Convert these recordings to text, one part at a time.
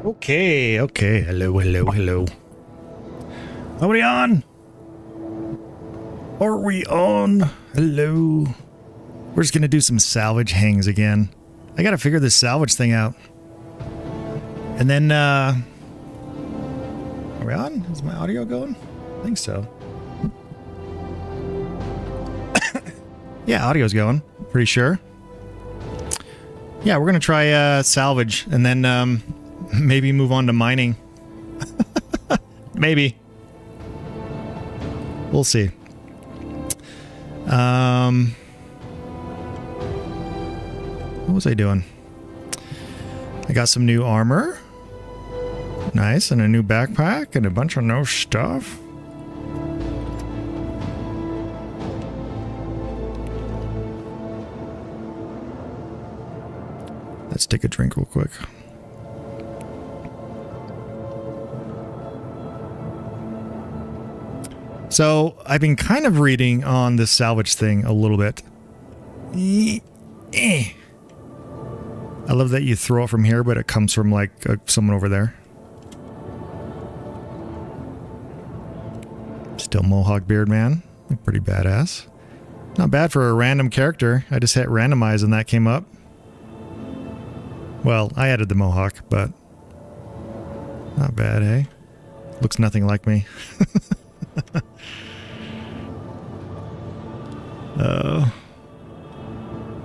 Okay, okay. Hello, hello, hello. Are we on? Are we on? Hello. We're just gonna do some salvage hangs again. I gotta figure this salvage thing out. And then, are we on? Is my audio going? I think so. Yeah, audio's going. Pretty sure. Yeah, we're gonna try salvage and then maybe move on to mining. Maybe. We'll see. What was I doing? I got some new armor. Nice, and a new backpack and a bunch of new stuff. Let's take a drink real quick. So, I've been kind of reading on this salvage thing a little bit. I love that you throw it from here, but it comes from, like, someone over there. Still Mohawk Beard Man. Pretty badass. Not bad for a random character. I just hit randomize and that came up. Well, I added the Mohawk, but... not bad, eh? Looks nothing like me.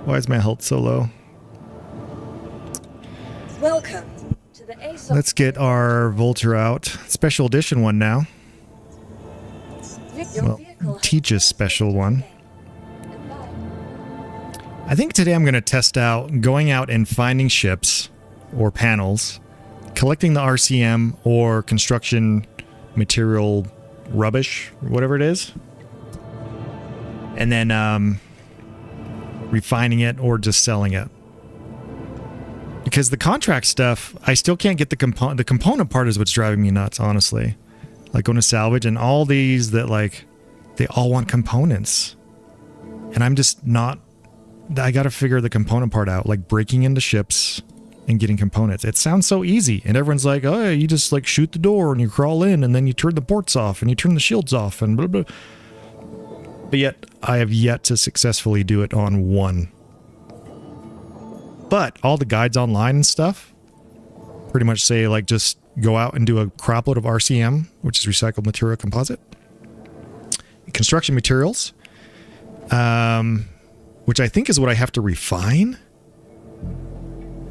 Why is my health so low? Welcome to the Ace of... Let's get our Vulture out. Special edition one now. Well, Teach's special one. I think today I'm going to test out going out and finding ships or panels, collecting the RCM or construction material rubbish, whatever it is, and then refining it or just selling it. Because the contract stuff, I still can't get the component. The component part is what's driving me nuts, honestly. Like going to salvage and all these that like, they all want components. And I'm just not, I got to figure the component part out, like breaking into ships and getting components. It sounds so easy. And everyone's like, oh, you just like shoot the door and you crawl in and then you turn the ports off and you turn the shields off and blah, blah. But yet, I have yet to successfully do it on one. But all the guides online and stuff pretty much say like just go out and do a crap load of RCM, which is recycled material composite. Construction materials, which I think is what I have to refine.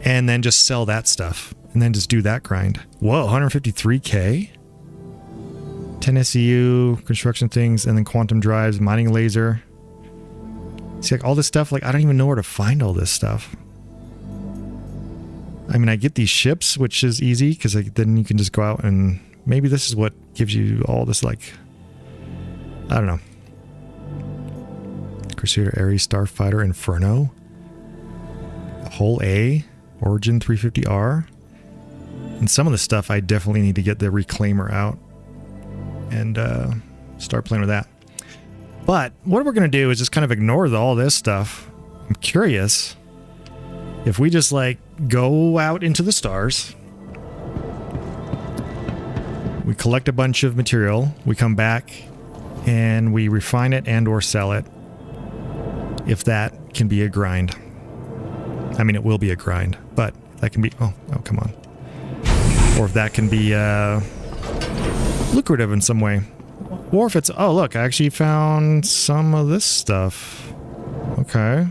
And then just sell that stuff. And then just do that grind. Whoa, 153k? 10 SEU, construction things, and then quantum drives, mining laser. See, like all this stuff, like I don't even know where to find all this stuff. I mean, I get these ships, which is easy, because like, then you can just go out and maybe this is what gives you all this, like, I don't know. Crusader, Ares, Starfighter, Inferno. Hull A, Origin 350R. And some of the stuff I definitely need to get the Reclaimer out and start playing with that. But what we're going to do is just kind of ignore all this stuff. I'm curious if we just like go out into the stars, we collect a bunch of material, we come back and we refine it and or sell it, if that can be a grind. I mean, it will be a grind, but that can be, oh come on. Or if that can be lucrative in some way. Or if it's, oh look, I actually found some of this stuff. Okay.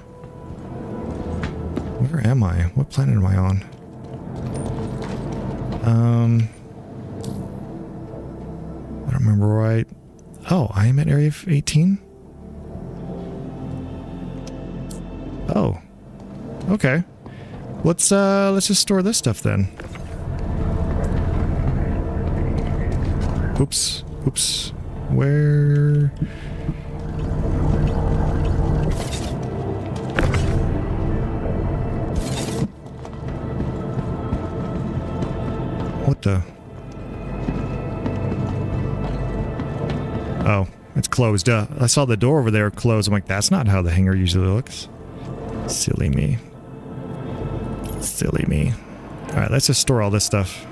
Where am I? What planet am I on? I don't remember right. Oh, I am at Area 18? Oh. Okay. Let's just store this stuff then. Oops. Oops. Where? What the? Oh, it's closed. I saw the door over there closed. I'm like, that's not how the hangar usually looks. Silly me. Silly me. Alright, let's just store all this stuff.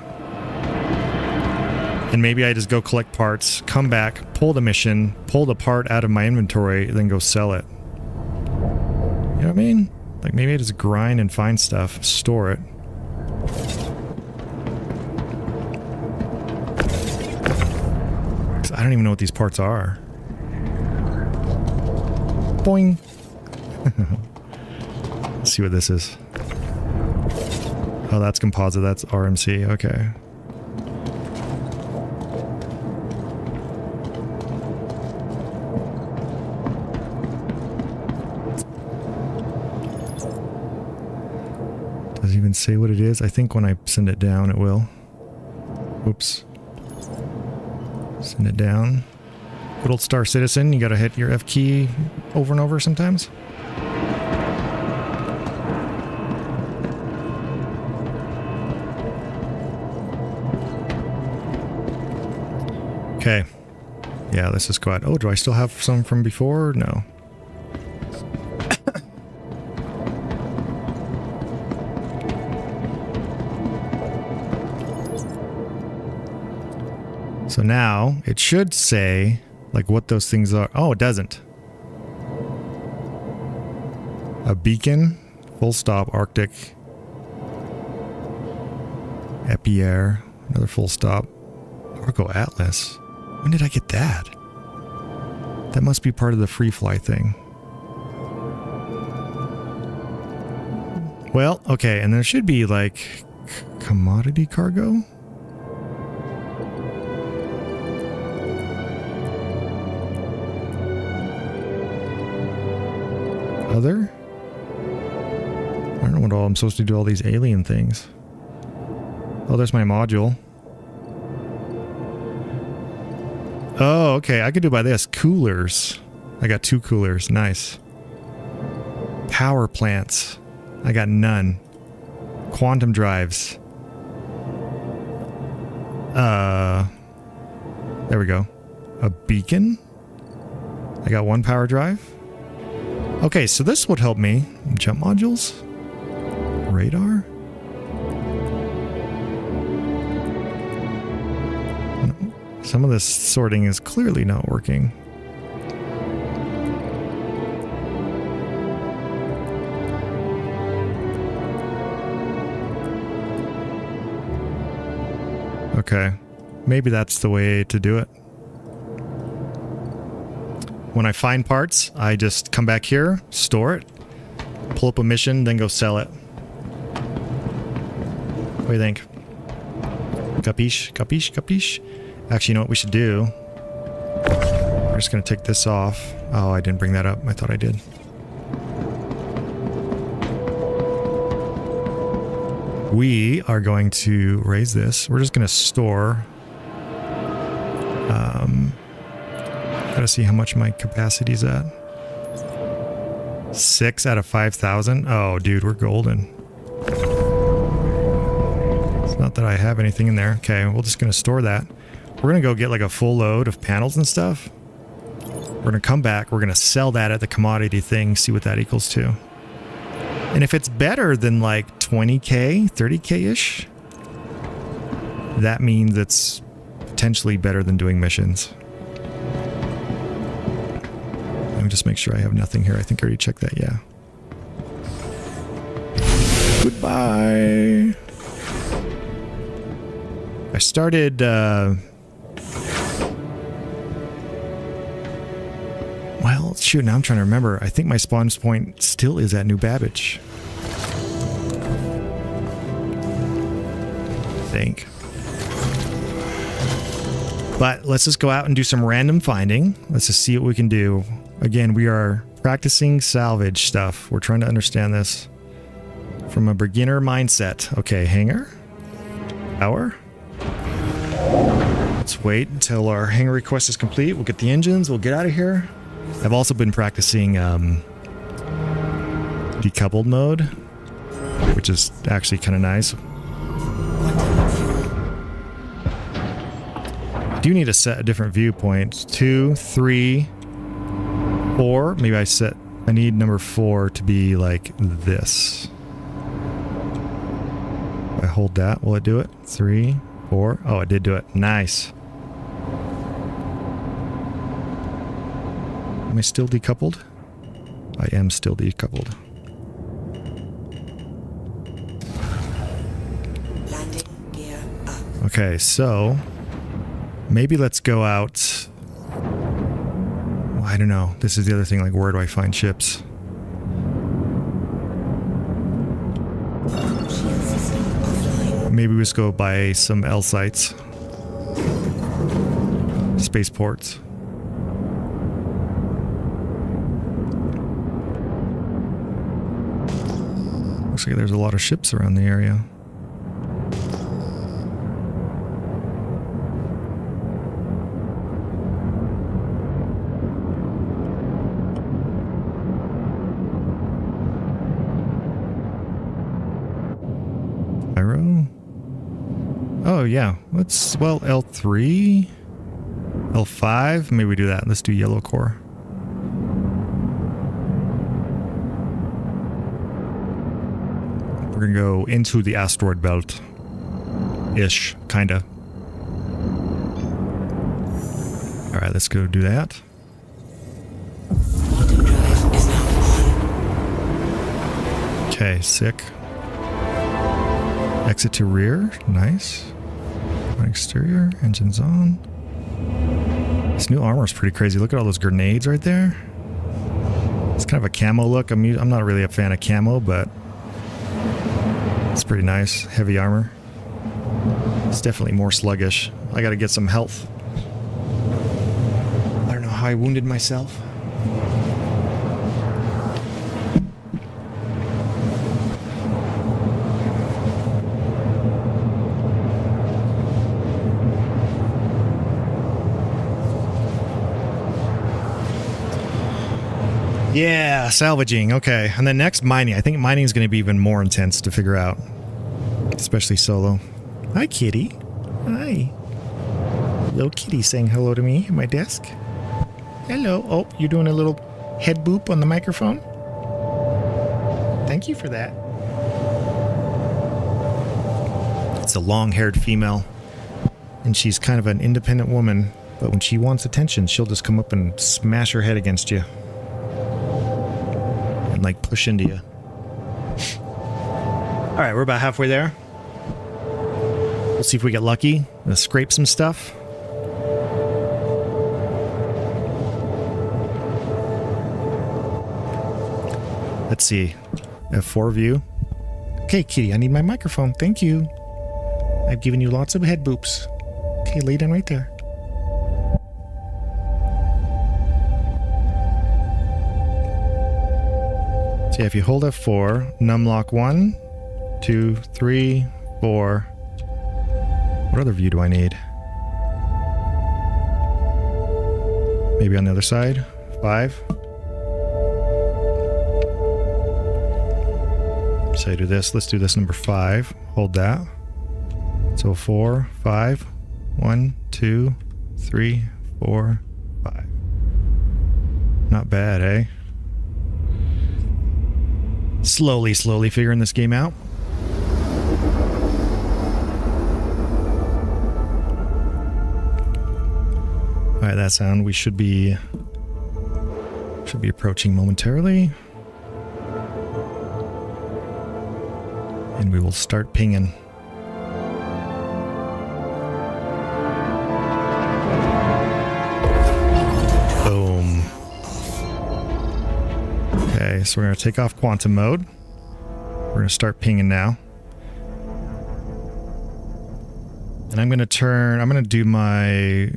And maybe I just go collect parts, come back, pull the mission, pull the part out of my inventory, then go sell it. You know what I mean? Like maybe I just grind and find stuff, store it. I don't even know what these parts are. Boing. Let's see what this is. Oh, that's composite. That's RMC. Okay. Doesn't even say what it is. I think when I send it down, it will. Oops. Send it down. Good old Star Citizen. You gotta hit your F key over and over sometimes. Okay. Yeah, let's just go out. Oh, do I still have some from before? No. So now it should say like what those things are. Oh, it doesn't. A beacon, full stop, Arctic, Epi-Air, another full stop, Arco Atlas. When did I get that? That must be part of the free fly thing. Well, okay, and there should be like commodity cargo. Other? I don't know what all I'm supposed to do all these alien things. Oh, there's my module. Oh, okay. I could do by this. Coolers. I got 2 coolers. Nice. Power plants. I got none. Quantum drives. There we go. A beacon? I got 1 power drive. Okay, so this would help me. Jump modules? Radar? Some of this sorting is clearly not working. Okay, maybe that's the way to do it. When I find parts, I just come back here, store it, pull up a mission, then go sell it. What do you think? Capiche? Capiche? Capiche? Actually, you know what we should do? We're just going to take this off. Oh, I didn't bring that up. I thought I did. We are going to raise this. We're just going to store... Gotta see how much my capacity's at. 6 out of 5,000. Oh, dude, we're golden. It's not that I have anything in there. Okay, we're just gonna store that. We're gonna go get like a full load of panels and stuff. We're gonna come back. We're gonna sell that at the commodity thing. See what that equals to. And if it's better than like 20k, 30k-ish, that means it's potentially better than doing missions. Let me just make sure I have nothing here. I think I already checked that, yeah. Goodbye. I started, well, shoot, now I'm trying to remember. I think my spawn point still is at Newb. I think. But let's just go out and do some random finding. Let's just see what we can do. Again, we are practicing salvage stuff. We're trying to understand this from a beginner mindset. Okay, hangar. Power. Let's wait until our hangar request is complete. We'll get the engines. We'll get out of here. I've also been practicing decoupled mode, which is actually kind of nice. I do need to set a different viewpoint. 2, 3, 4. Maybe I need number 4 to be like this. If I hold that, will it do it? 3, 4. Oh, it did do it. Nice. Am I still decoupled? I am still decoupled. Landing gear up. Okay, so maybe let's go out. Well, I don't know. This is the other thing. Like, where do I find ships? Shield system offline. Maybe we just go by some L sites, spaceports. Looks like there's a lot of ships around the area. Pyro? Oh yeah, let's, well, L3? L5? Maybe we do that. Let's do yellow core. We're gonna go into the asteroid belt. Ish, kinda. Alright, let's go do that. Quantum drive is now on. Okay, sick. Exit to rear, nice. On exterior, engines on. This new armor is pretty crazy. Look at all those grenades right there. It's kind of a camo look. I'm not really a fan of camo, but it's pretty nice. Heavy armor. It's definitely more sluggish. I gotta get some health. I don't know how I wounded myself. Yeah, salvaging. Okay. And then next, mining. I think mining is going to be even more intense to figure out. Especially solo. Hi, kitty. Hi. Little kitty saying hello to me at my desk. Hello. Oh, you're doing a little head boop on the microphone? Thank you for that. It's a long-haired female. And she's kind of an independent woman. But when she wants attention, she'll just come up and smash her head against you. Like push into you. All right, we're about halfway there. We'll see if we get lucky. Let's scrape some stuff. Let's see. F4 view. Okay, kitty, I need my microphone. Thank you. I've given you lots of head boops. Okay, lay down right there. So yeah, if you hold F4, numlock 1, 2, 3, 4. What other view do I need? Maybe on the other side? 5. So I do this. Let's do this number 5. Hold that. So 4, 5. 1, 2, 3, 4, 5. Not bad, eh? Slowly figuring this game out. Alright, that sound. We should be approaching momentarily. And we will start pinging. Boom. Okay, so we're going to take off quantum mode. We're going to start pinging now. And I'm going to do my...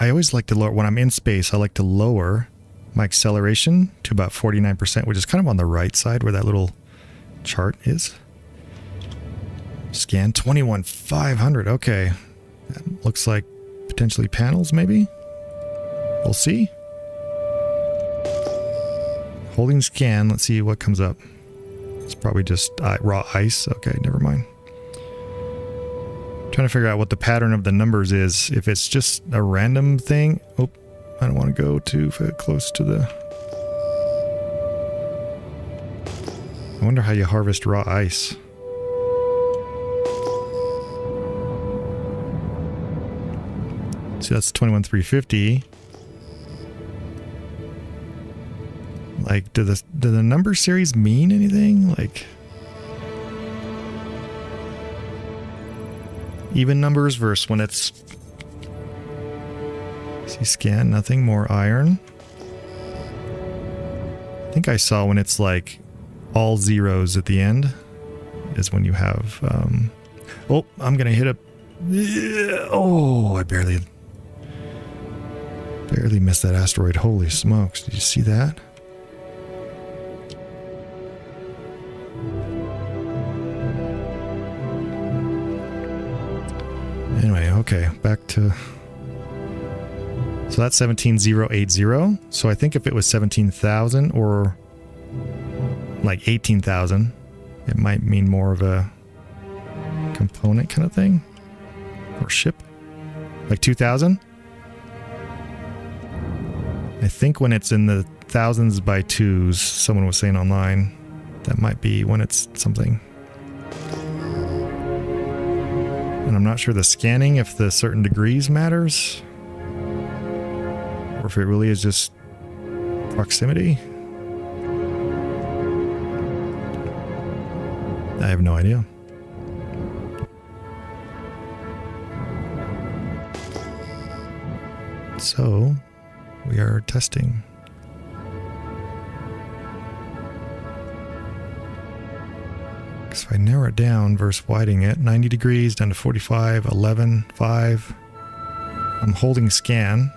I always like to lower, when I'm in space, I like to lower my acceleration to about 49%, which is kind of on the right side where that little chart is. Scan 21,500. Okay. That looks like potentially panels, maybe? We'll see. Holding scan. Let's see what comes up. It's probably just raw ice. Okay, never mind. Trying to figure out what the pattern of the numbers is. If it's just a random thing. Oh, I don't want to go too close to the... I wonder how you harvest raw ice. See, that's 21,350. Like, do the number series mean anything? Like, even numbers versus when it's... See, scan, nothing. More iron. I think I saw when it's like all zeros at the end is when you have... oh, I'm going to hit a... Oh, I barely missed that asteroid. Holy smokes. Did you see that? Anyway, okay, back to... So that's 17,080. So I think if it was 17,000 or like 18,000, it might mean more of a component kind of thing. Or ship. Like 2,000? I think when it's in the thousands by twos, someone was saying online, that might be when it's something. And I'm not sure the scanning, if the certain degrees matters. Or if it really is just proximity. I have no idea. So, we are testing. So if I narrow it down versus widening it, 90 degrees down to 45, 11, 5. I'm holding scan.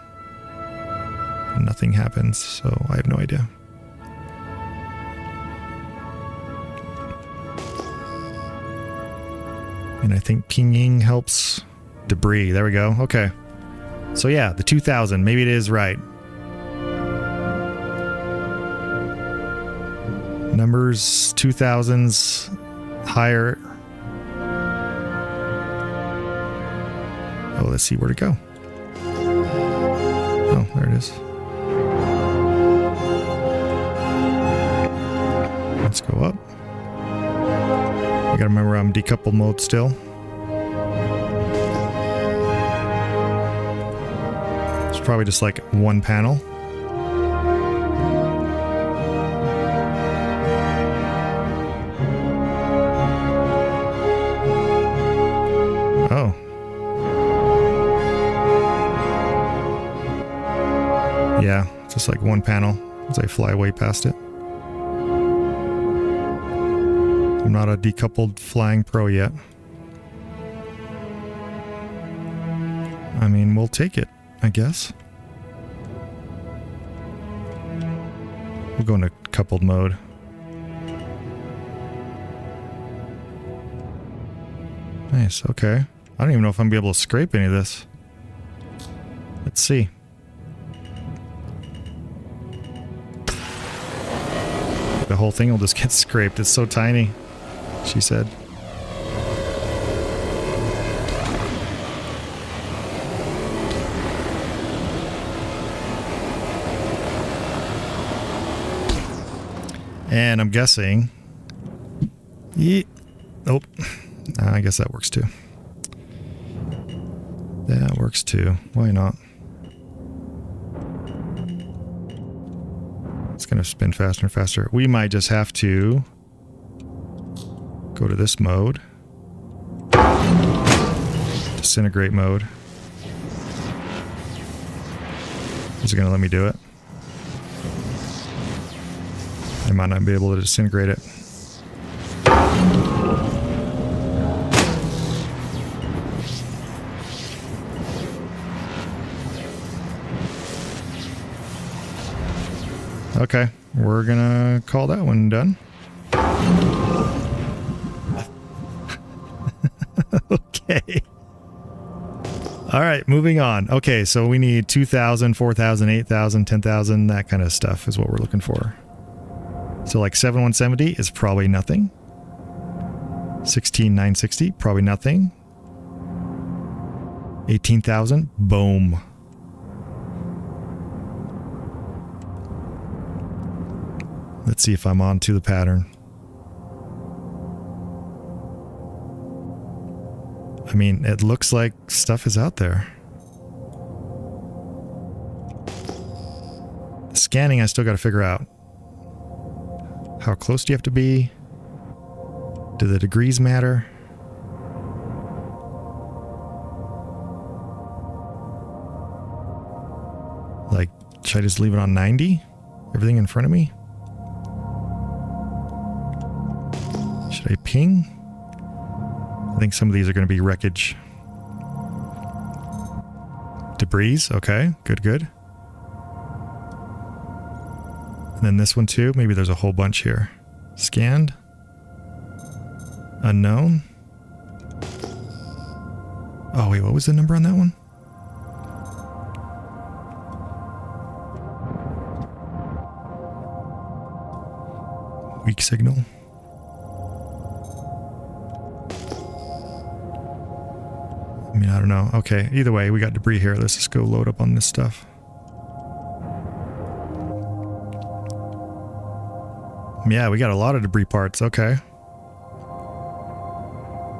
And nothing happens, so I have no idea. And I think pinging helps debris. There we go. Okay. So yeah, the 2000. Maybe it is right. Numbers 2000s higher. Oh, let's see where to go. Oh, there it is. Let's go up. I gotta remember I'm decoupled mode still. It's probably just like one panel. Oh. Yeah, just like one panel as I fly way past it. I'm not a decoupled flying pro yet. I mean, we'll take it, I guess. We'll go into coupled mode. Nice, okay. I don't even know if I'm gonna be able to scrape any of this. Let's see. The whole thing will just get scraped. It's so tiny, she said. And I'm guessing... Nope. I guess that works too. That works too. Why not? It's going to spin faster and faster. We might just have to go to this mode. Disintegrate mode. Is it going to let me do it? I might not be able to disintegrate it. Okay, we're gonna call that one done. Okay. All right, moving on. Okay, so we need 2,000, 4,000, 8,000, 10,000, that kind of stuff is what we're looking for. So like 7170 is probably nothing. 16,960, probably nothing. 18,000, boom. Let's see if I'm on to the pattern. I mean, it looks like stuff is out there. The scanning, I still got to figure out. How close do you have to be? Do the degrees matter? Like, should I just leave it on 90? Everything in front of me? Should I ping? I think some of these are going to be wreckage. Debris, okay, good, good. And then this one too, maybe there's a whole bunch here. Scanned. Unknown. Oh wait, what was the number on that one? Weak signal. I mean, I don't know. Okay, either way, we got debris here. Let's just go load up on this stuff. Yeah, we got a lot of debris parts. Okay.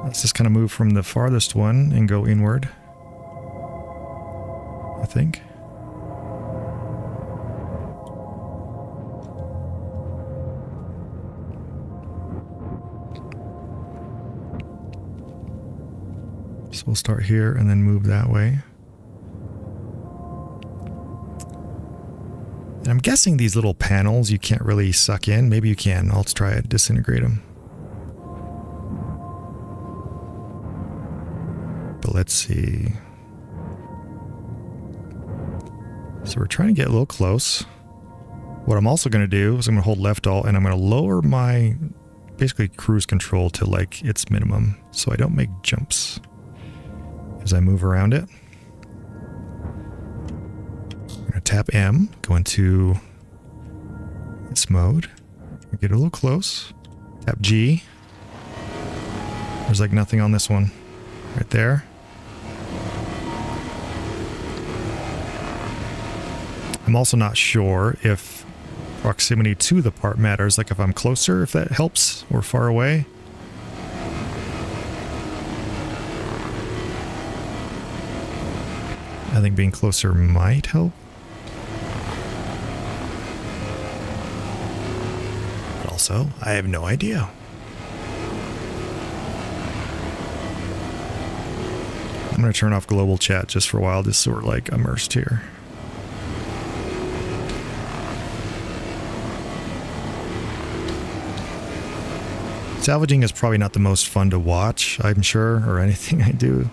Let's just kind of move from the farthest one and go inward, I think. So we'll start here and then move that way. And I'm guessing these little panels you can't really suck in. Maybe you can. I'll try it. Disintegrate them. But let's see. So we're trying to get a little close. What I'm also going to do is I'm going to hold left alt and I'm going to lower my basically cruise control to like its minimum so I don't make jumps as I move around it. I'm going to tap M, go into its mode, get a little close, tap G. There's like nothing on this one right there. I'm also not sure if proximity to the part matters, like if I'm closer, if that helps, or far away. I think being closer might help. But also, I have no idea. I'm going to turn off global chat just for a while, just so we're like immersed here. Salvaging is probably not the most fun to watch, I'm sure, or anything I do.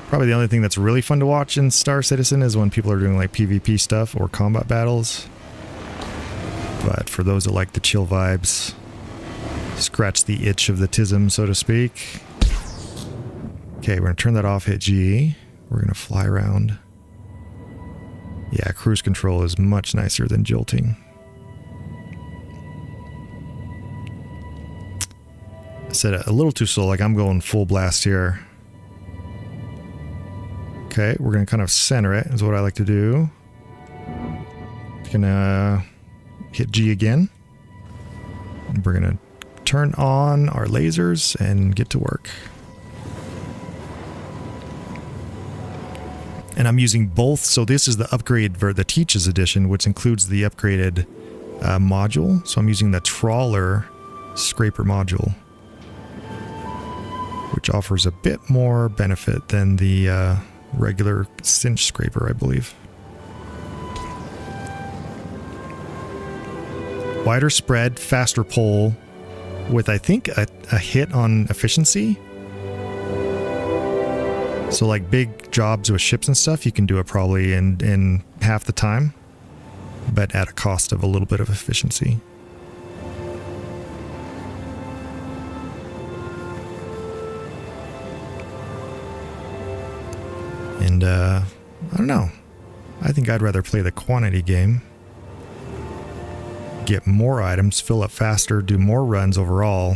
Probably the only thing that's really fun to watch in Star Citizen is when people are doing like PvP stuff or combat battles. But for those that like the chill vibes, scratch the itch of the tism, so to speak. Okay, we're going to turn that off, hit G. We're going to fly around. Yeah, cruise control is much nicer than jolting. I said a little too slow, like I'm going full blast here. Okay, we're going to kind of center it, is what I like to do. Gonna hit G again. And we're going to turn on our lasers and get to work. And I'm using both, so this is the upgrade for the Teaches edition, which includes the upgraded module. So I'm using the Trawler Scraper module, which offers a bit more benefit than the regular Cinch Scraper, I believe. Wider spread, faster pull, with I think a hit on efficiency. So like big jobs with ships and stuff, you can do it probably in half the time, but at a cost of a little bit of efficiency. And I don't know. I think I'd rather play the quantity game. Get more items, fill up faster, do more runs overall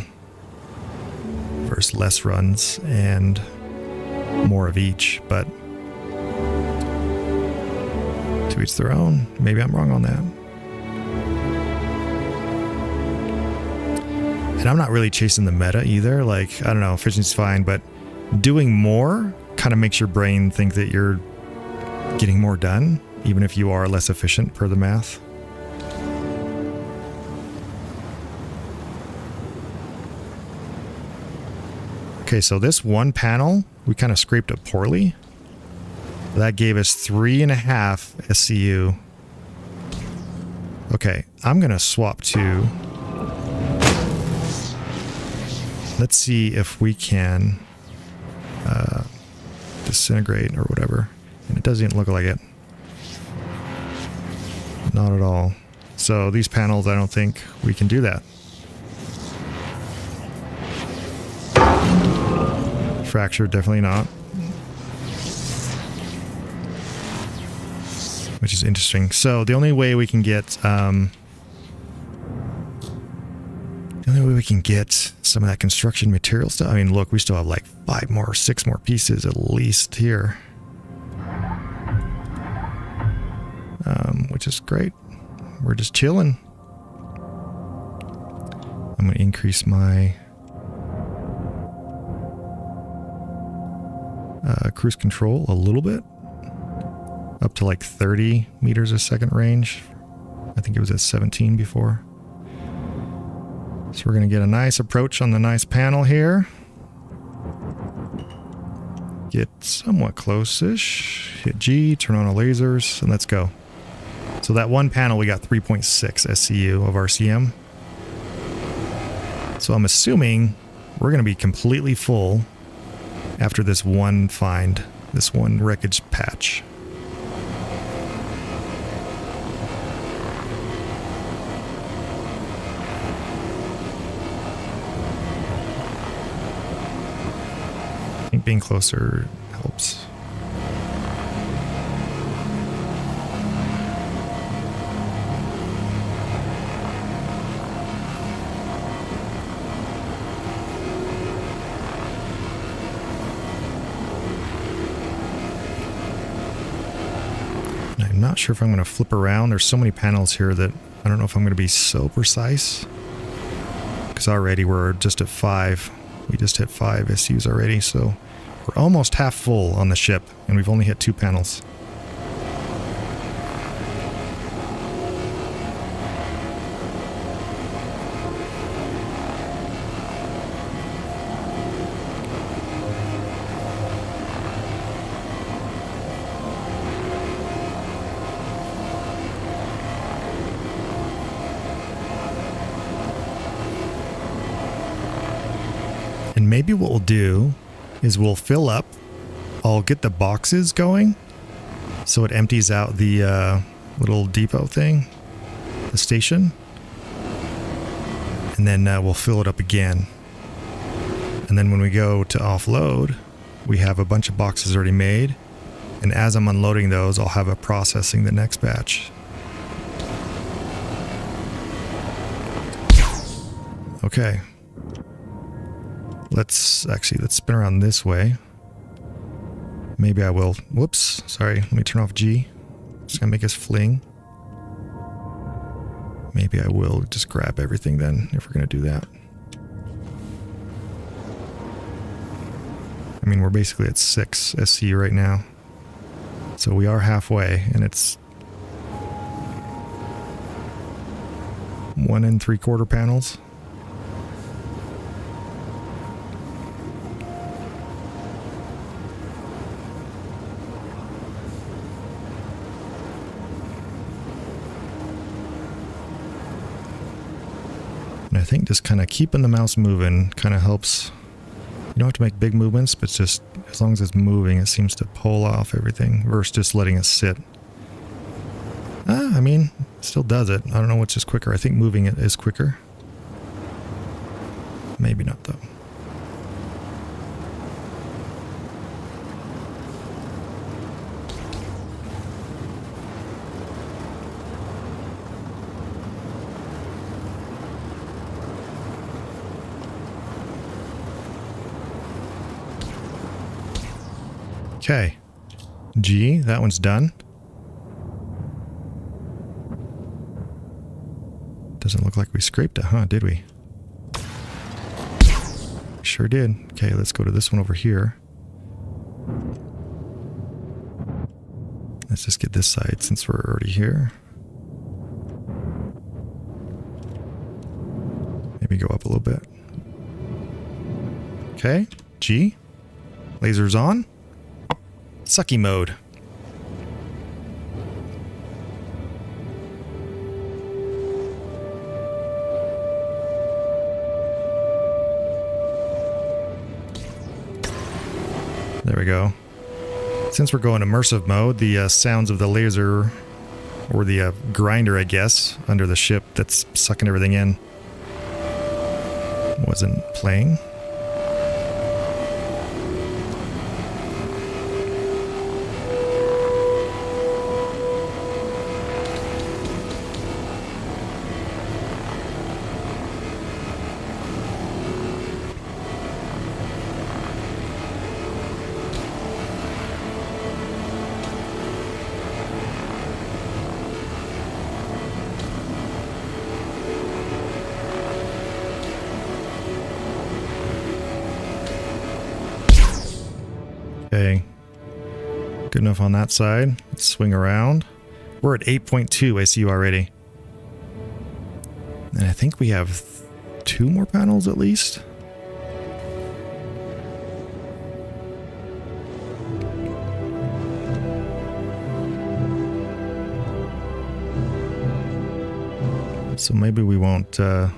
versus less runs and more of each, but to each their own. Maybe I'm wrong on that. And I'm not really chasing the meta either. Like, I don't know, efficiency's fine, but doing more kind of makes your brain think that you're getting more done, even if you are less efficient per the math. Okay, so this one panel, we kind of scraped it poorly. That gave us 3.5 SCU. Okay, I'm going to swap to... Let's see if we can disintegrate or whatever. And it doesn't look like it. Not at all. So these panels, I don't think we can do that. Fracture, definitely not. Which is interesting. So the only way we can get some of that construction material stuff. I mean, look, we still have like 5 more, 6 more pieces at least here. Which is great. We're just chilling. I'm going to increase my cruise control a little bit. Up to like 30 meters a second range. I think it was at 17 before. So we're going to get a nice approach on the nice panel here. Get somewhat close-ish. Hit G, turn on our lasers, and let's go. So that one panel, we got 3.6 SCU of RCM. So I'm assuming we're going to be completely full after this one find, this one wreckage patch. I think being closer helps. I'm not sure if I'm going to flip around. There's so many panels here that I don't know if I'm going to be so precise. Because already we're just at 5. We just hit 5 SUs already, so we're almost half full on the ship, and we've only hit 2 panels. And maybe what we'll do is we'll fill up. I'll get the boxes going so it empties out the little depot thing, the station. And then we'll fill it up again. And then when we go to offload, we have a bunch of boxes already made. And as I'm unloading those, I'll have it processing the next batch. Okay. Let's spin around this way. Maybe I will. Whoops. Sorry. Let me turn off G. Just gonna make us fling. Maybe I will just grab everything then, if we're gonna do that. I mean, we're basically at 6 SC right now. So we are halfway, and it's 1 3/4 panels. And I think just kind of keeping the mouse moving kind of helps. You don't have to make big movements, but just as long as it's moving, it seems to pull off everything versus just letting it sit. I mean, it still does it. I don't know which is quicker. I think moving it is quicker. Maybe not, though. Okay. G, that one's done. Doesn't look like we scraped it, huh? Did we? Sure did. Okay, let's go to this one over here. Let's just get this side since we're already here. Maybe go up a little bit. Okay. G. Lasers on. Sucky mode. There we go. Since we're going immersive mode, the sounds of the laser, or the grinder, I guess, under the ship that's sucking everything in, wasn't playing. Okay, good enough on that side. Let's swing around. We're at 8.2, I see you already. And I think we have 2 more panels at least. So maybe we won't, I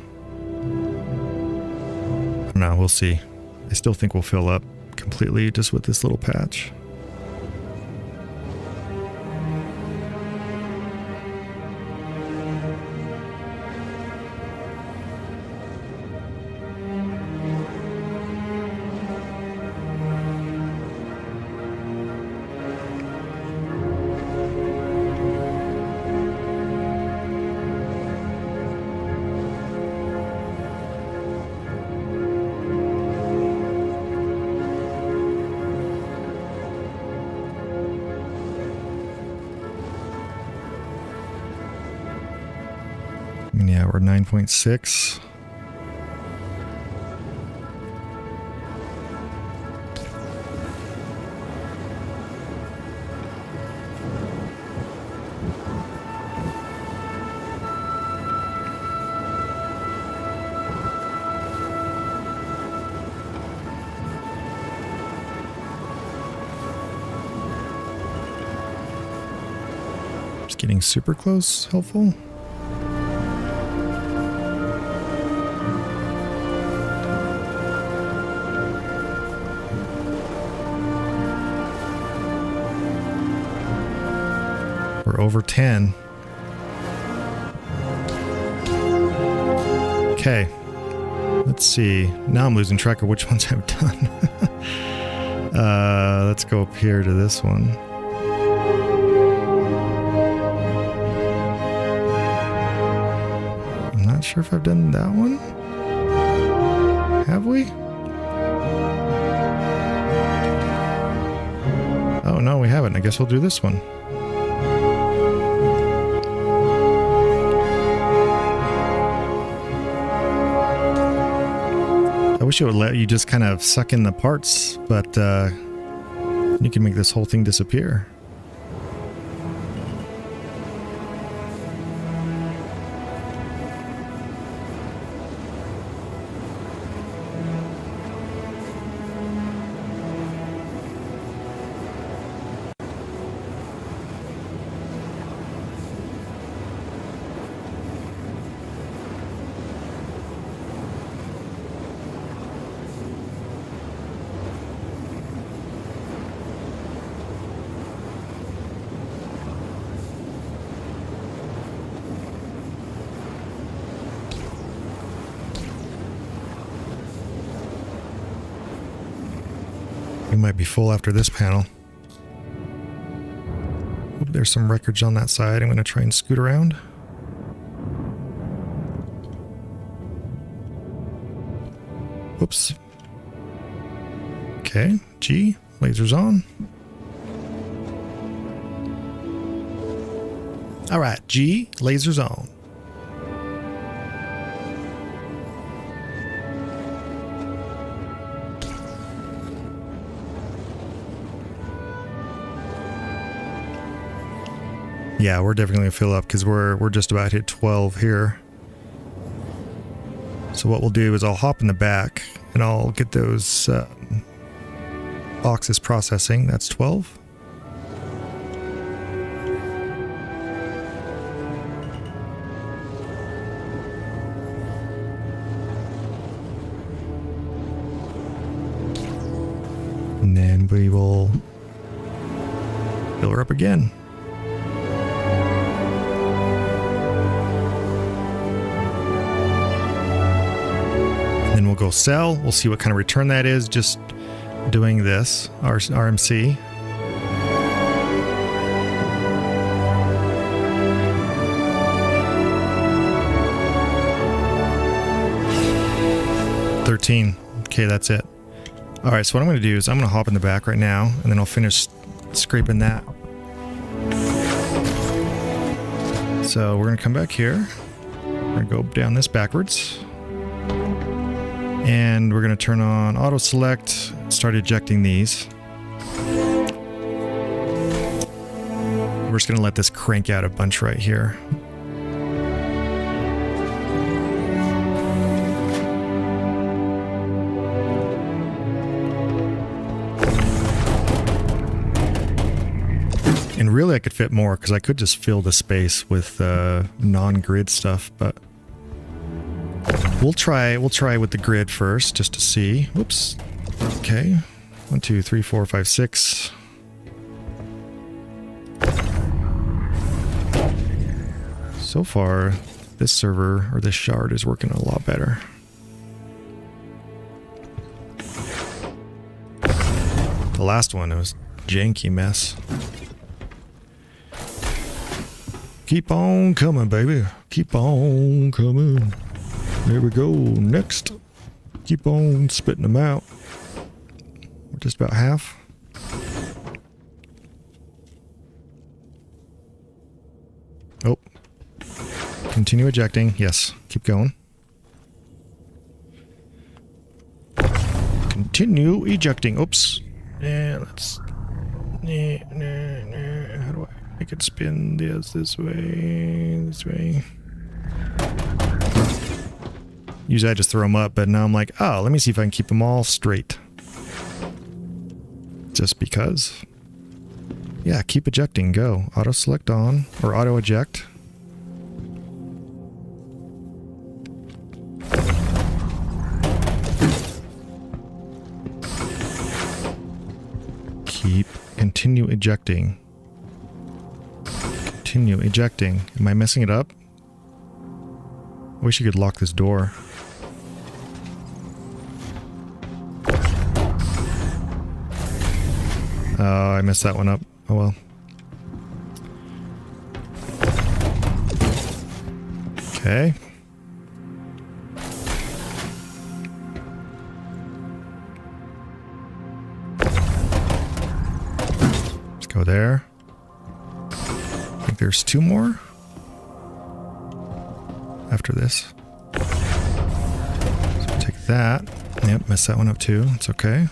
don't know, we'll see. I still think we'll fill up completely just with this little patch. Yeah, we're 9.6. Just getting super close, helpful. We're over 10. Okay. Let's see. Now I'm losing track of which ones I've done. Let's go up here to this one. I'm not sure if I've done that one. Have we? Oh, no, we haven't. I guess we'll do this one. I wish it would let you just kind of suck in the parts, but you can make this whole thing disappear. We might be full after this panel. Oop, there's some wreckage on that side. I'm going to try and scoot around. Whoops. Okay, G, lasers on. All right, G, lasers on. Yeah, we're definitely gonna fill up because we're just about hit 12 here. So what we'll do is I'll hop in the back and I'll get those Box is processing. That's 12. And then we will fill her up again. And then we'll go sell. We'll see what kind of return that is. Just doing this, RMC. $13. Okay, that's it. All right, so what I'm going to do is I'm going to hop in the back right now, and then I'll finish scraping that. So we're going to come back here. We're going to go down this backwards. And we're going to turn on auto select, start ejecting these. We're just going to let this crank out a bunch right here. And really I could fit more because I could just fill the space with non-grid stuff, but we'll try with the grid first just to see. Whoops. Okay. 1, 2, 3, 4, 5, 6. So far, this server or this shard is working a lot better. The last one, it was janky mess. Keep on coming, baby. Keep on coming. There we go. Next. Keep on spitting them out. We're just about half. Oh. Continue ejecting. Yes. Keep going. Continue ejecting. Oops. Yeah, let's... How do I make it spin this way? This way. Usually I just throw them up, but now I'm like, oh, let me see if I can keep them all straight. Just because. Yeah, keep ejecting, go. Auto select on, or auto eject. Continue ejecting. Continue ejecting. Am I messing it up? I wish you could lock this door. Oh, I messed that one up. Oh well. Okay. Let's go there. I think there's 2 more after this. So take that. Yep, messed that one up too. It's okay.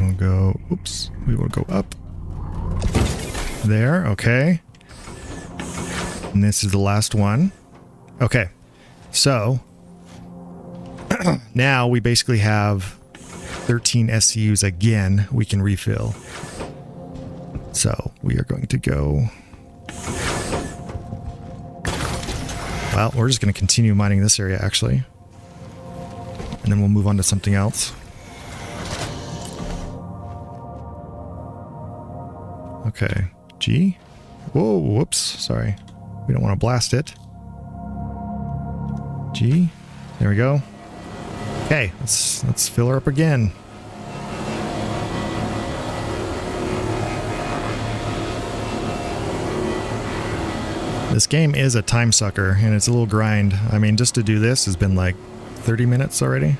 We'll go, oops, we will go up. There, okay. And this is the last one. Okay, so now we basically have 13 SCUs again we can refill. So we are going to go... Well, we're just going to continue mining this area actually. And then we'll move on to something else. Okay. G? Whoa, whoops. Sorry. We don't want to blast it. G. There we go. Okay, let's fill her up again. This game is a time sucker, and it's a little grind. I mean, just to do this has been like 30 minutes already.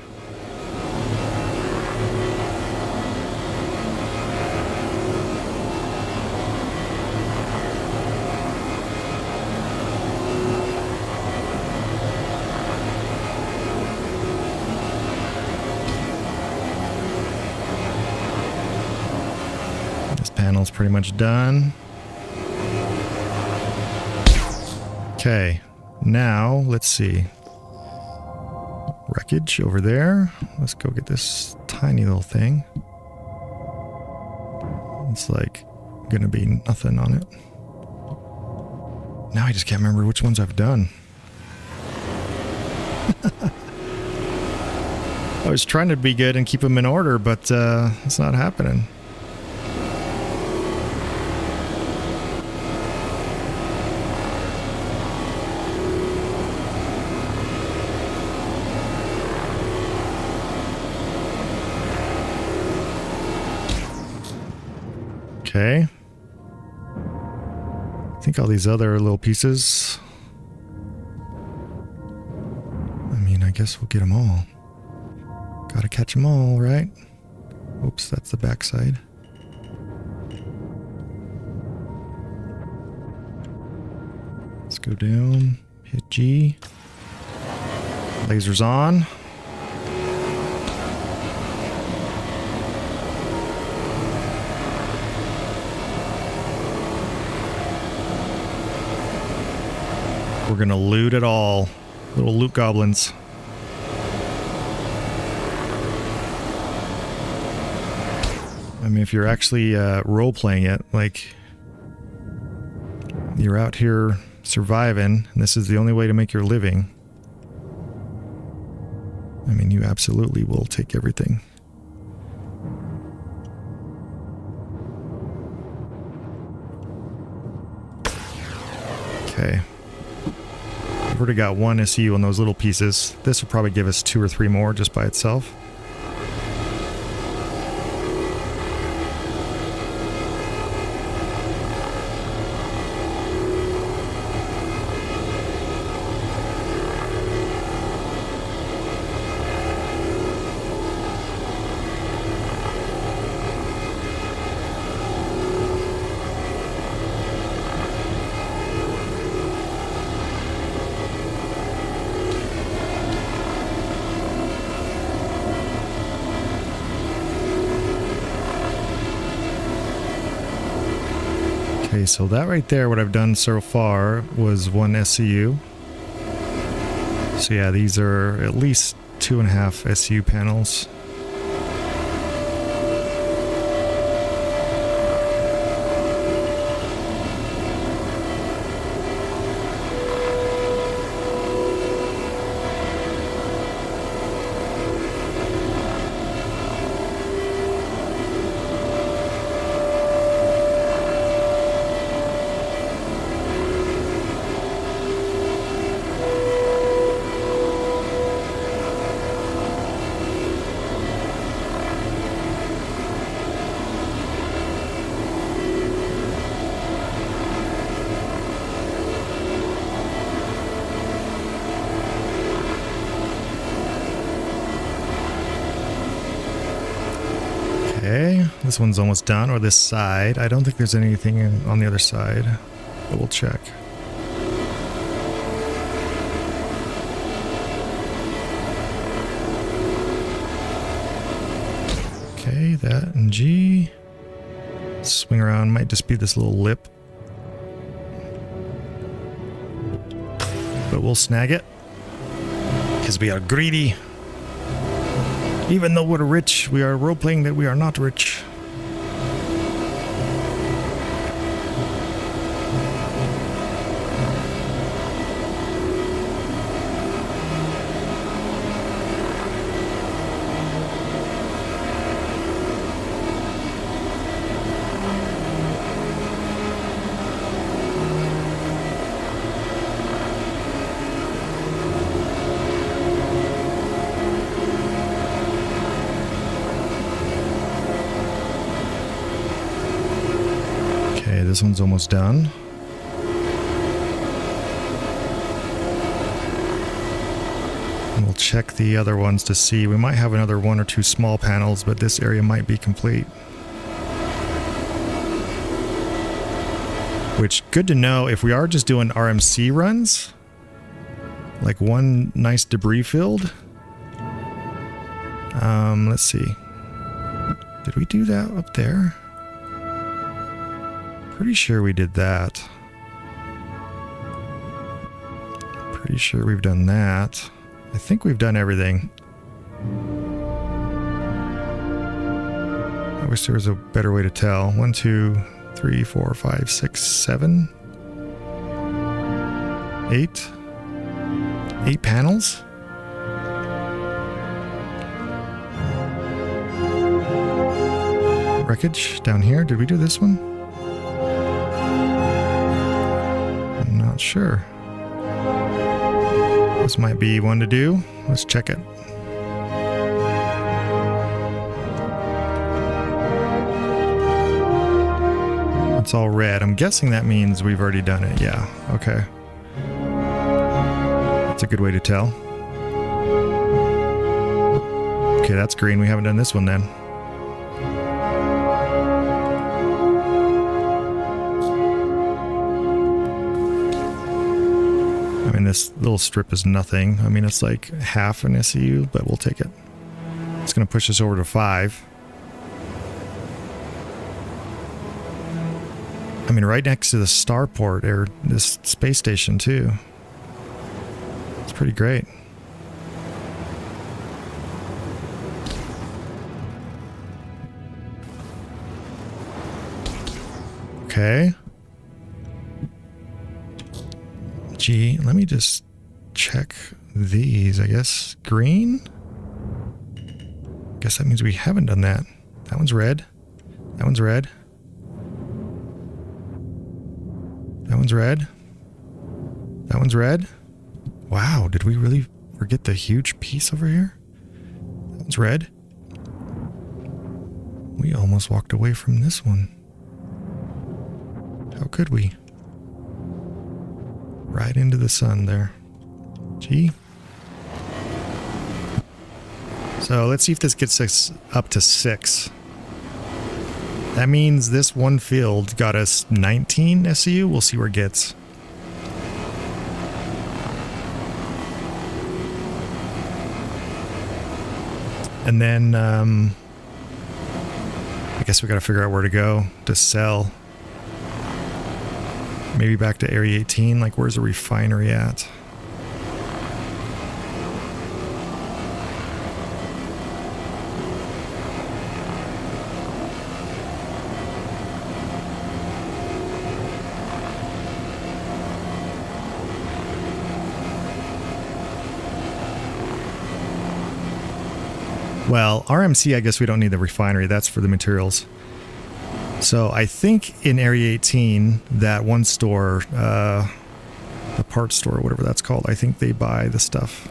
This panel's pretty much done. Okay, Now, let's see. Wreckage over there. Let's go get this tiny little thing. It's like gonna be nothing on it. Now I just can't remember which ones I've done. I was trying to be good and keep them in order, but it's not happening. Okay. I think all these other little pieces. I mean, I guess we'll get them all. Gotta catch them all, right? Oops, that's the backside. Let's go down, hit G. Lasers on. We're gonna loot it all. Little loot goblins. I mean, if you're actually role-playing it, like, you're out here surviving, and this is the only way to make your living, I mean, you absolutely will take everything. Okay. We've already got one SU on those little pieces. This will probably give us 2 or 3 more just by itself. Okay, so that right there, what I've done so far was 1 SCU. So yeah, these are at least 2.5 SCU panels. Okay, this one's almost done, or this side. I don't think there's anything on the other side, but we'll check. Okay, that and G. Swing around, might just be this little lip. But we'll snag it, because we are greedy. Even though we're rich, we are role-playing that we are not rich. This one's almost done. And we'll check the other ones to see. We might have another 1 or 2 small panels, but this area might be complete. Which, good to know, if we are just doing RMC runs, like one nice debris field. Let's see. Did we do that up there? Pretty sure we did that. Pretty sure we've done that. I think we've done everything. I wish there was a better way to tell. 1, 2, 3, 4, 5, 6, 7, 8. 8 panels? Wreckage down here. Did we do this one? I'm not sure. This might be one to do. Let's check it. It's all red. I'm guessing that means we've already done it. Yeah. Okay. That's a good way to tell. Okay, that's green. We haven't done this one then. I mean, this little strip is nothing. I mean, it's like half an SEU, but we'll take it. It's going to push us over to 5. I mean, right next to the starport, or this space station, too. It's pretty great. Okay. Gee, let me just check these, I guess. Green? Guess that means we haven't done that. That one's red. That one's red. That one's red. That one's red. Wow, did we really forget the huge piece over here? That one's red. We almost walked away from this one. How could we? Right into the sun there. Gee. So let's see if this gets us up to 6. That means this one field got us 19 SCU. We'll see where it gets. And then, I guess we got to figure out where to go to sell. Maybe back to Area 18. Like, where's the refinery at? Well, RMC, I guess we don't need the refinery. That's for the materials. So I think in Area 18, that one store, the parts store, whatever that's called, I think they buy the stuff.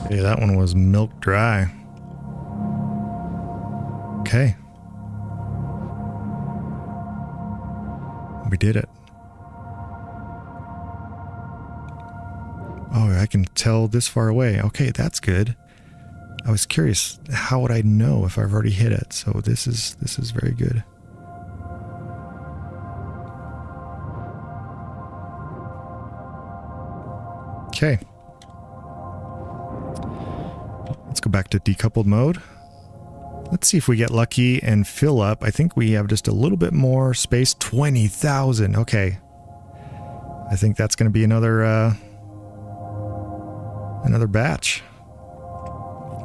Yeah, that one was milk dry. Okay. We did it. Oh, I can tell this far away. Okay, that's good. I was curious, how would I know if I've already hit it? So this is very good. Okay. Let's go back to decoupled mode. Let's see if we get lucky and fill up. I think we have just a little bit more space. 20,000. Okay. I think that's going to be another batch.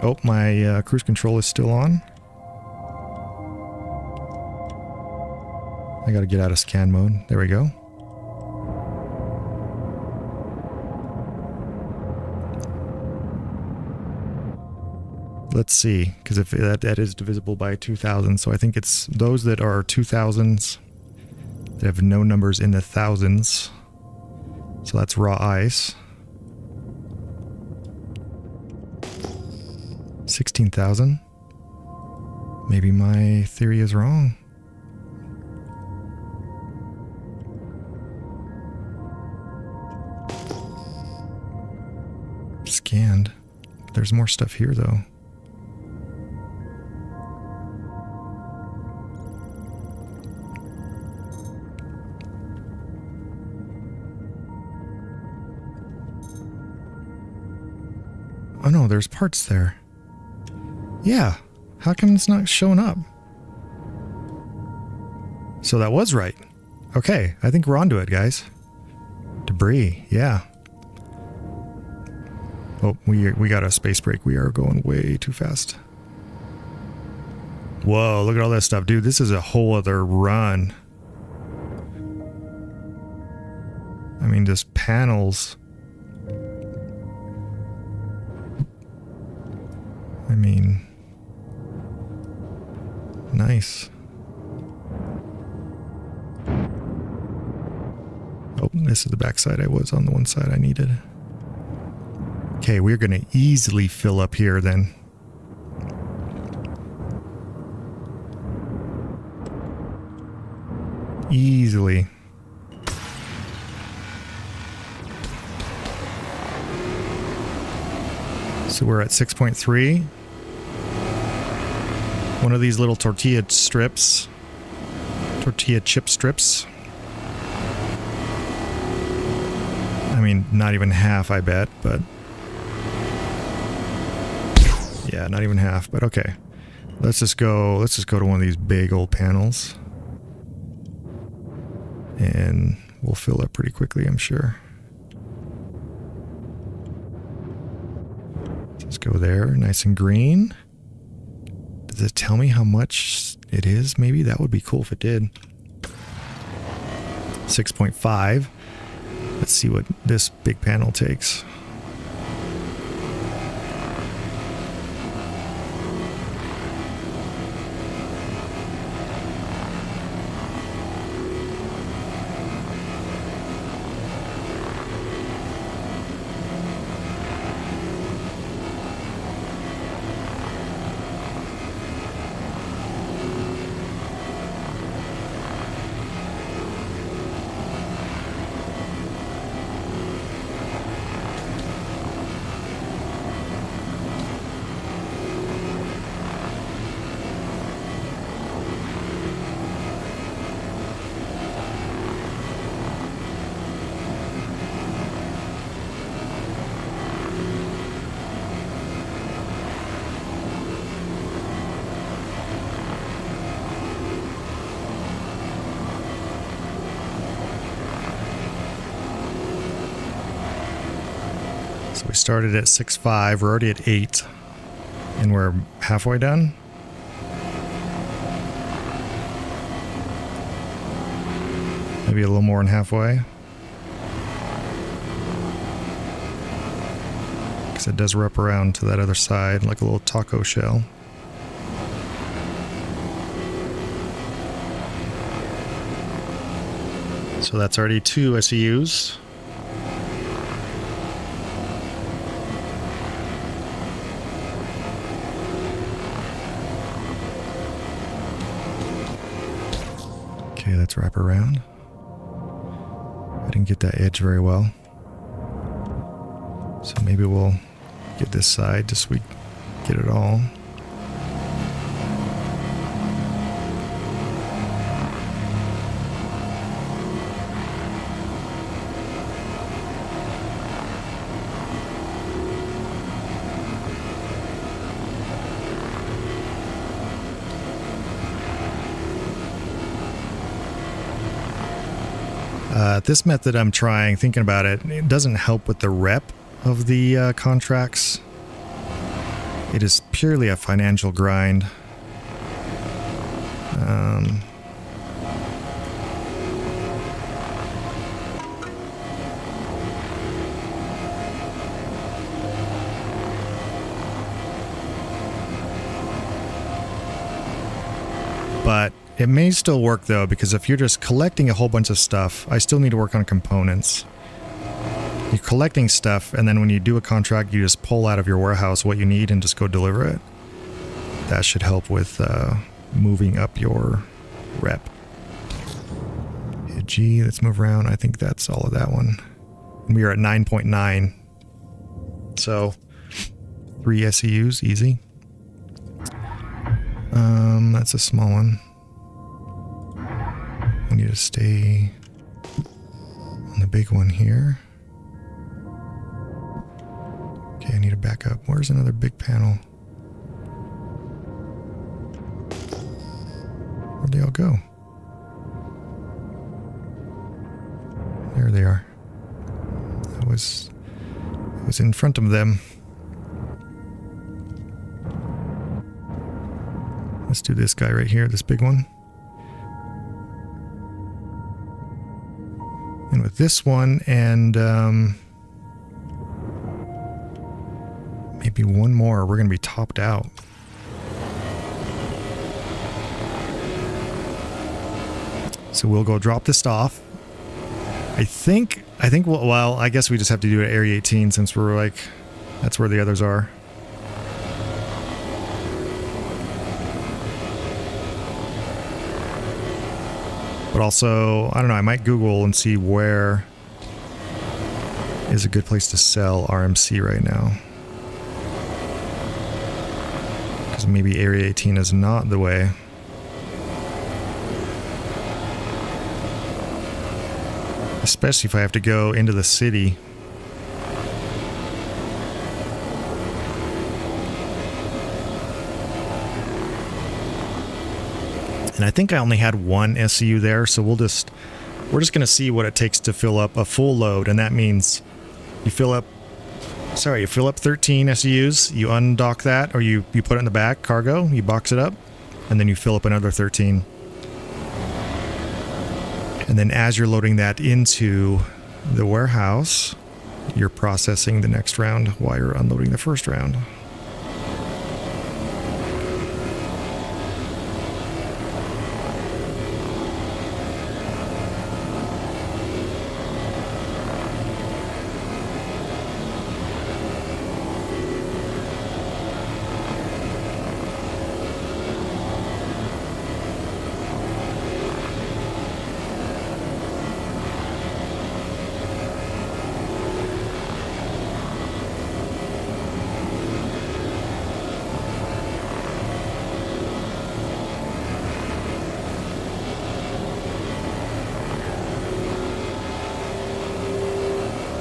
Oh, my cruise control is still on. I got to get out of scan mode. There we go. Let's see, because if that is divisible by 2,000, so I think it's those that are 2,000s that have no numbers in the thousands. So that's raw ice. 16,000. Maybe my theory is wrong. Scanned. There's more stuff here though. Oh, there's parts there. Yeah. How come it's not showing up? So that was right. Okay, I think we're onto it, guys. Debris, yeah. Oh, we got a space break. We are going way too fast. Whoa, look at all that stuff. Dude, this is a whole other run. I mean, just panels. I mean, nice. Oh, this is the backside. I was on the one side I needed. Okay, we're going to easily fill up here then. Easily. So we're at 6.3. One of these little tortilla chip strips. I mean, not even half, I bet, but yeah, not even half, but okay. Let's just go to one of these big old panels. And we'll fill up pretty quickly, I'm sure. Let's go there, nice and green. Does it tell me how much it is? Maybe that would be cool if it did. 6.5. Let's see what this big panel takes. So we started at 6.5, we're already at 8, and we're halfway done. Maybe a little more than halfway. Because it does wrap around to that other side like a little taco shell. So that's already 2 SEUs. Okay, let's wrap around. I didn't get that edge very well. So maybe we'll get this side just so we get it all. This method I'm trying, thinking about it, it doesn't help with the rep of the contracts. It is purely a financial grind. But it may still work though, because if you're just collecting a whole bunch of stuff, I still need to work on components. You're collecting stuff, and then when you do a contract, you just pull out of your warehouse what you need and just go deliver it. That should help with moving up your rep. Hit G, let's move around. I think that's all of that one. We are at 9.9. So 3 SEUs, easy. That's a small one. We need to stay on the big one here. Okay, I need need a backup. Where's another big panel? Where'd they all go? There they are. I was in front of them. Let's do this guy right here, this big one. And with this one and maybe one more, we're going to be topped out. So we'll go drop this off. I think, well, I guess we just have to do it at Area 18 since we're like, that's where the others are. But also, I don't know, I might Google and see where is a good place to sell RMC right now. Because maybe Area 18 is not the way. Especially if I have to go into the city. And I think I only had one SCU there, so we're just going to see what it takes to fill up a full load, and that means you fill up 13 SCUs, you undock that, or you put it in the back, cargo, you box it up, and then you fill up another 13. And then as you're loading that into the warehouse, you're processing the next round while you're unloading the first round.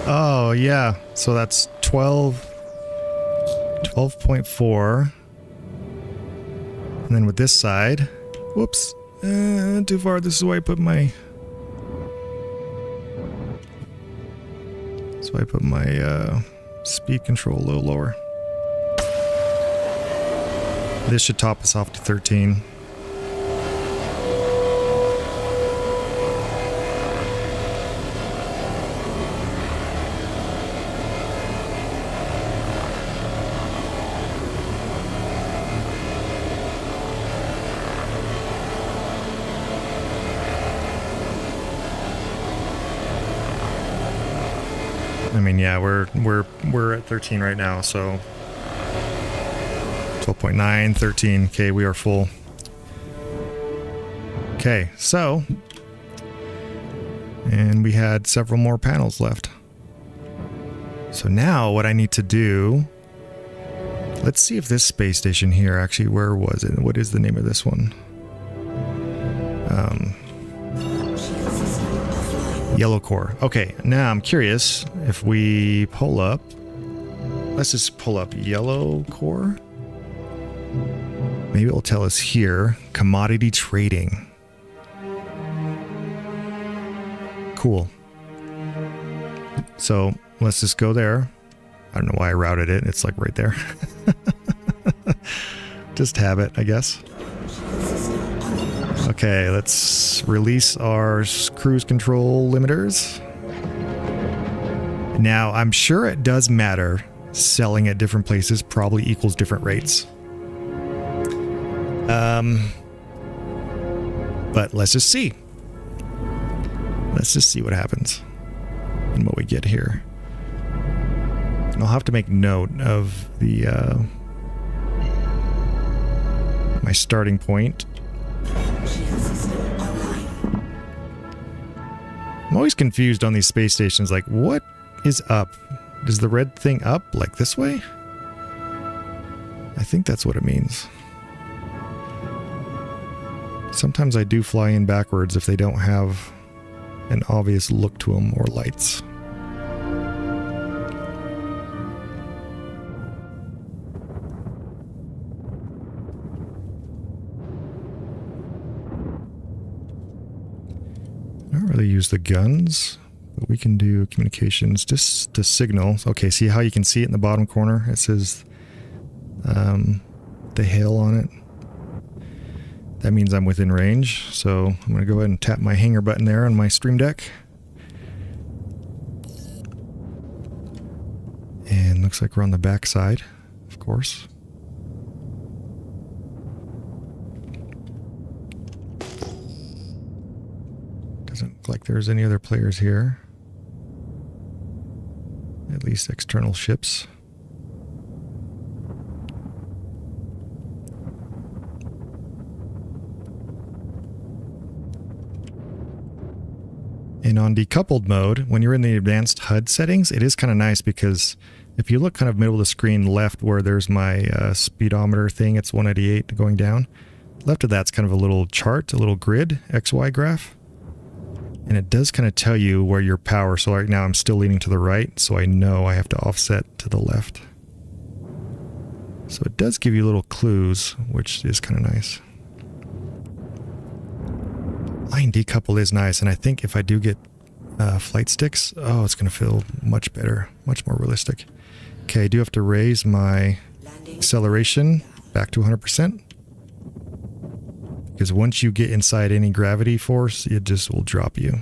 Oh, yeah. So that's 12.4. And then with this side, whoops, too far. This is where I put my, speed control a little lower. This should top us off to 13. I mean, yeah, we're at 13 right now, so 12.9, 13. Okay, we are full. Okay, so, and we had several more panels left. So now what I need to do, let's see if this space station here, actually, where was it? What is the name of this one? Yellow core. Okay, now I'm curious if we pull up. Let's just pull up yellow core. Maybe it'll tell us here. Commodity trading. Cool. So let's just go there. I don't know why I routed it. It's like right there. Just habit, I guess. Okay, let's release our cruise control limiters. Now, I'm sure it does matter. Selling at different places probably equals different rates. But let's just see. Let's just see what happens and what we get here. And I'll have to make note of the my starting point. I'm always confused on these space stations. Like, what is up? Is the red thing up like this way? I think that's what it means. Sometimes I do fly in backwards if they don't have an obvious look to them or lights. Can't really use the guns, but we can do communications just to signal. Okay, see how you can see it in the bottom corner? It says the hail on it. That means I'm within range, so I'm going to go ahead and tap my hanger button there on my stream deck. And looks like we're on the back side, of course. Doesn't look like there's any other players here. At least external ships. And on decoupled mode, when you're in the advanced HUD settings, it is kind of nice because if you look kind of middle of the screen left where there's my speedometer thing, it's 188 going down. Left of that's kind of a little chart, a little grid, XY graph. And it does kind of tell you where your power, so right now I'm still leaning to the right, so I know I have to offset to the left. So it does give you little clues, which is kind of nice. Line decouple is nice, and I think if I do get flight sticks, oh, it's going to feel much better, much more realistic. Okay, I do have to raise my acceleration back to 100%. Because once you get inside any gravity force, it just will drop you.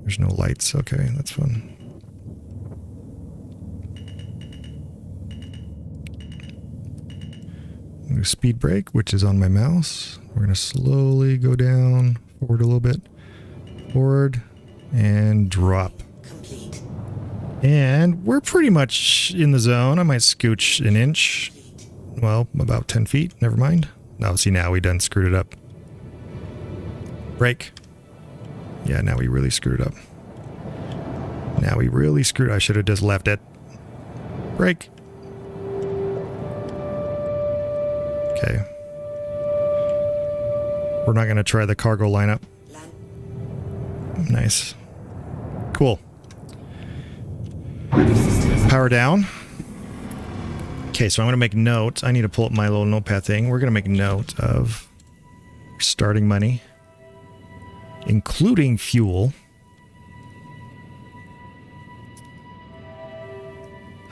There's no lights. Okay, that's fun. I'm going to speed brake, which is on my mouse. We're going to slowly go down, forward a little bit. Forward, and drop. Complete. And we're pretty much in the zone. I might scooch an inch. Well, about 10 feet. Never mind. No, see, now we done screwed it up. Brake. Yeah, now we really screwed it up. Now we really screwed. I should have just left it. Brake. Okay. We're not going to try the cargo lineup. Nice. Cool. Power down. Okay, so I'm going to make note. I need to pull up my little notepad thing. We're going to make note of starting money, including fuel.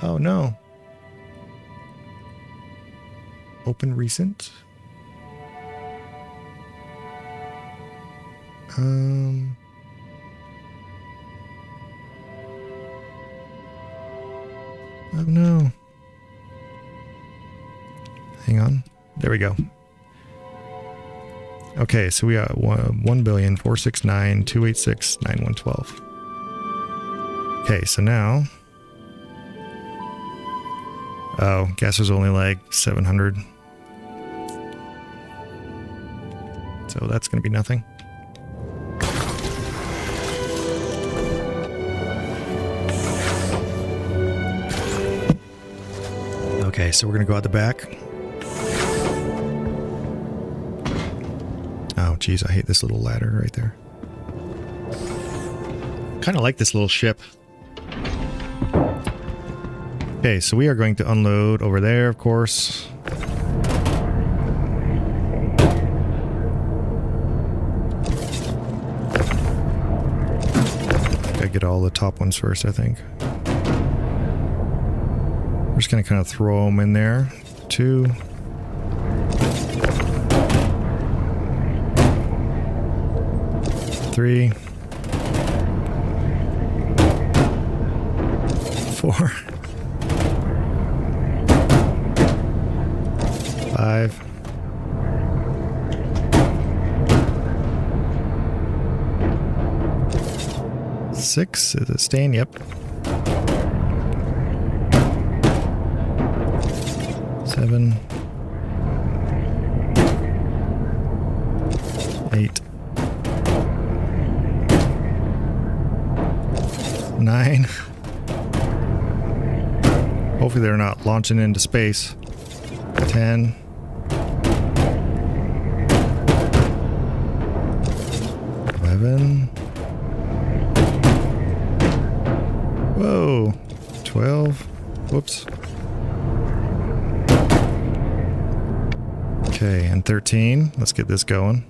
Oh, no. Open recent. Oh, no. Hang on. There we go. Okay, so we got 1,469,286,9112. Okay, so now... Oh, gas was only like 700. So that's going to be nothing. Okay, so we're going to go out the back. Oh, geez, I hate this little ladder right there. Kind of like this little ship. Okay, so we are going to unload over there, of course. Gotta get all the top ones first, I think. We're just gonna kind of throw them in there. 2. 3. 4. 5. 6. Is it staying? Yep. 7. 8. 9. Hopefully they're not launching into space. 10. 11. Whoa. 12. Whoops. Okay, and 13. Let's get this going.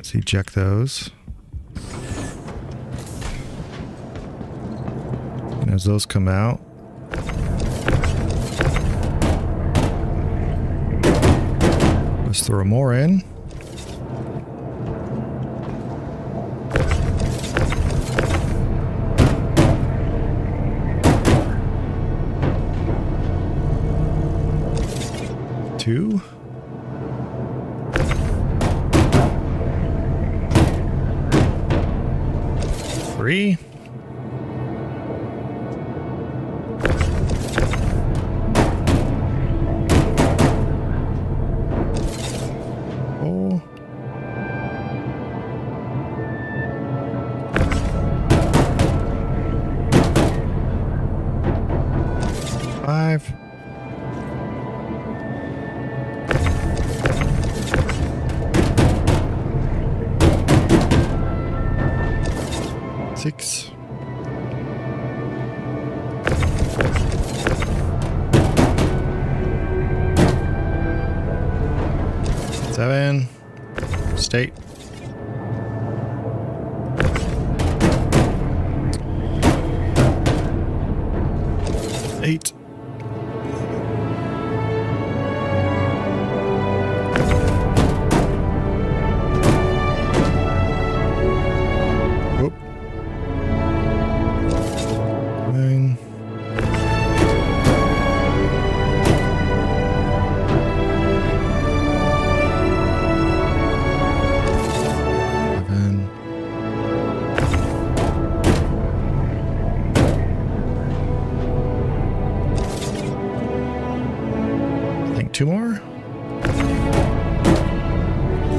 Let's eject those. And as those come out, let's throw more in. Two. Three. Four. Five. Six. Seven. State. Eight. Whoop. Nine. Seven. I think two more. I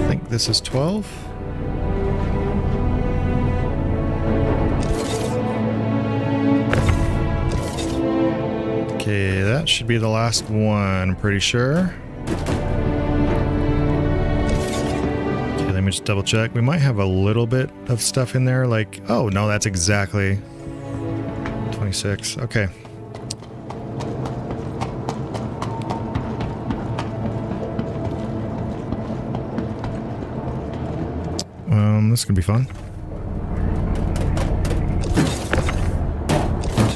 think this is 12. Okay, that should be the last one, I'm pretty sure. Okay, let me just double check. We might have a little bit of stuff in there, like, oh no, that's exactly 26. Okay. This is gonna be fun.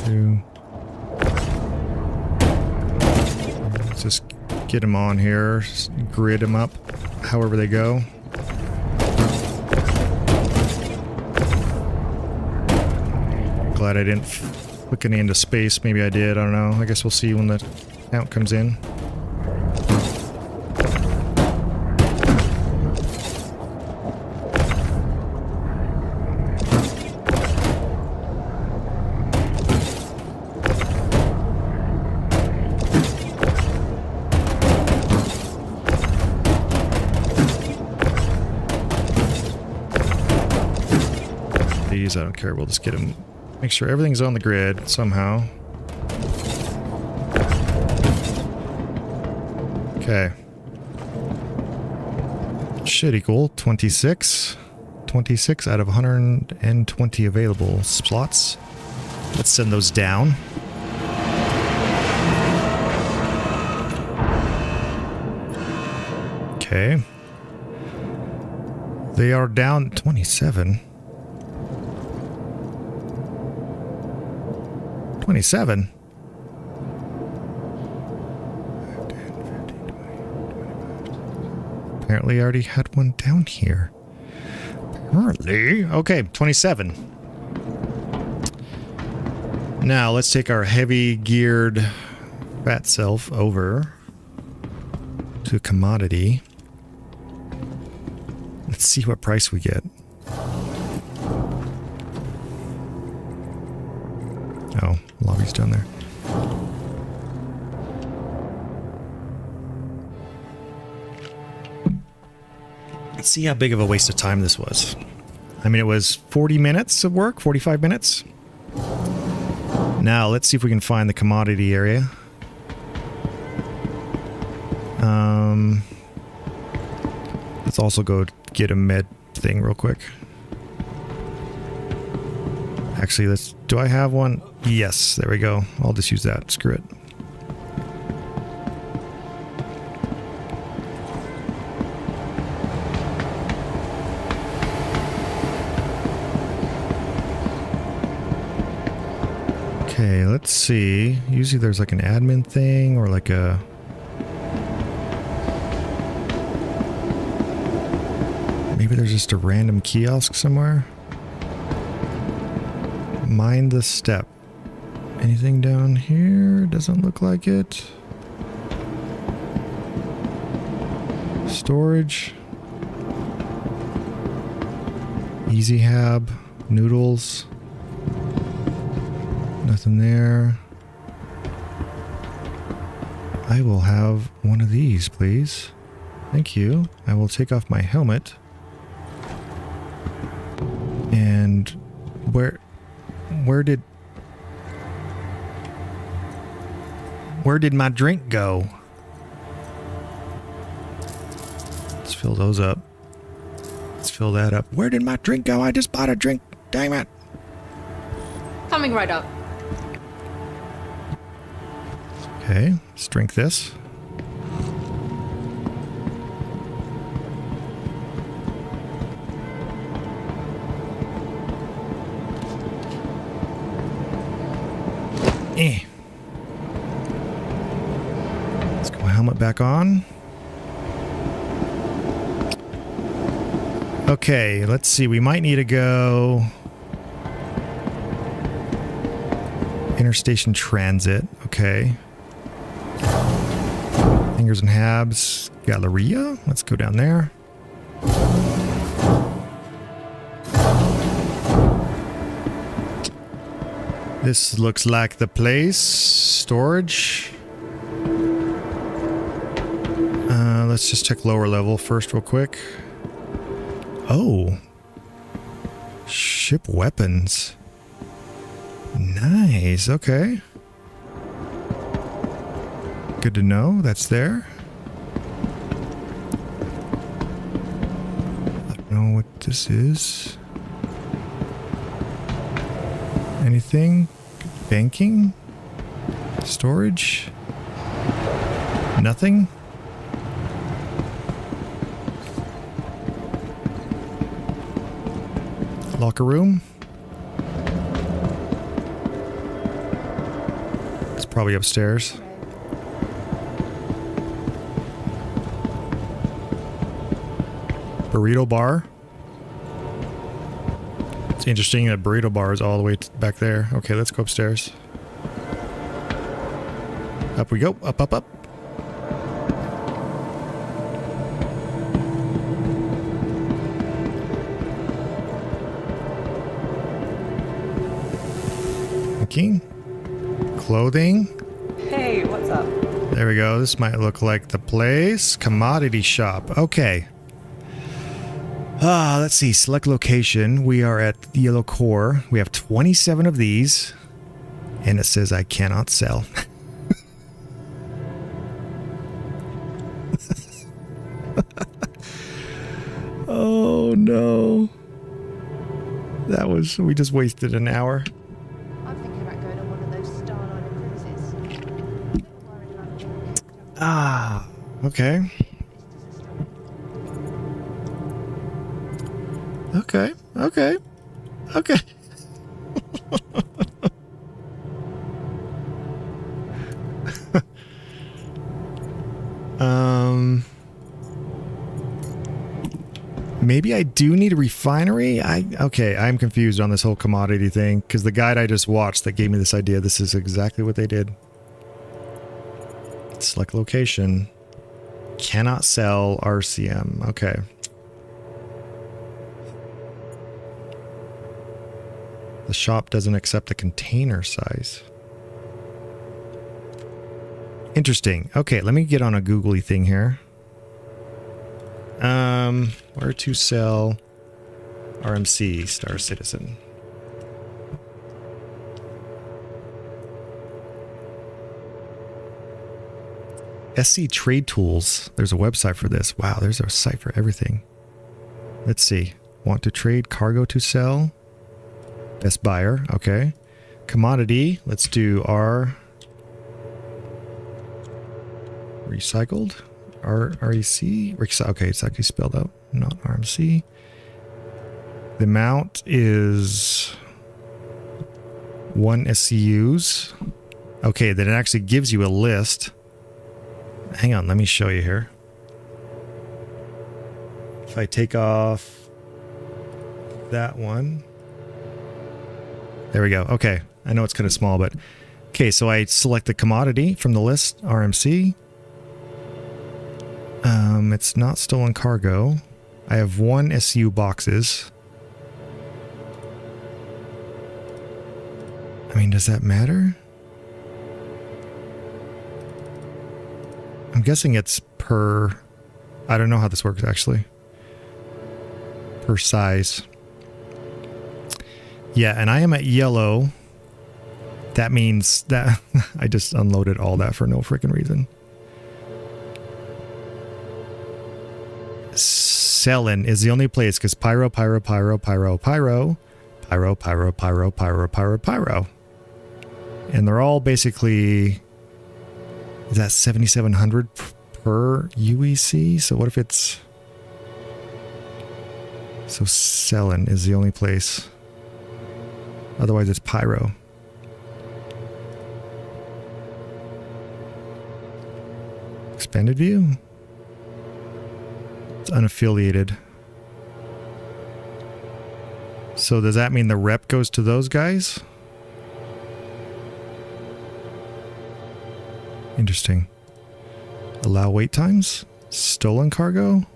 Two. Let's just get them on here, grid them up however they go. Glad I didn't flick any into space. Maybe I did. I don't know. I guess we'll see when the count comes in. I don't care. We'll just get them. Make sure everything's on the grid somehow. Okay. Should equal 26. 26 out of 120 available slots. Let's send those down. Okay. They are down 27. 27. Apparently I already had one down here. Apparently. Okay, 27. Now let's take our heavy geared fat self over to commodity. Let's see what price we get. Oh, lobby's down there. Let's see how big of a waste of time this was. I mean, it was 40 minutes of work, 45 minutes. Now, let's see if we can find the commodity area. Let's also go get a med thing real quick. Actually, do I have one? Yes, there we go. I'll just use that. Screw it. let's see. Usually there's like an admin thing or like a... Maybe there's just a random kiosk somewhere. Mind the step. Anything down here? Doesn't look like it. Storage. Easy Hab. Noodles. Nothing there. I will have one of these, please. Thank you. I will take off my helmet. And where did my drink go? Let's fill those up. Let's fill that up. Where did my drink go? I just bought a drink. Damn it. Coming right up. Okay, let's drink this. Let's get my helmet back on. Okay, let's see. We might need to go Interstation Transit. Okay. Fingers and Habs. Galleria. Let's go down there. This looks like the place. Storage. Let's just check lower level first real quick. Oh. Ship weapons. Nice. Okay. Good to know. That's there. I don't know what this is. Anything? Banking? Storage? Nothing? Locker room? It's probably upstairs. Burrito bar? It's interesting that burrito bar is all the way back there. Okay, let's go upstairs. Up we go. Up, up, up. Okay. Clothing. Hey, what's up? There we go. This might look like the place. Commodity shop. Okay. Let's see. Select location. We are at the Yellow Core. We have 27 of these. And it says I cannot sell. Oh no. That was... We just wasted an hour. I'm thinking about going on one of those Starliner cruises. Ah. Okay. Okay. Okay. Okay. Maybe I do need a refinery? Okay, I'm confused on this whole commodity thing, because the guide I just watched that gave me this idea, this is exactly what they did. Select location. Cannot sell RCM. Okay. The shop doesn't accept the container size. Interesting. Okay, let me get on a googly thing here. Where to sell RMC Star Citizen. SC Trade Tools. There's a website for this. Wow, there's a site for everything. Let's see. Want to trade, cargo to sell. Best buyer. Okay. Commodity. Let's do R. Recycled. REC? Okay, it's actually spelled out, not RMC. The amount is 1 SCUs. Okay, then it actually gives you a list. Hang on, let me show you here. If I take off that one. There we go. Okay, I know it's kind of small, but... Okay, so I select the commodity from the list, RMC. It's not stolen cargo. I have 1 SU boxes. I mean, does that matter? I'm guessing it's per... I don't know how this works, actually. Per size. Yeah, and I am at yellow. That means that I just unloaded all that for no freaking reason. Chillin is the only place because pyro. And they're all basically... Is that 7,700 per UEC? So what if it's... So Chillin is the only place. Otherwise it's pyro. Expanded view? It's unaffiliated. So does that mean the rep goes to those guys? Interesting. Allow wait times? Stolen cargo?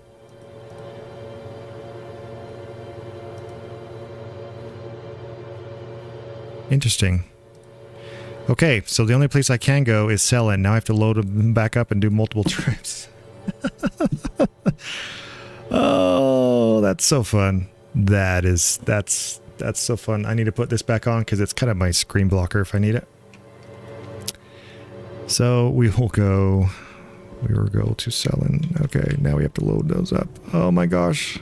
Interesting. Okay, so the only place I can go is Chillin. Now I have to load them back up and do multiple trips. Oh, that's so fun. That's so fun. I need to put this back on because it's kind of my screen blocker if I need it. So we will go to Chillin. Okay, now we have to load those up. Oh my gosh.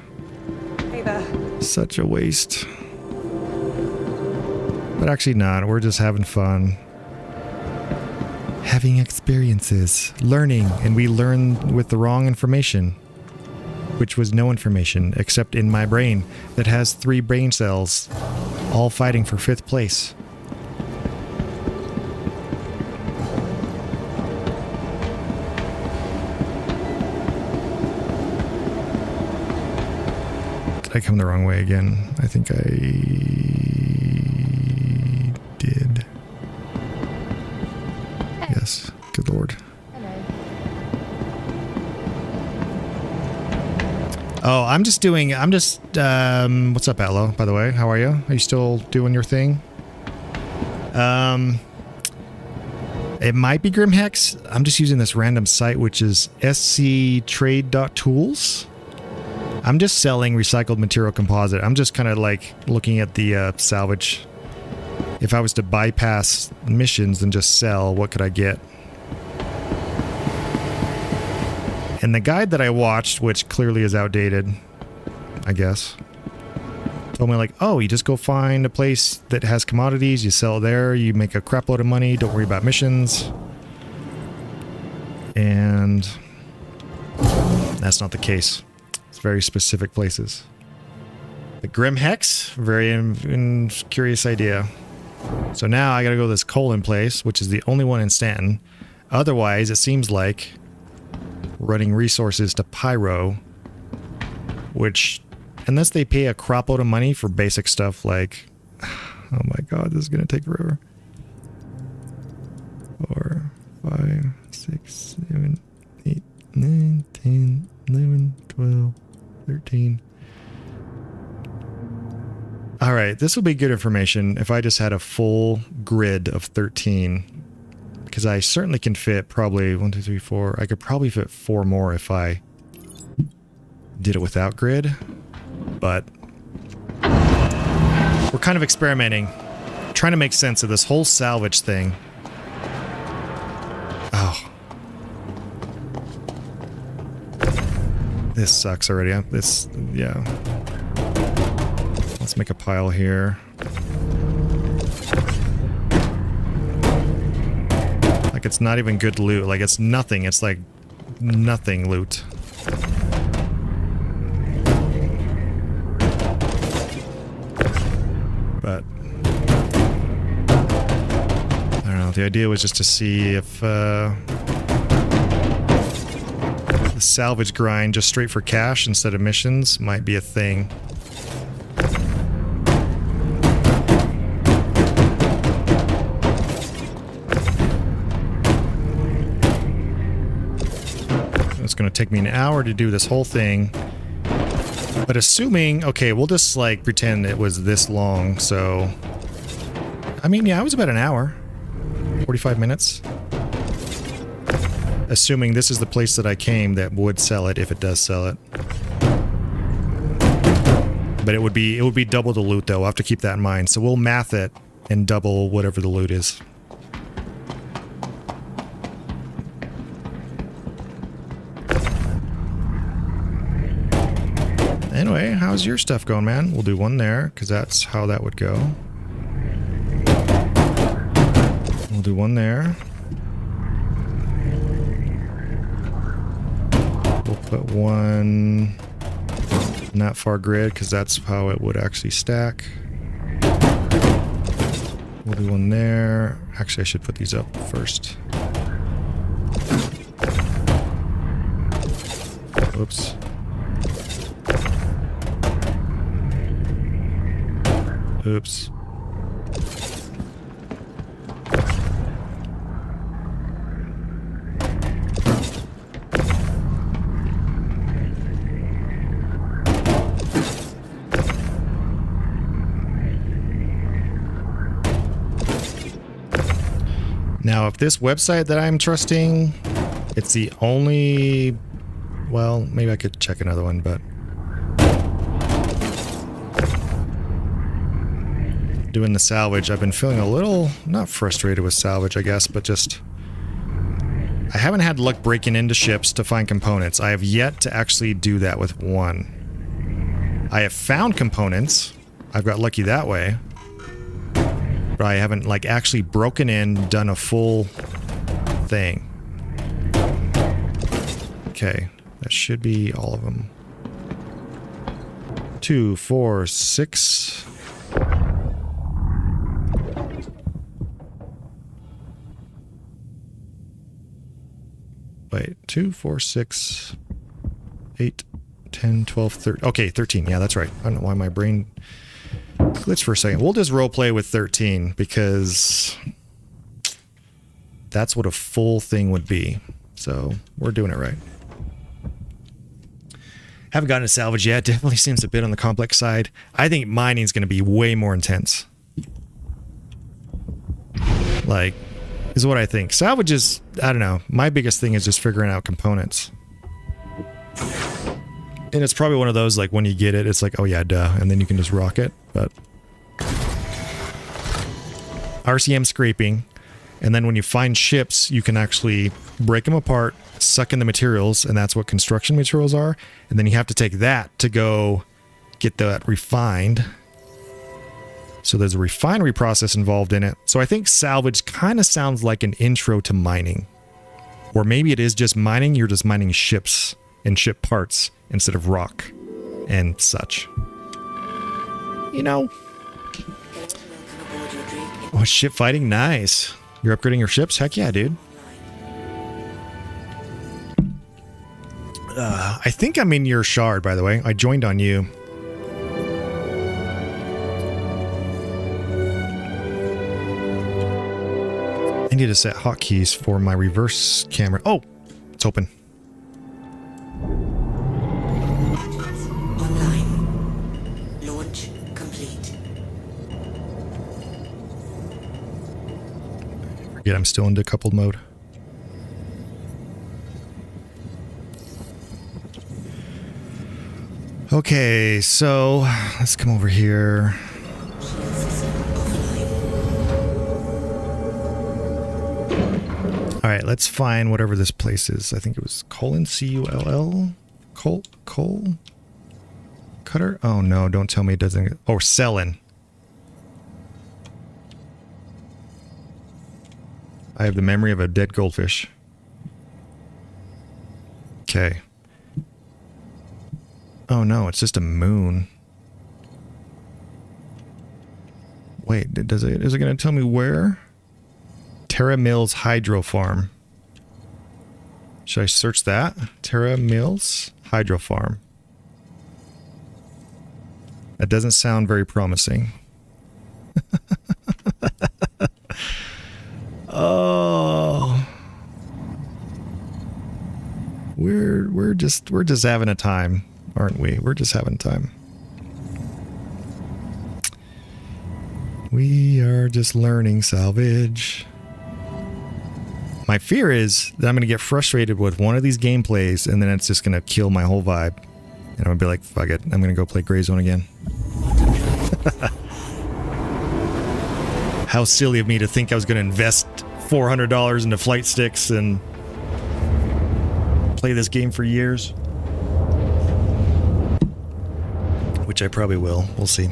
Hey there. Such a waste. But actually not. We're just having fun. Having experiences. Learning. And we learn with the wrong information. Which was no information except in my brain that has 3 brain cells. All fighting for 5th place. Did I come the wrong way again? I think I did. Yes. Good Lord. Hello. Oh, what's up, Atlo, by the way? How are you? Are you still doing your thing? It might be Grimhex. I'm just using this random site, which is sctrade.tools. I'm just selling recycled material composite. I'm just kind of like looking at the salvage. If I was to bypass missions and just sell, what could I get? And the guide that I watched, which clearly is outdated, I guess, told me like, oh, you just go find a place that has commodities, you sell there, you make a crap load of money, don't worry about missions. And that's not the case. It's very specific places. The Grim Hex, very curious idea. So now I gotta go to this Chillin place, which is the only one in Stanton. Otherwise, it seems like running resources to Pyro, which, unless they pay a crap load of money for basic stuff like, oh my god, this is gonna take forever. 4, 5, 6, 7, 8, 9, 10, 11, 12, 13. Alright, this will be good information if I just had a full grid of 13. Because I certainly can fit probably 1, 2, 3, 4. I could probably fit 4 more if I did it without grid. But we're kind of experimenting. Trying to make sense of this whole salvage thing. Oh. This sucks already. Yeah. Let's make a pile here. Like, it's not even good loot. Like, it's nothing. It's like nothing loot. But The idea was just to see if the salvage grind just straight for cash instead of missions might be a thing. It's going to take me an hour to do this whole thing. But assuming, okay, we'll just like pretend it was this long, so... I mean, yeah, it was about an hour. 45 minutes. Assuming this is the place that I came that would sell it, if it does sell it. But it would be double the loot though, I'll have to keep that in mind. So we'll math it and double whatever the loot is. Anyway, how's your stuff going, man? We'll do one there, because that's how that would go. We'll do one there. We'll put one in that far grid, because that's how it would actually stack. We'll do one there. Actually, I should put these up first. Whoops. Oops. Now, if this website that I'm trusting, it's the only... Well, maybe I could check another one, but... Doing the salvage, I've been feeling a little, not frustrated with salvage, I guess, but just... I haven't had luck breaking into ships to find components. I have yet to actually do that with one. I have found components. I've got lucky that way. But I haven't, like, actually broken in, done a full thing. Okay, that should be all of them. 2, 4, 6... Wait, 2, 4, 6, 8, 10, 12, 13. Okay, 13. Yeah, that's right. I don't know why my brain glitched for a second. We'll just roleplay with 13 because that's what a full thing would be. So we're doing it right. Haven't gotten to salvage yet. Definitely seems a bit on the complex side. I think mining is going to be way more intense. Like... is what I think. Salvage is, I don't know, my biggest thing is just figuring out components. And it's probably one of those, like, when you get it, it's like, oh yeah, duh, and then you can just rock it, but... RCM scraping, and then when you find ships, you can actually break them apart, suck in the materials, and that's what construction materials are, and then you have to take that to go get that refined. So there's a refinery process involved in it. So I think salvage kind of sounds like an intro to mining. Or maybe it is just mining, you're just mining ships and ship parts instead of rock and such. You know. Oh, ship fighting? Nice. You're upgrading your ships? Heck yeah, dude. I think I'm in your shard, by the way. I joined on you. I need to set hotkeys for my reverse camera. Oh, it's open. Online. Launch complete. Forget I'm still in decoupled mode. Okay, so let's come over here. All right, let's find whatever this place is. I think it was Colon, C-U-L-L? Coal? Cutter? Oh no, don't tell me it doesn't. Oh, Chillin. I have the memory of a dead goldfish. Okay. Oh no, it's just a moon. Wait, is it going to tell me where? Terra Mills Hydro Farm. Should I search that? Terra Mills Hydro Farm. That doesn't sound very promising. Oh. We're just having a time, aren't we? We're just having time. We are just learning salvage. My fear is that I'm going to get frustrated with one of these gameplays and then it's just going to kill my whole vibe. And I'm going to be like, fuck it, I'm going to go play Gray Zone again. How silly of me to think I was going to invest $400 into flight sticks and play this game for years. Which I probably will. We'll see.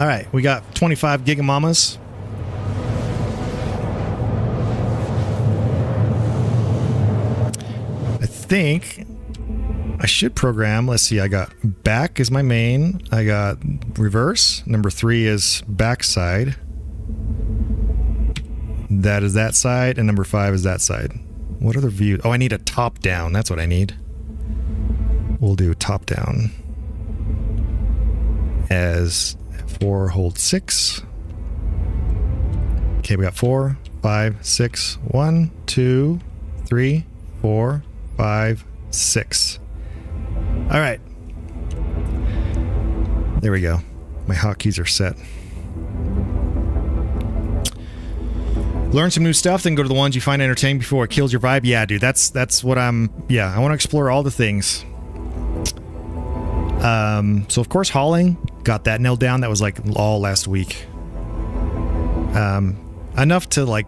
Alright, we got 25 Gigamamas. I think I should program. Let's see, I got back is my main. I got reverse. Number 3 is backside. That is that side. And number 5 is that side. What other view? Oh, I need a top down. That's what I need. We'll do top down. As 4 hold 6. Okay, we got 4, 5, 6. 1, 2, 3, 4, 5, 6. All right. There we go. My hotkeys are set. Learn some new stuff, then go to the ones you find entertaining before it kills your vibe. Yeah, dude, that's what I'm... Yeah, I want to explore all the things. So, of course, hauling. Got that nailed down. That was, like, all last week. Enough to, like,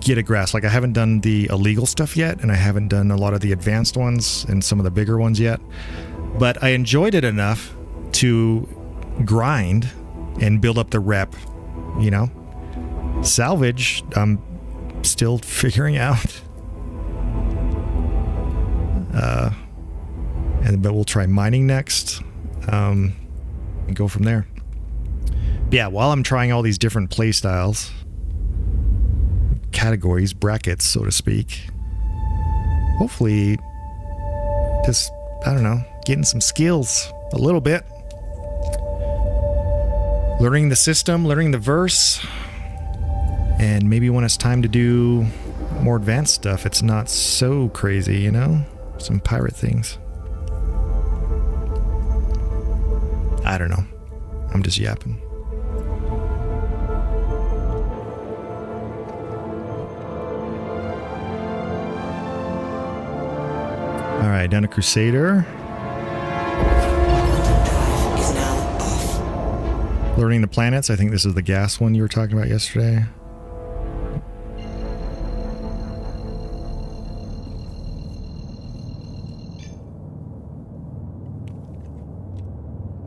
get a grasp. Like, I haven't done the illegal stuff yet, and I haven't done a lot of the advanced ones and some of the bigger ones yet. But I enjoyed it enough to grind and build up the rep, you know? Salvage, I'm still figuring out. But we'll try mining next, and go from there. But yeah, while I'm trying all these different play styles, categories, brackets, so to speak, hopefully just, I don't know, getting some skills a little bit. Learning the system, learning the verse. And maybe when it's time to do more advanced stuff, it's not so crazy, you know? Some pirate things. I don't know. I'm just yapping. Alright, down to Crusader. Is now off. Learning the planets. I think this is the gas one you were talking about yesterday.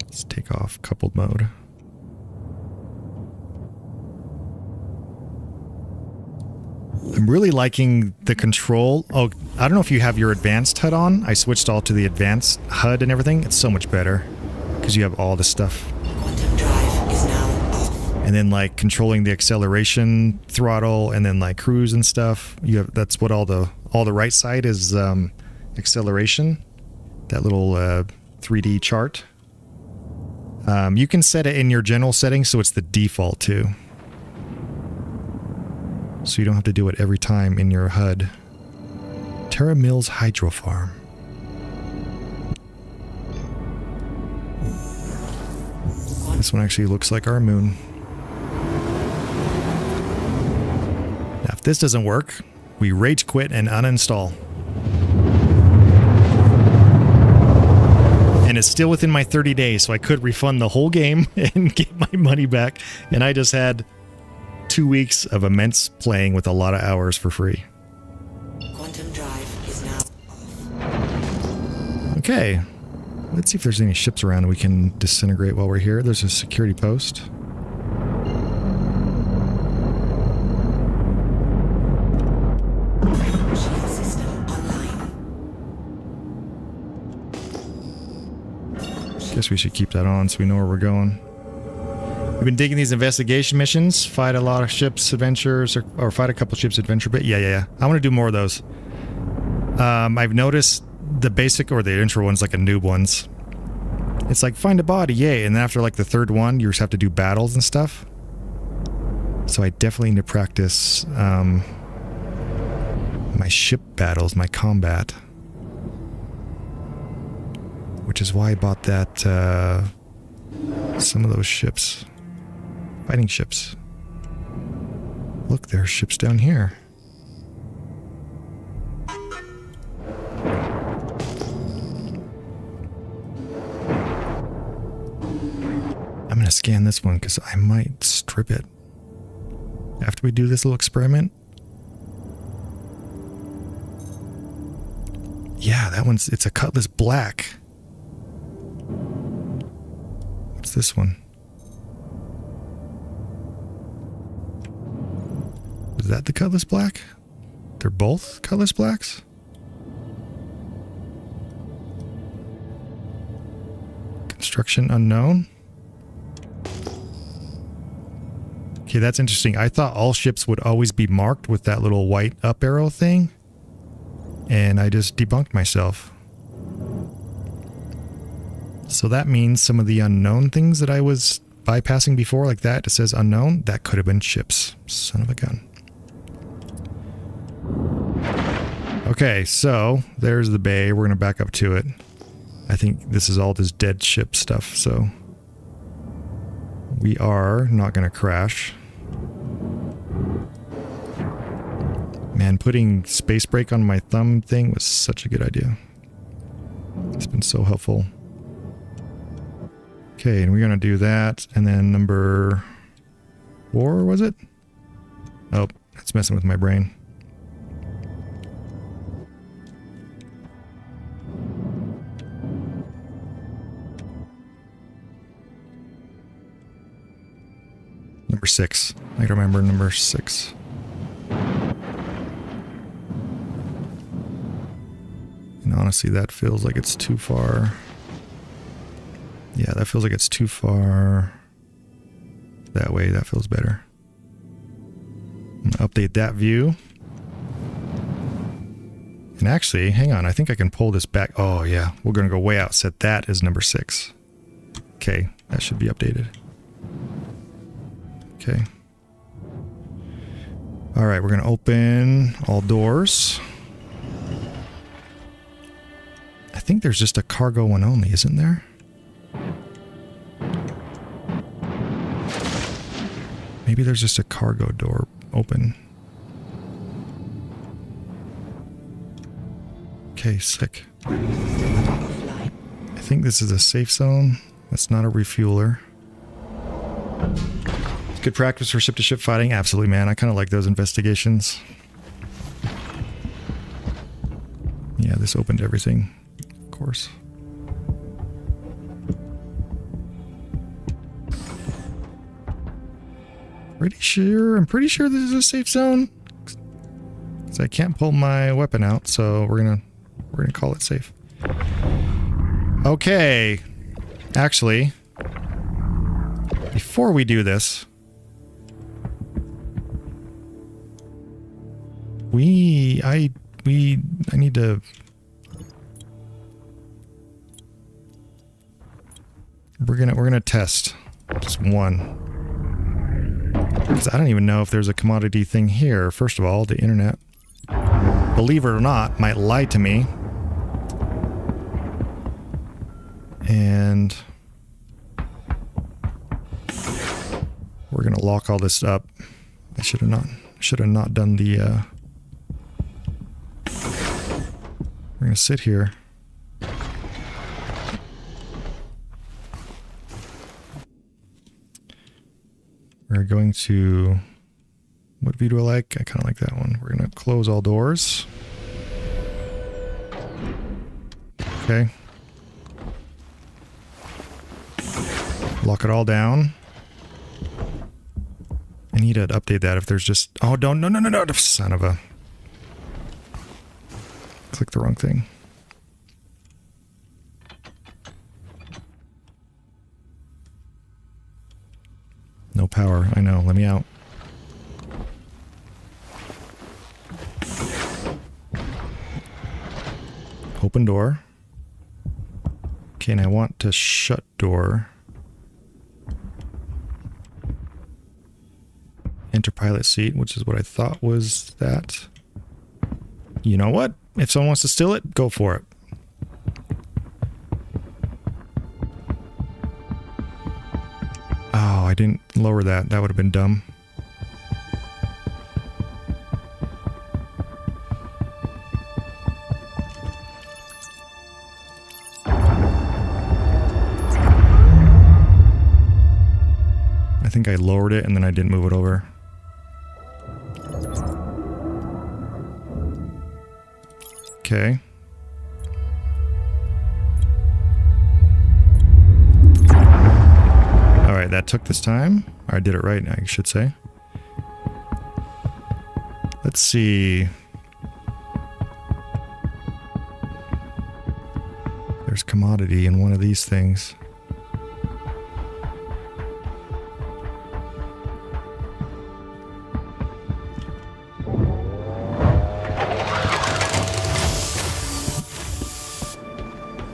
Let's take off coupled mode. I'm really liking the control. Oh, I don't know if you have your advanced HUD on. I switched all to the advanced HUD and everything. It's so much better because you have all the stuff. Quantum drive is now off. And then like controlling the acceleration throttle and then like cruise and stuff. You have, that's what all the right side is, acceleration. That little 3D chart. You can set it in your general settings so it's the default too. So you don't have to do it every time in your HUD. Terra Mills Hydro Farm. This one actually looks like our moon. Now, if this doesn't work, we rage quit and uninstall. And it's still within my 30 days, so I could refund the whole game and get my money back. And I just had 2 weeks of immense playing with a lot of hours for free. Quantum drive is now off. Okay. Let's see if there's any ships around we can disintegrate while we're here. There's a security post. Shield system online. Guess we should keep that on so we know where we're going. We've been digging these investigation missions, fight a lot of ships adventures, or fight a couple ships adventure bit. Yeah. I want to do more of those. I've noticed the basic or the intro ones, like a noob ones. It's like find a body, yay, and then after like the third one, you just have to do battles and stuff. So I definitely need to practice my ship battles, my combat. Which is why I bought that, some of those ships. Fighting ships. Look, there are ships down here. I'm gonna scan this one because I might strip it. After we do this little experiment. Yeah, that one's, it's a Cutlass Black. What's this one? Is that the Cutlass Black? They're both Cutlass Blacks? Construction unknown? Okay, that's interesting. I thought all ships would always be marked with that little white up arrow thing. And I just debunked myself. So that means some of the unknown things that I was bypassing before, like that, it says unknown, that could have been ships. Son of a gun. Okay, so there's the bay. We're going to back up to it. I think this is all this dead ship stuff, so we are not going to crash. Man, putting space brake on my thumb thing was such a good idea. It's been so helpful. Okay, and we're going to do that, and then number 4, was it? Oh, it's messing with my brain. Number 6. I remember number 6. And honestly, that feels like it's too far. Yeah, that feels like it's too far that way. That feels better. I'm gonna update that view. And actually, hang on, I think I can pull this back. Oh yeah, we're gonna go way out. Set that as number 6. Okay, that should be updated. Okay. All right, we're gonna open all doors. I think there's just a cargo one only, isn't there? Maybe there's just a cargo door open. Okay, sick. I think this is a safe zone. That's not a refueler. It's good practice for ship-to-ship fighting. Absolutely, man. I kind of like those investigations. Yeah, this opened everything. Of course. I'm pretty sure this is a safe zone. Because I can't pull my weapon out, so we're gonna call it safe. Okay. Actually, before we do this, I need to. We're gonna test just one. Because I don't even know if there's a commodity thing here. First of all, the internet, believe it or not, might lie to me. And we're gonna lock all this up. I should have not done the we're gonna sit here. We're going to, what view do I like? I kind of like that one. We're going to close all doors. Okay. Lock it all down. I need to update that if there's just, oh, don't, no, son of a. Click the wrong thing. No power. I know. Let me out. Open door. Okay, and I want to shut door. Enter pilot seat, which is what I thought was that. You know what? If someone wants to steal it, go for it. Oh, I didn't lower that. That would have been dumb. I think I lowered it and then I didn't move it over. Okay. Alright, that took this time. Or I did it right, I should say. Let's see. There's commodity in one of these things.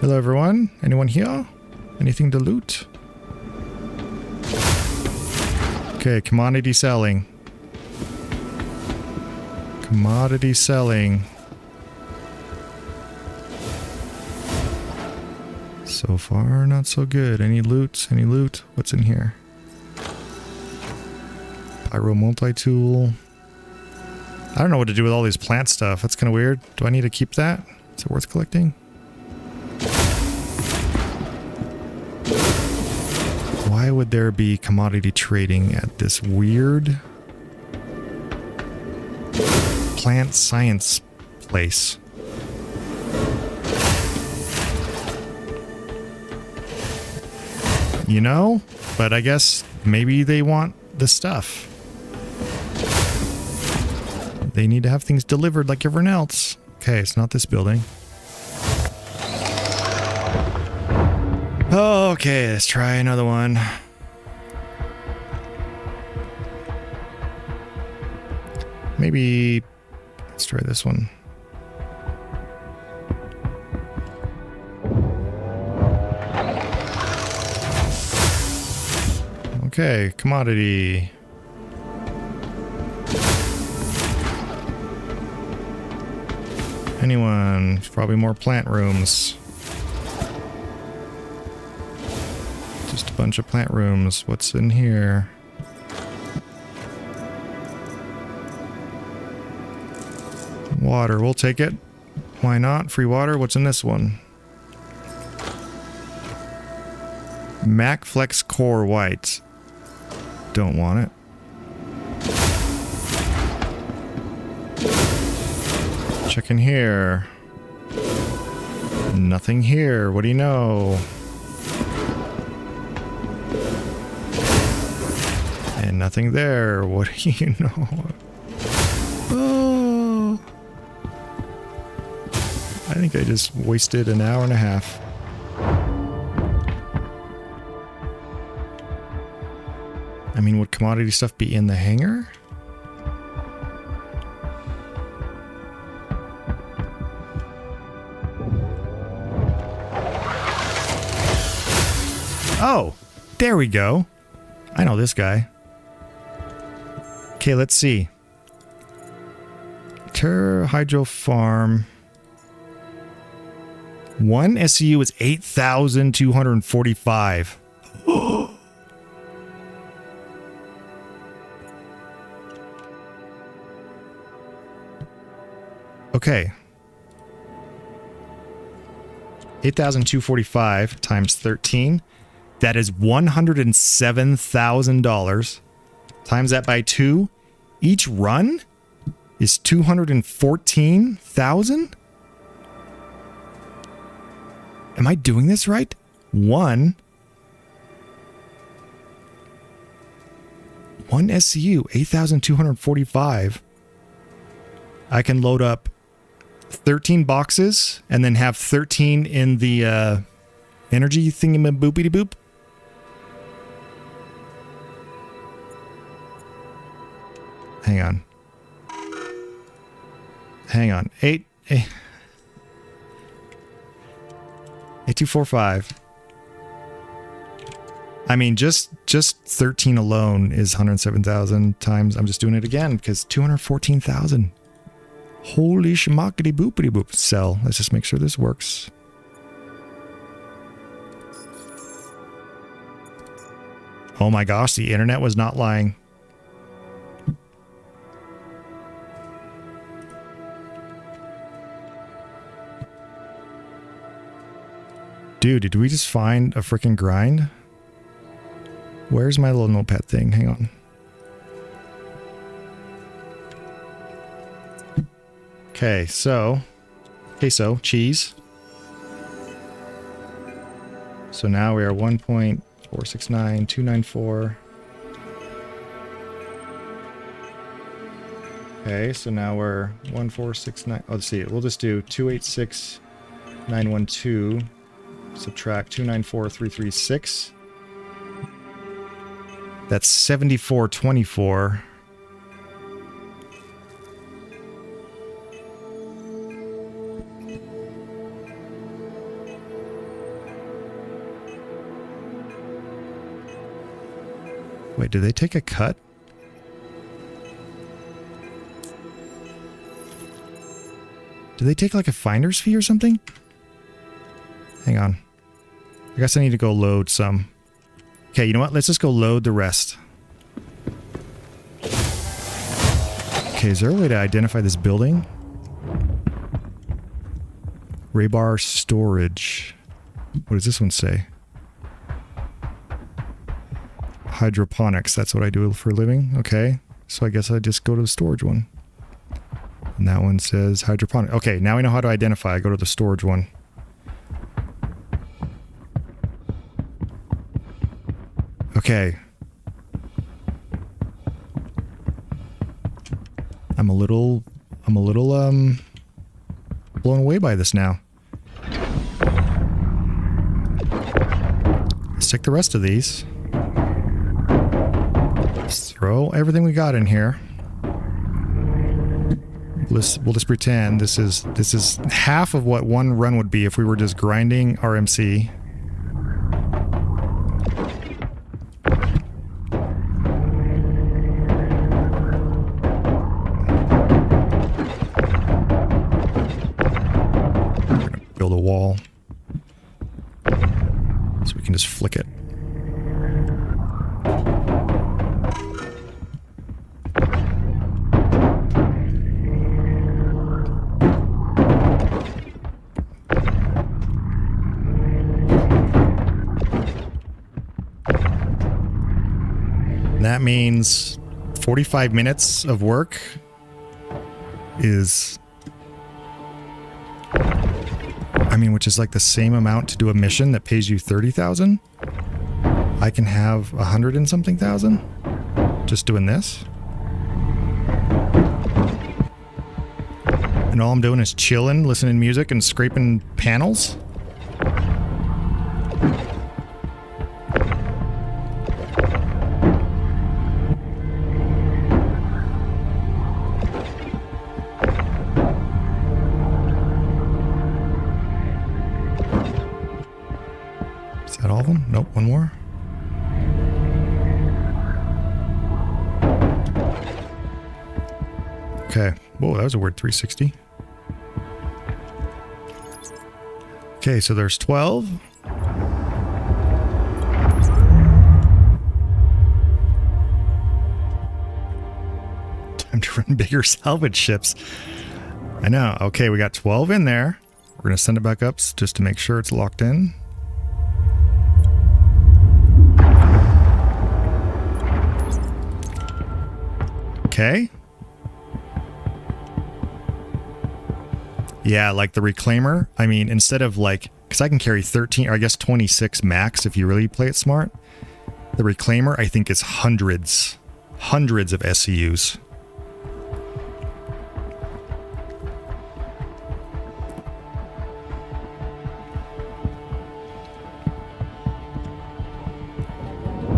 Hello everyone, anyone here? Anything to loot? Okay, commodity selling. Commodity selling. So far, not so good. Any loot? Any loot? What's in here? Pyro multi-tool. I don't know what to do with all these plant stuff. That's kind of weird. Do I need to keep that? Is it worth collecting? Why would there be commodity trading at this weird plant science place? You know? But I guess maybe they want the stuff. They need to have things delivered like everyone else. Okay, it's not this building. Okay, let's try another one. Maybe let's try this one. Okay, commodity. Anyone? Probably more plant rooms. Just a bunch of plant rooms. What's in here? Water. We'll take it. Why not? Free water. What's in this one? Mac Flex Core White. Don't want it. Check in here. Nothing here. What do you know? And nothing there. What do you know? Oh. I think I just wasted an hour and a half. I mean, would commodity stuff be in the hangar? Oh, there we go. I know this guy. Okay, let's see. Terra Hydro Farm. One SCU is 8,245. Okay. 8,245 times 13. That is $107,000. Times that by 2. Each run is 214,000? Am I doing this right? One SCU, 8,245. I can load up 13 boxes and then have 13 in the energy thingamaboopity boop. Hang on. Hang on. 8245. I mean, just 13 alone is 107,000 times. I'm just doing it again because 214,000. Holy schmackety boopity boop. Sell. Let's just make sure this works. Oh my gosh, the internet was not lying. Dude, did we just find a freaking grind? Where's my little notepad thing? Hang on. Okay, so queso, cheese. So now we are 1.469294. Okay, so now we're 1469. Oh, let's see. We'll just do 286912. Subtract 294336. That's 7424. Wait, did they take a cut? Did they take like a finder's fee or something? Hang on. I guess I need to go load some. Okay, you know what? Let's just go load the rest. Okay, is there a way to identify this building? Rebar storage. What does this one say? Hydroponics. That's what I do for a living. Okay, so I guess I just go to the storage one. And that one says hydroponic. Okay, now we know how to identify. I go to the storage one. Okay. I'm a little blown away by this now. Let's take the rest of these. Let's throw everything we got in here. We'll just pretend this is half of what one run would be if we were just grinding RMC. Build a wall so we can just flick it. That means 45 minutes of work is, I mean, which is like the same amount to do a mission that pays you 30,000. I can have 100 and something thousand just doing this. And all I'm doing is chilling, listening to music and scraping panels. Is that all of them? Nope, one more. Okay. Whoa, that was a weird 360. Okay, so there's 12. Time to run bigger salvage ships. I know. Okay, we got 12 in there. We're going to send it back up just to make sure it's locked in. Okay. Yeah, like the reclaimer. I mean, instead of like, because I can carry 13, or I guess 26 max if you really play it smart. The reclaimer, I think, is hundreds of SCUs.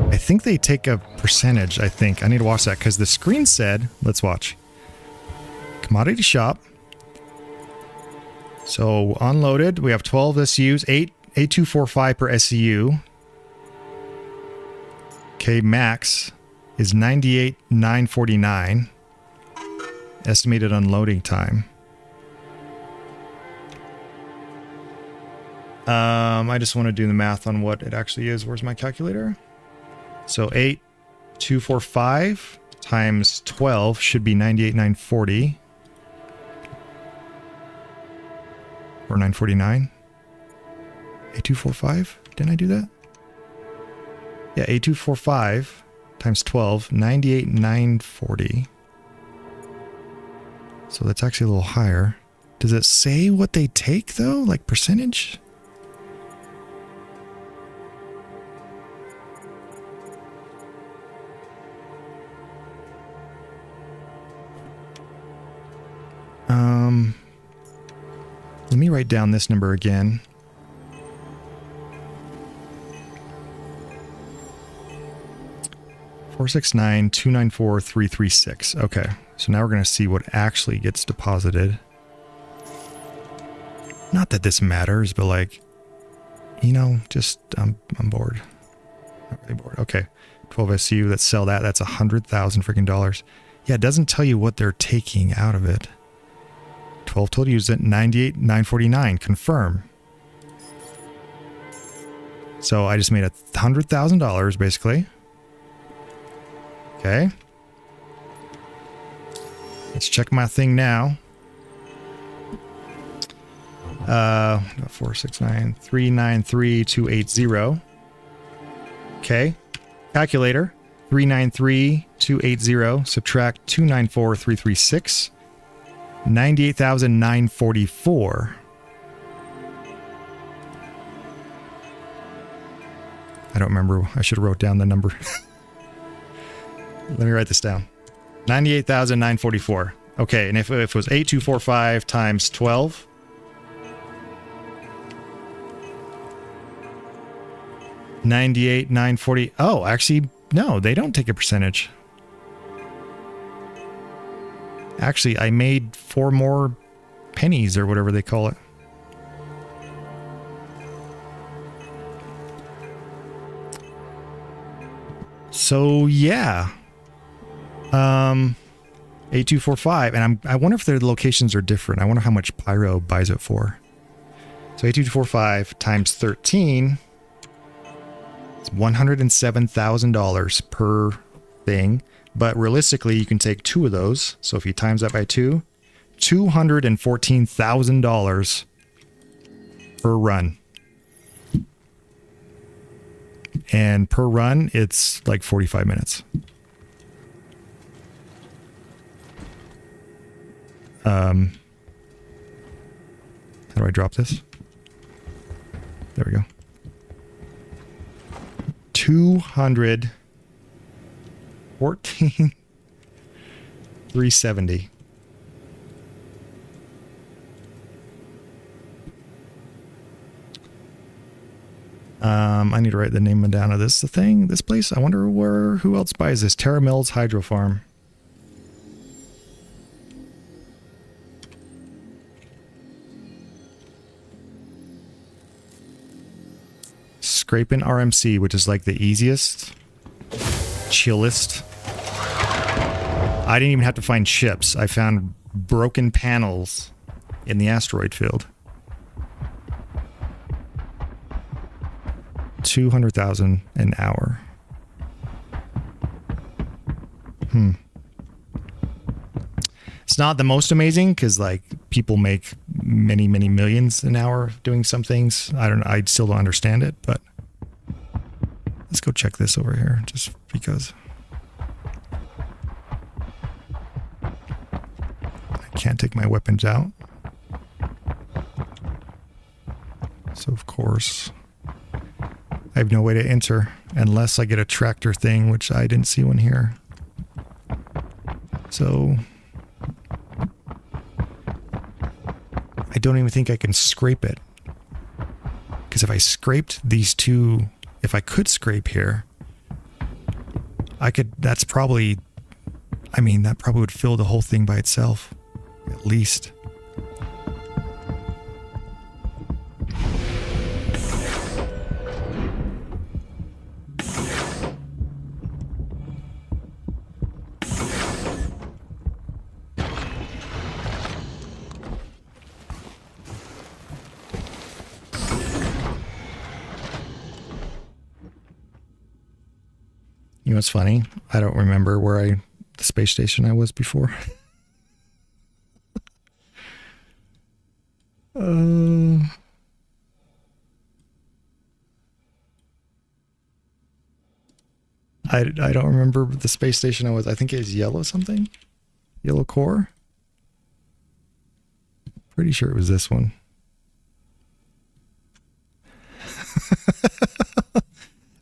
I think they take a percentage, I think. I need to watch that because the screen said, let's watch. Commodity shop. So unloaded, we have 12 SCUs, 8245 per SCU. Okay, max is 98,949. Estimated unloading time. I just want to do the math on what it actually is. Where's my calculator? So 8245 times 12 should be 98,940. Or 949. 8245? Didn't I do that? Yeah, 8245 times 12, 98,940. So that's actually a little higher. Does it say what they take though? Like percentage? Let me write down this number again. $469,294,336. Okay, so now we're going to see what actually gets deposited. Not that this matters, but like, you know, just I'm bored. Not really bored. Okay, 12 SCU. Let's sell that. That's 100,000 freaking dollars. Yeah, it doesn't tell you what they're taking out of it. 12 total use it. 98,949. Confirm. So I just made $100,000 basically. Okay. Let's check my thing now. 469,393,280. Okay. Calculator. 393,280. Subtract 294,336. 98,944. I don't remember. I should have wrote down the number. Let me write this down. 98,944. Okay, and if it was 8245 times 12. $98,940. Oh, actually, no, they don't take a percentage. Actually, I made 4 more pennies or whatever they call it. So yeah. 8245, and I wonder if their locations are different. I wonder how much Pyro buys it for. So 8245 times 13 is $107,000 per thing. But realistically, you can take 2 of those. So if you times that by 2, $214,000 per run. And per run, it's like 45 minutes. How do I drop this? There we go. 370. I need to write the name down of this place. I wonder who else buys this. Terra Mills Hydro Farm. Scraping RMC, which is like the easiest, chillest. I didn't even have to find ships. I found broken panels in the asteroid field. 200,000 an hour. It's not the most amazing because like people make many millions an hour doing some things. I still don't understand it, but let's go check this over here just because. I can't take my weapons out. So of course I have no way to enter unless I get a tractor thing, which I didn't see one here. So I don't even think I can scrape it. Because if I scraped these two, if I could scrape here, I could, that's probably, I mean, that probably would fill the whole thing by itself. At least. You know what's funny? I don't remember where the space station I was before. I don't remember the space station I was. I think it was yellow something? Yellow core? Pretty sure it was this one.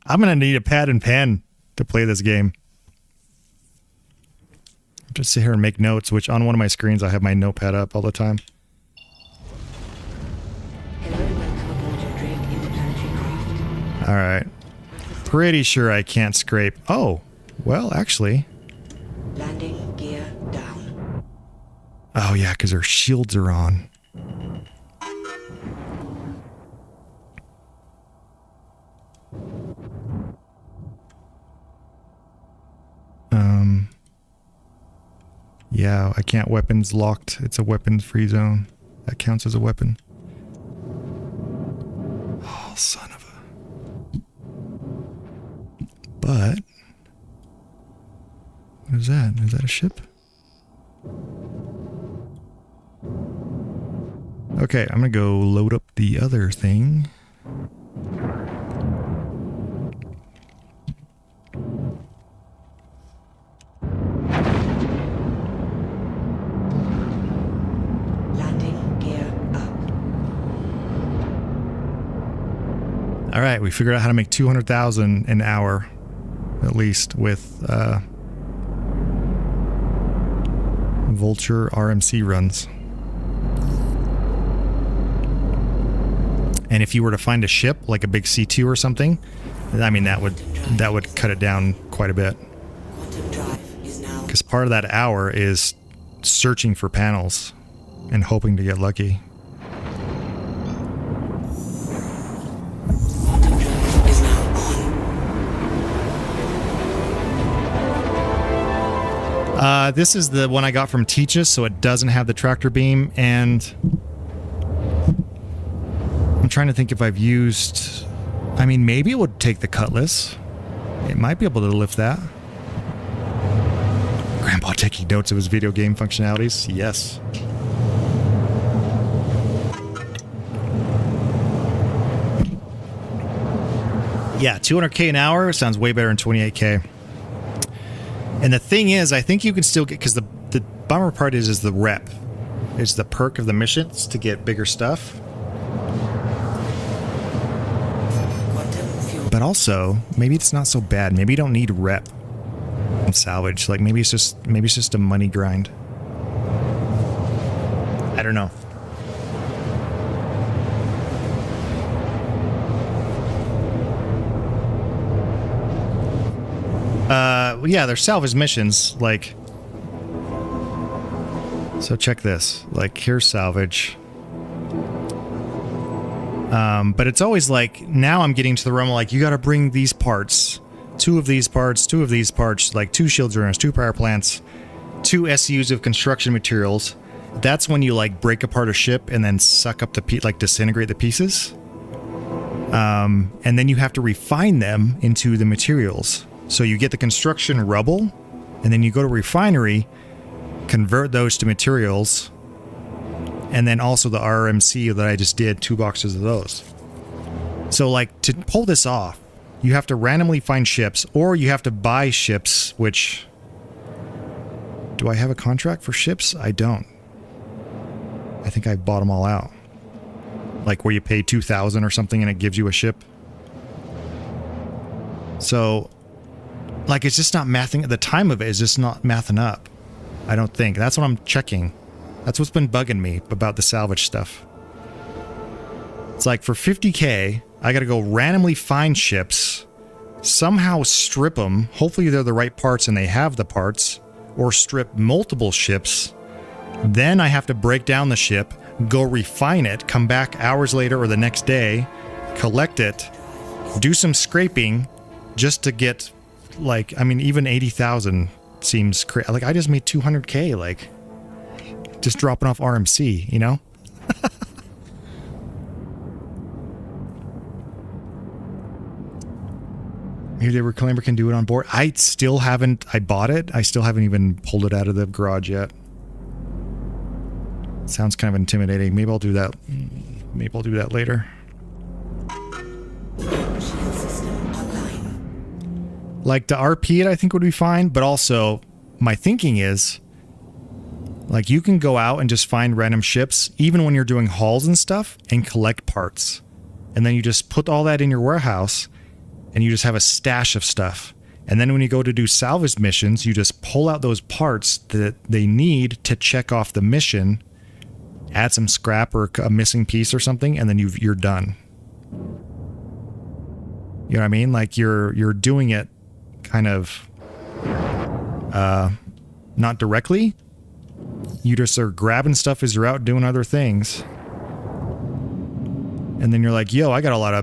I'm going to need a pad and pen to play this game. Just sit here and make notes, which on one of my screens I have my notepad up all the time. All right. Pretty sure I can't scrape. Oh, well, actually. Landing gear down. Oh, yeah, because our shields are on. Yeah, I can't weapons locked. It's a weapons free zone. That counts as a weapon. Oh, son of a... But... What is that? Is that a ship? Okay, I'm gonna go load up the other thing. All right, we figured out how to make 200,000 an hour, at least, with Vulture RMC runs. And if you were to find a ship, like a big C2 or something, I mean, that would cut it down quite a bit. Because part of that hour is searching for panels and hoping to get lucky. This is the one I got from Teachus, so it doesn't have the tractor beam, and I'm trying to think if I've used... I mean, maybe it would take the Cutlass. It might be able to lift that. Grandpa taking notes of his video game functionalities. Yes. Yeah, 200K an hour sounds way better than 28K. And the thing is, I think you can still get, because the bummer part is the rep. It's the perk of the missions to get bigger stuff. But also, maybe it's not so bad. Maybe you don't need rep and salvage. Like maybe it's just a money grind. I don't know. Yeah, they're salvage missions, like... So check this. Like, here's salvage. But it's always like, now I'm getting to the realm of like, you gotta bring these parts. 2 of these parts, 2 of these parts, like 2 shield runners, 2 power plants, 2 SCUs of construction materials. That's when you like break apart a ship and then suck up the like disintegrate the pieces. And then you have to refine them into the materials. So you get the construction rubble, and then you go to refinery, convert those to materials, and then also the RMC that I just did, 2 boxes of those. So like to pull this off, you have to randomly find ships, or you have to buy ships, which... Do I have a contract for ships? I don't. I think I bought them all out. Like where you pay 2,000 or something and it gives you a ship. So... Like, it's just not mathing... The time of it is just not mathing up. I don't think. That's what I'm checking. That's what's been bugging me about the salvage stuff. It's like, for 50K, I gotta go randomly find ships, somehow strip them. Hopefully they're the right parts and they have the parts, or strip multiple ships. Then I have to break down the ship, go refine it, come back hours later or the next day, collect it, do some scraping just to get, like, I mean, even 80,000 seems crazy. Like, I just made 200K, like, just dropping off RMC, you know? Maybe they were claiming can do it on board. I still haven't, I bought it. I still haven't even pulled it out of the garage yet. Sounds kind of intimidating. Maybe I'll do that. Maybe I'll do that later. Like, to RP it, I think would be fine. But also, my thinking is, like, you can go out and just find random ships, even when you're doing hauls and stuff, and collect parts. And then you just put all that in your warehouse, and you just have a stash of stuff. And then when you go to do salvage missions, you just pull out those parts that they need to check off the mission, add some scrap or a missing piece or something, and then you're done. You know what I mean? Like, you're doing it kind of not directly. You just are grabbing stuff as you're out doing other things. And then you're like, yo, I got a lot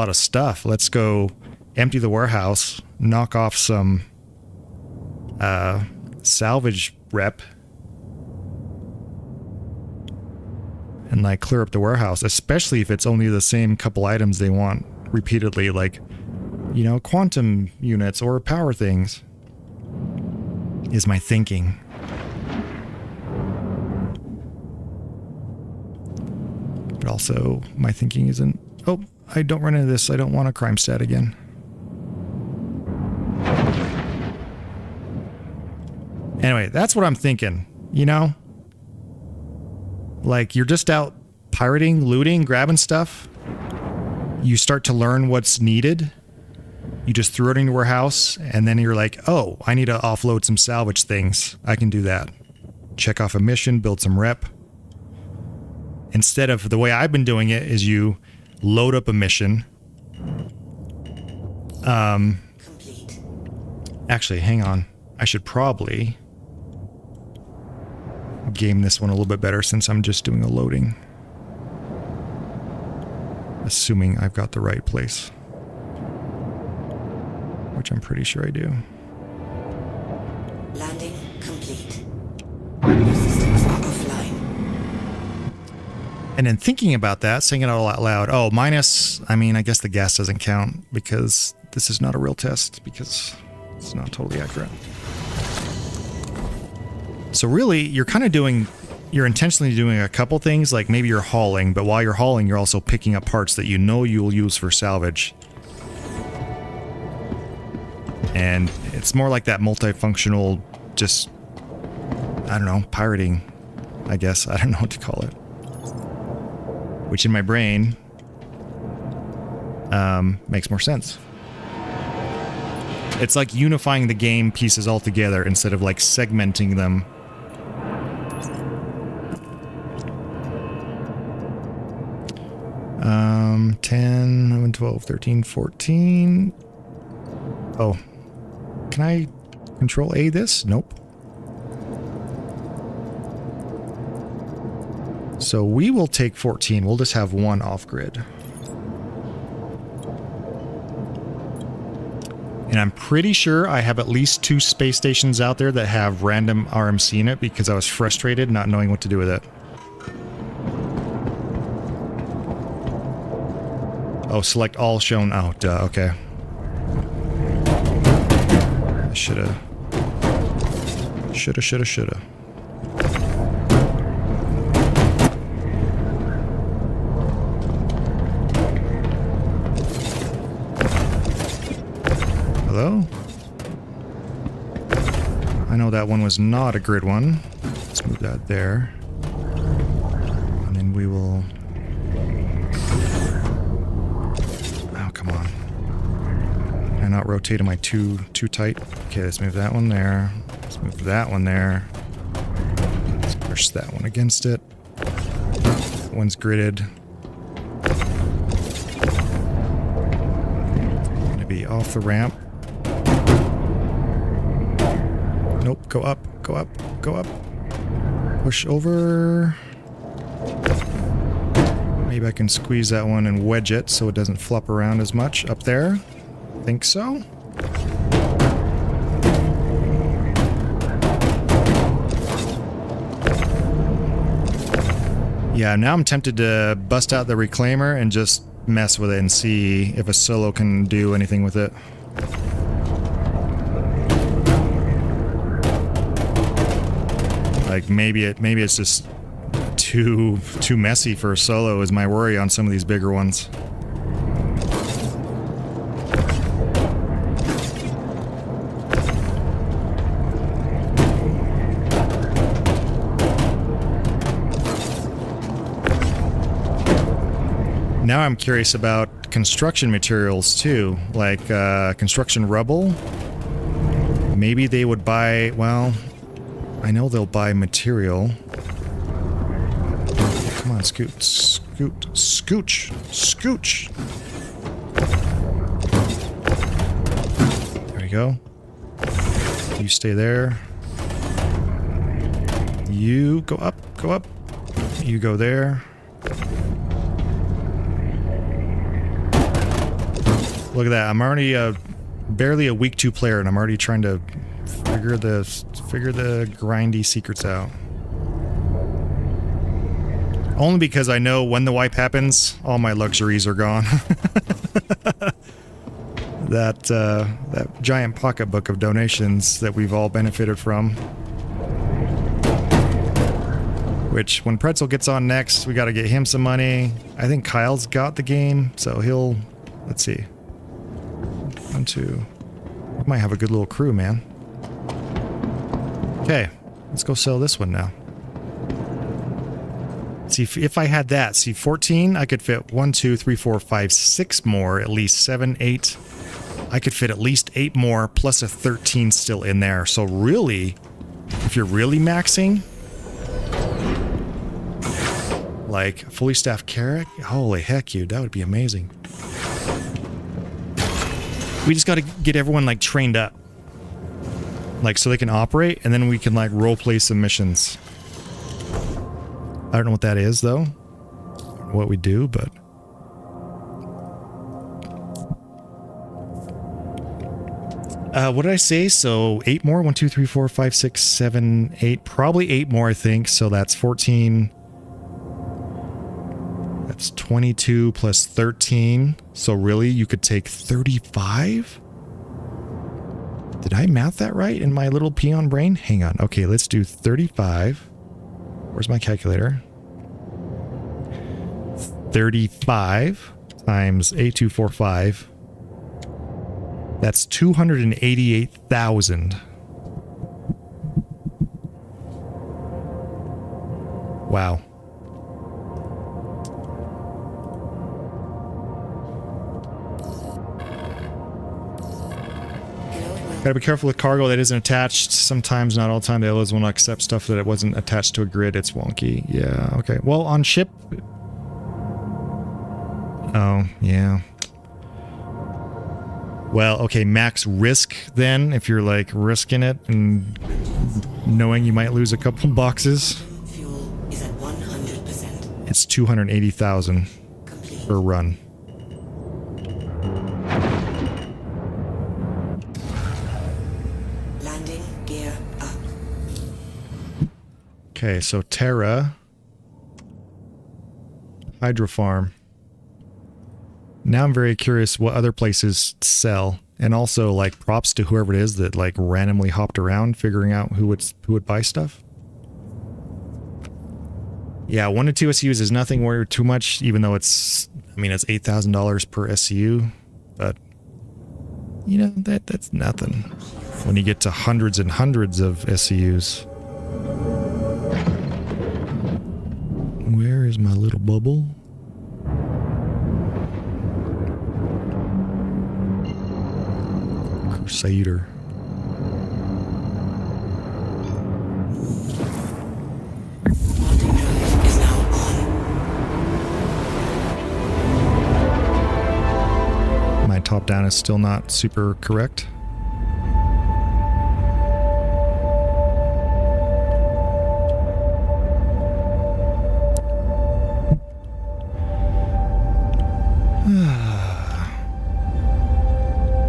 of stuff. Let's go empty the warehouse, knock off some salvage rep, and like clear up the warehouse, especially if it's only the same couple items they want repeatedly, like, you know, quantum units or power things, is my thinking. But also, my thinking isn't, oh, I don't run into this, I don't want a crime stat again. Anyway, that's what I'm thinking, you know? Like, you're just out pirating, looting, grabbing stuff. You start to learn what's needed. You just threw it in your warehouse, and then you're like, oh, I need to offload some salvage things. I can do that. Check off a mission, build some rep. Instead of the way I've been doing it is you load up a mission. Complete. Actually, hang on. I should probably game this one a little bit better since I'm just doing a loading. Assuming I've got the right place. Which I'm pretty sure I do. Landing complete. New systems are offline. And then thinking about that, saying it all out loud, oh, minus, I mean, I guess the gas doesn't count because this is not a real test because it's not totally accurate. So really, you're kind of doing, you're intentionally doing a couple things, like maybe you're hauling, but while you're hauling, you're also picking up parts that you know you'll use for salvage. And it's more like that multifunctional, just, I don't know, pirating, I guess. I don't know what to call it. Which in my brain makes more sense. It's like unifying the game pieces all together instead of like segmenting them. Um, 10, 11, 12, 13, 14. Oh, can I control A this? Nope. So we will take 14. We'll just have one off-grid. And I'm pretty sure I have at least 2 space stations out there that have random RMC in it because I was frustrated not knowing what to do with it. Oh, select all shown. Oh, duh, okay. I shoulda. Shoulda. Hello? I know that one was not a grid one. Let's move that there. And then we will... Oh, come on. Can I not rotate? Am I too tight? Okay, let's move that one there. Let's move that one there. Let's push that one against it. That one's gridded. Maybe off the ramp. Nope, go up, go up, go up. Push over. Maybe I can squeeze that one and wedge it so it doesn't flop around as much. Up there. Think so. Yeah, now I'm tempted to bust out the reclaimer and just mess with it and see if a solo can do anything with it. Like maybe it's just too messy for a solo is my worry on some of these bigger ones. Now I'm curious about construction materials too, like construction rubble. Maybe they would buy, well, I know they'll buy material. Come on, scoot, scoot, scooch, scooch. There we go. You stay there. You go up, go up. You go there. Look at that. I'm already barely a week 2 player and I'm already trying to figure the grindy secrets out. Only because I know when the wipe happens, all my luxuries are gone. That giant pocketbook of donations that we've all benefited from. Which, when Pretzel gets on next, we gotta get him some money. I think Kyle's got the game, so he'll... Let's see. 1, 2... We might have a good little crew, man. Okay, let's go sell this one now. See, if I had that, see, 14, I could fit 1, 2, 3, 4, 5, 6 more, at least 7, 8. I could fit at least 8 more, plus a 13 still in there. So really, if you're really maxing, like fully staffed carrot, holy heck, you, that would be amazing. We just got to get everyone like trained up, like so they can operate, and then we can like role play some missions. I don't know what that is though, what we do, but what did I say? So 8 more. 1, 2, 3, 4, 5, 6, 7, 8. Probably 8 more, I think. So that's 14. That's 22 plus 13. So really, you could take 35? Did I math that right in my little peon brain? Hang on. Okay, let's do 35. Where's my calculator? 35 times 8245. That's 288,000. Wow. Gotta be careful with cargo that isn't attached. Sometimes, not all the time, the LOs will not accept stuff that it wasn't attached to a grid. It's wonky. Yeah, okay. Well, on ship... Oh, yeah. Well, okay, max risk then, if you're like risking it and knowing you might lose a couple boxes. Fuel is at 100%. It's 280,000 per run. Landing gear up. Okay, so Terra, Hydro Farm. Now I'm very curious what other places sell, and also like props to whoever it is that like randomly hopped around figuring out who would buy stuff. Yeah, 1 to 2 SUs is nothing worth too much, even though it's, I mean, it's $8,000 per SU, but you know, that's nothing when you get to hundreds and hundreds of SUs. Where is my little bubble? Crusader. Is now on. My top countdown is still not super correct.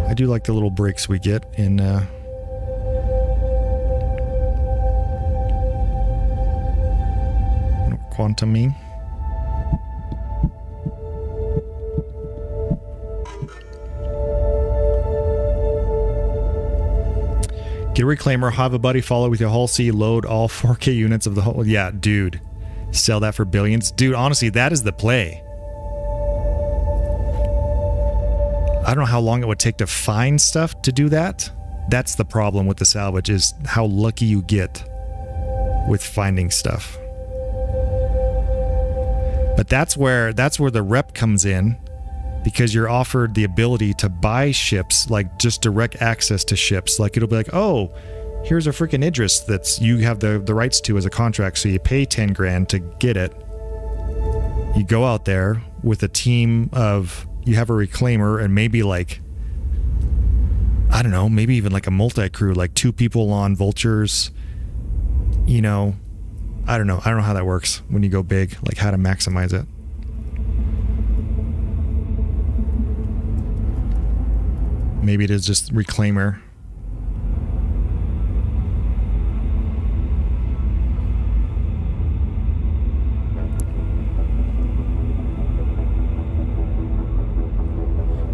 I do like the little breaks we get in Quantuming. Get a reclaimer, have a buddy follow with your Hull C, load all 4K units of the whole. Yeah, dude. Sell that for billions. Dude, honestly, that is the play. I don't know how long it would take to find stuff to do that. That's the problem with the salvage, is how lucky you get with finding stuff. But that's where the rep comes in, because you're offered the ability to buy ships, like just direct access to ships. Like it'll be like, oh, here's a freaking Idris that's you have the rights to as a contract. So you pay 10 grand to get it. You go out there with a team of, you have a reclaimer and maybe like, I don't know, maybe even like a multi-crew, like 2 people on vultures, you know, I don't know how that works when you go big, like how to maximize it. Maybe it is just reclaimer.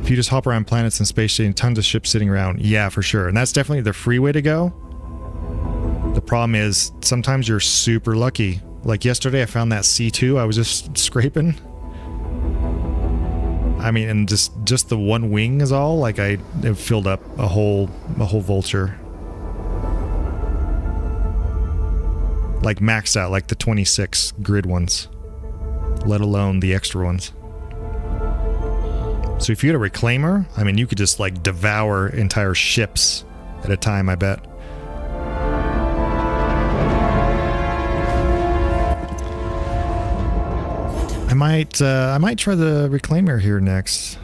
If you just hop around planets and space station, tons of ships sitting around. Yeah, for sure. And that's definitely the free way to go. The problem is sometimes you're super lucky. Like yesterday I found that C2 I was just scraping. I mean, and just the one wing is all, like it filled up a whole vulture. Like maxed out, like the 26 grid ones, let alone the extra ones. So if you had a reclaimer, I mean, you could just like devour entire ships at a time, I bet. I might try the reclaimer here next.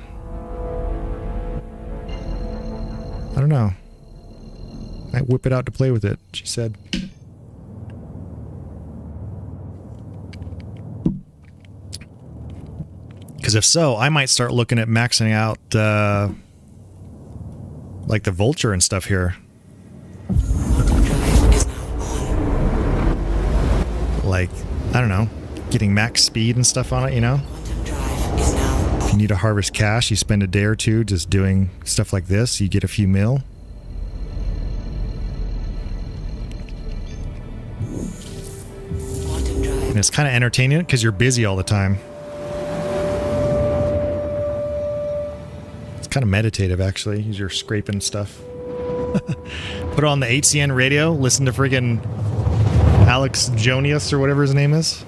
I don't know. Might whip it out to play with it, she said. Because if so, I might start looking at maxing out like the vulture and stuff here. Like, I don't know, getting max speed and stuff on it, you know? If you need to harvest cash, you spend a day or two just doing stuff like this, you get a few mil. And it's kind of entertaining because you're busy all the time. It's kind of meditative, actually. You're scraping stuff. Put it on the HCN radio, listen to friggin' Alex Jonius or whatever his name is.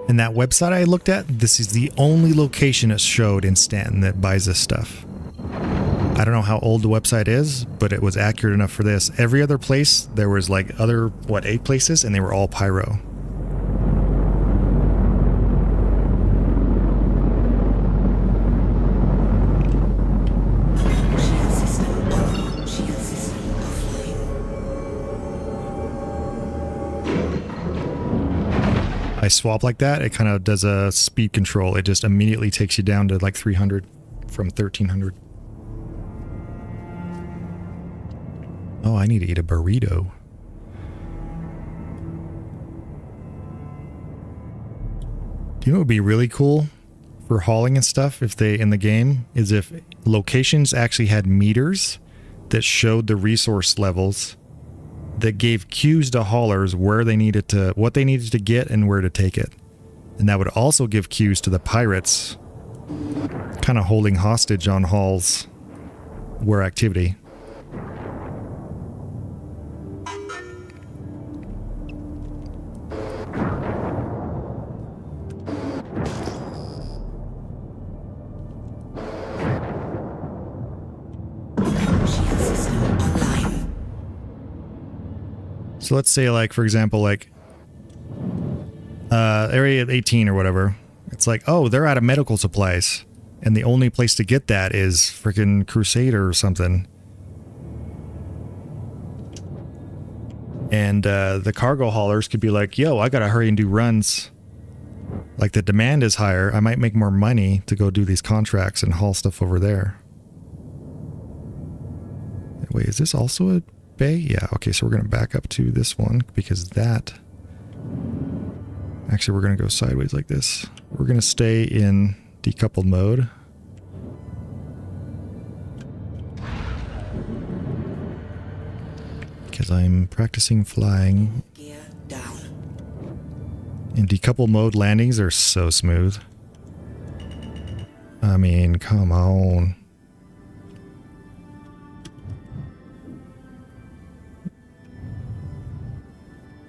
And that website I looked at, this is the only location it showed in Stanton that buys this stuff. I don't know how old the website is, but it was accurate enough for this. Every other place, there was like other, 8 places, and they were all pyro. I swap like that, it kind of does a speed control. It just immediately takes you down to like 300 from 1300. Oh, I need to eat a burrito. Do you know what would be really cool for hauling and stuff if they in the game is if locations actually had meters that showed the resource levels, that gave cues to haulers where they needed to, what they needed to get and where to take it. And that would also give cues to the pirates, kind of holding hostage on hauls where activity. So let's say, like, for example, like, area 18 or whatever. It's like, oh, they're out of medical supplies. And the only place to get that is freaking Crusader or something. And the cargo haulers could be like, yo, I gotta hurry and do runs. Like, the demand is higher. I might make more money to go do these contracts and haul stuff over there. Wait, is this also a bay? Yeah, okay, so we're gonna back up to this one because that... Actually, we're gonna go sideways like this. We're gonna stay in decoupled mode. Because I'm practicing flying. Gear down. In decoupled mode, landings are so smooth. I mean, come on.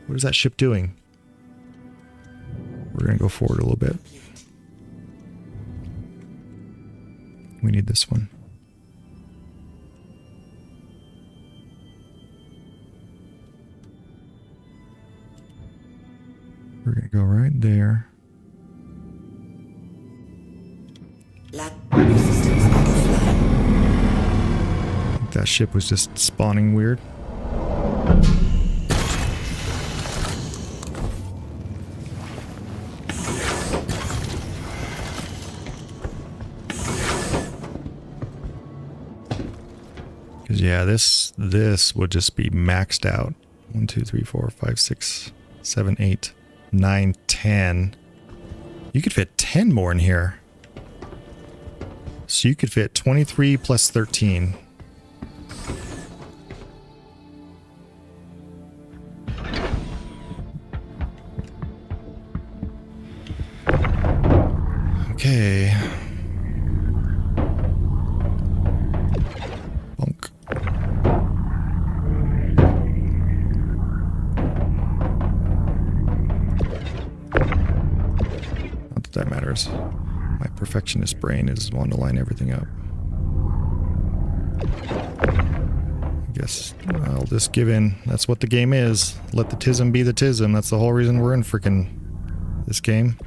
What is that ship doing? We're gonna go forward a little bit. We need this one. We're gonna go right there. Lab systems offline. I think that ship was just spawning weird. Because yeah, this would just be maxed out. 1, 2, 3, 4, 5, 6, 7, 8, 9, 10. You could fit 10 more in here. So you could fit 23 plus 13. Okay. Bonk. Not that that matters. My perfectionist brain is wanting to line everything up. I guess I'll just give in. That's what the game is. Let the tism be the tism. That's the whole reason we're in freaking this game.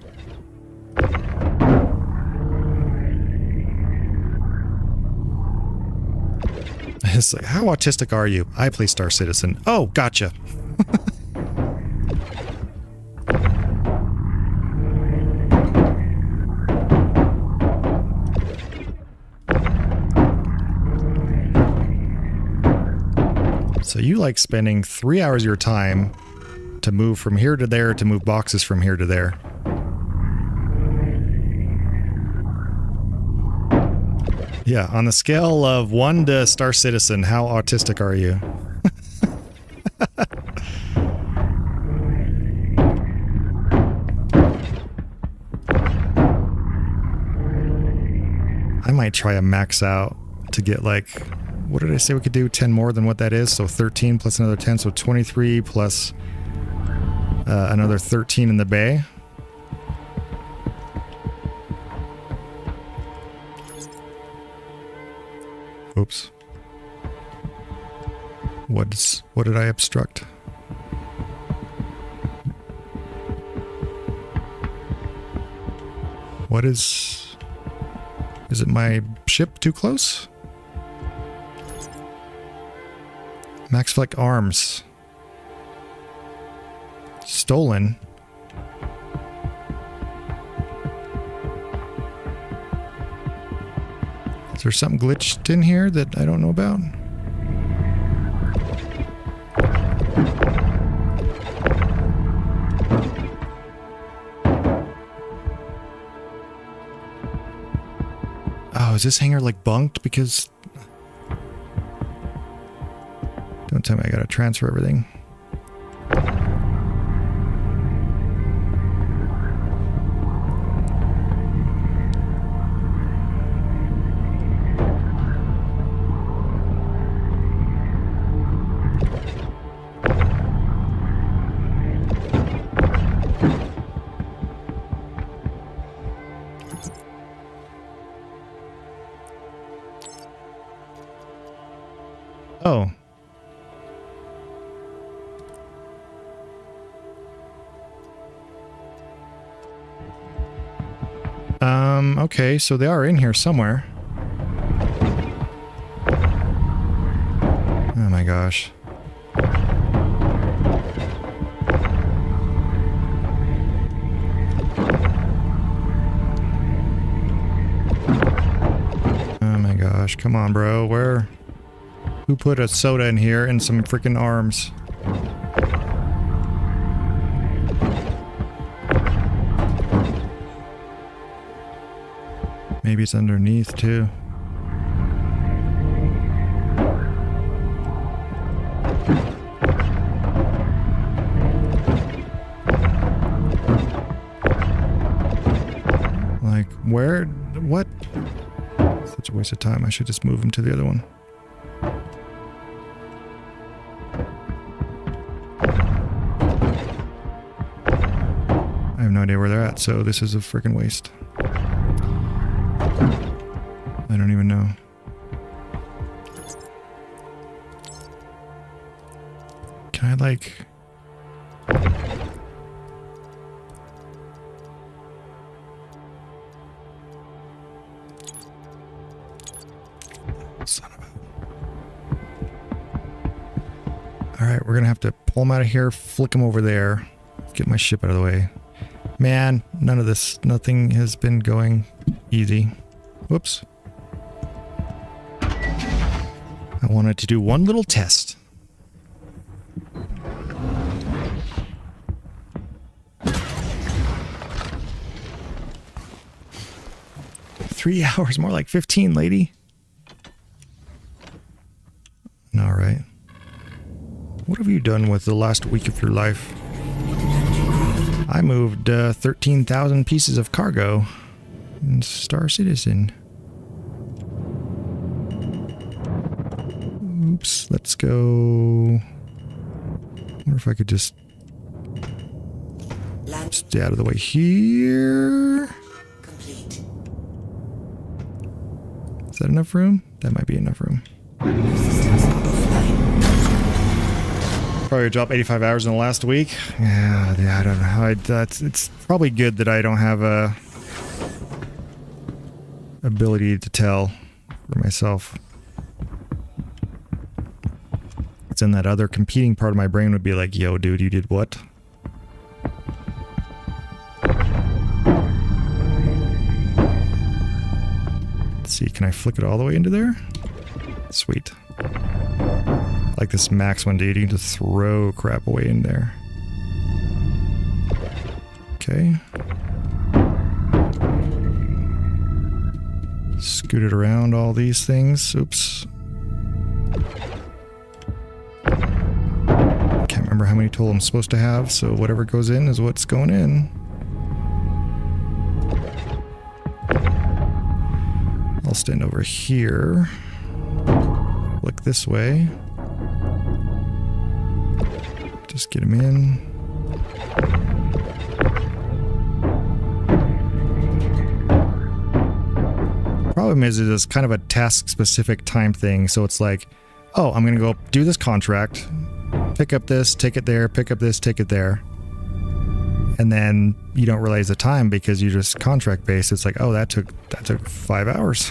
It's like, how autistic are you? I play Star Citizen. Oh, gotcha. So you like spending 3 hours of your time to move from here to there, to move boxes from here to there. Yeah, on the scale of 1 to Star Citizen, how autistic are you? I might try a max out to get like, what did I say we could do? 10 more than what that is? So 13 plus another 10, so 23 plus another 13 in the bay. Oops. What did I obstruct? What is it my ship too close? Max Fleck arms. Stolen. Is there something glitched in here that I don't know about? Oh, is this hangar like bunked? Because... Don't tell me I gotta transfer everything. Oh. Okay, so they are in here somewhere. Oh my gosh. Oh my gosh, come on, bro. Where? Who put a soda in here and some freaking arms? Maybe it's underneath too. Like, where? What? Such a waste of time. I should just move him to the other one. I have no idea where they're at, so this is a freaking waste. I don't even know. Can I, like... Son of a... Alright, we're gonna have to pull him out of here, flick him over there, get my ship out of the way. Man, none of this, nothing has been going easy. Whoops. I wanted to do one little test. Three hours, more like 15, lady. All right. What have you done with the last week of your life? I moved 13,000 pieces of cargo in Star Citizen. Oops, let's go. I wonder if I could just stay out of the way here. Complete. Is that enough room? That might be enough room. Systems offline. Probably dropped 85 hours in the last week. Yeah, I don't know. It's probably good that I don't have a ability to tell for myself. It's in that other competing part of my brain would be like, yo, dude, you did what? Let's see, can I flick it all the way into there? Sweet. Like this max one, dude. You can just throw crap away in there. Okay. Scoot it around all these things. Oops. Can't remember how many total I'm supposed to have, so whatever goes in is what's going in. I'll stand over here. Look this way. Just get him in. Problem is, it is kind of a task-specific time thing. So it's like, oh, I'm going to go do this contract, pick up this, take it there, pick up this, take it there. And then you don't realize the time because you just contract based. It's like, oh, that took 5 hours.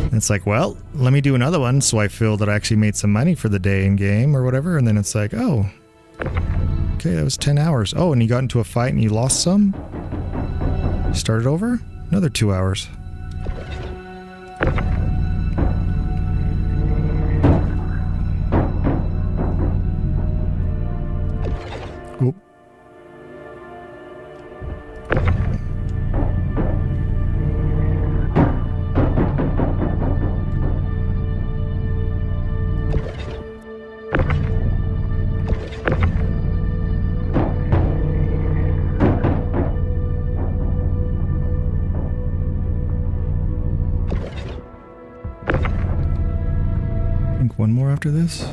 And it's like, well, let me do another one so I feel that I actually made some money for the day in game or whatever. And then it's like, oh, okay, that was 10 hours. Oh, and you got into a fight and you lost some? Started over? Another 2 hours. Oop. One more after this.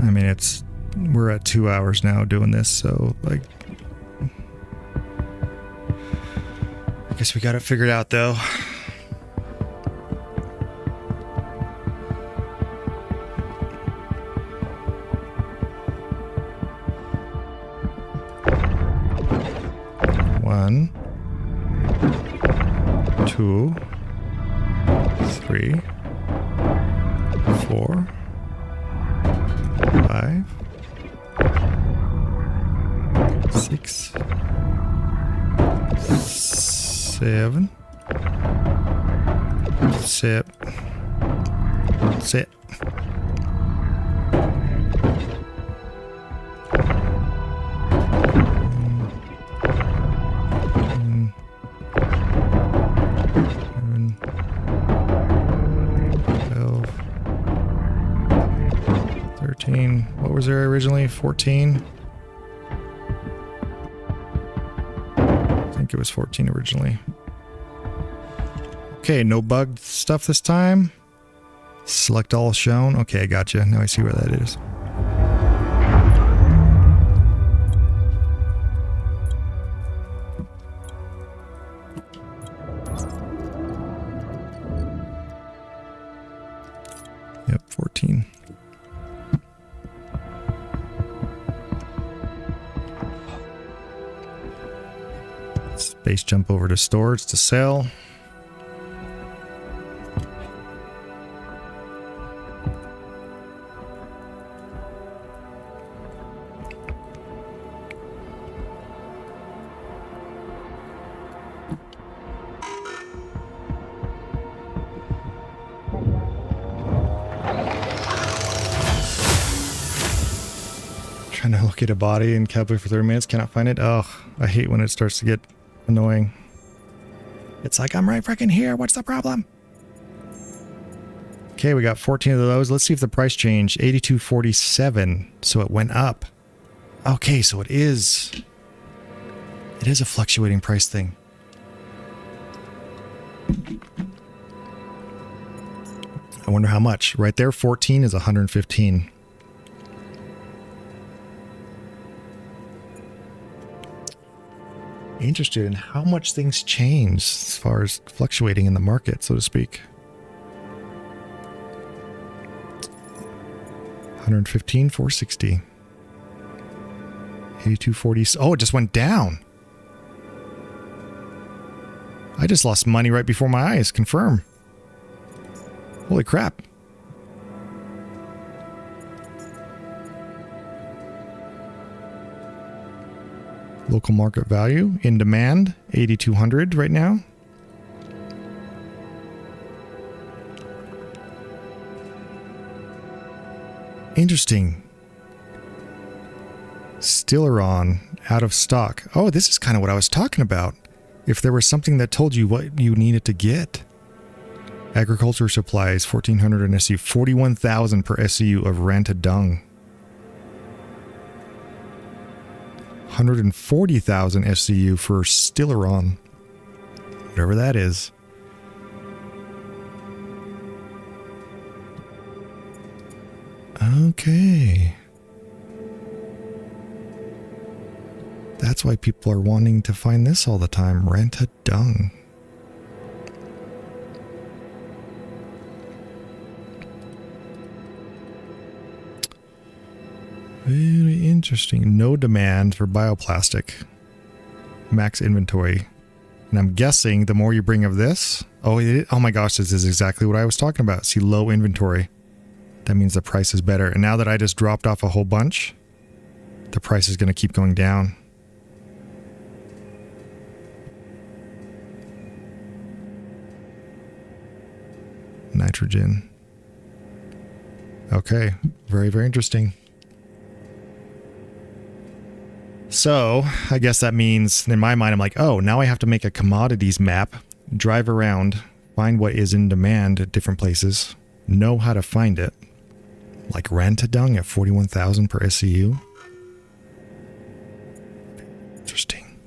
I mean, we're at 2 hours now doing this, so like, I guess we got it figured out though. 1, 2, 3, 4, 5, 6, 7, sit. What was there originally? 14? I think it was 14 originally. Okay, no bugged stuff this time. Select all shown. Okay, I gotcha. Now I see where that is. Yep, 14. Space jump over to storage to sell. Trying to look at a body and calculate for 30 minutes, cannot find it. Oh, I hate when it starts to get annoying. It's like, I'm right freaking here. What's the problem? Okay, we got 14 of those. Let's see if the price changed. 82.47. So it went up. Okay, so it is a fluctuating price thing. I wonder how much. Right there, 14 is 115. Interested in how much things change as far as fluctuating in the market, so to speak. 115, 460. 82.40. Oh, it just went down. I just lost money right before my eyes. Confirm. Holy crap. Local market value in demand, 8,200 right now. Interesting. Stilleron, out of stock. Oh, this is kind of what I was talking about. If there was something that told you what you needed to get. Agriculture supplies, 1,400 an SU, 41,000 per SU of ranted dung. 140,000 SCU for Stilleron. Whatever that is. Okay. That's why people are wanting to find this all the time. Rented dung. Very interesting. No demand for bioplastic. Max inventory. And I'm guessing the more you bring of this... Oh, oh my gosh, this is exactly what I was talking about. See, low inventory. That means the price is better. And now that I just dropped off a whole bunch, the price is going to keep going down. Nitrogen. Okay. Very, very interesting. So, I guess that means, in my mind, I'm like, oh, now I have to make a commodities map, drive around, find what is in demand at different places, know how to find it. Like Rantadung at 41,000 per SCU. Interesting.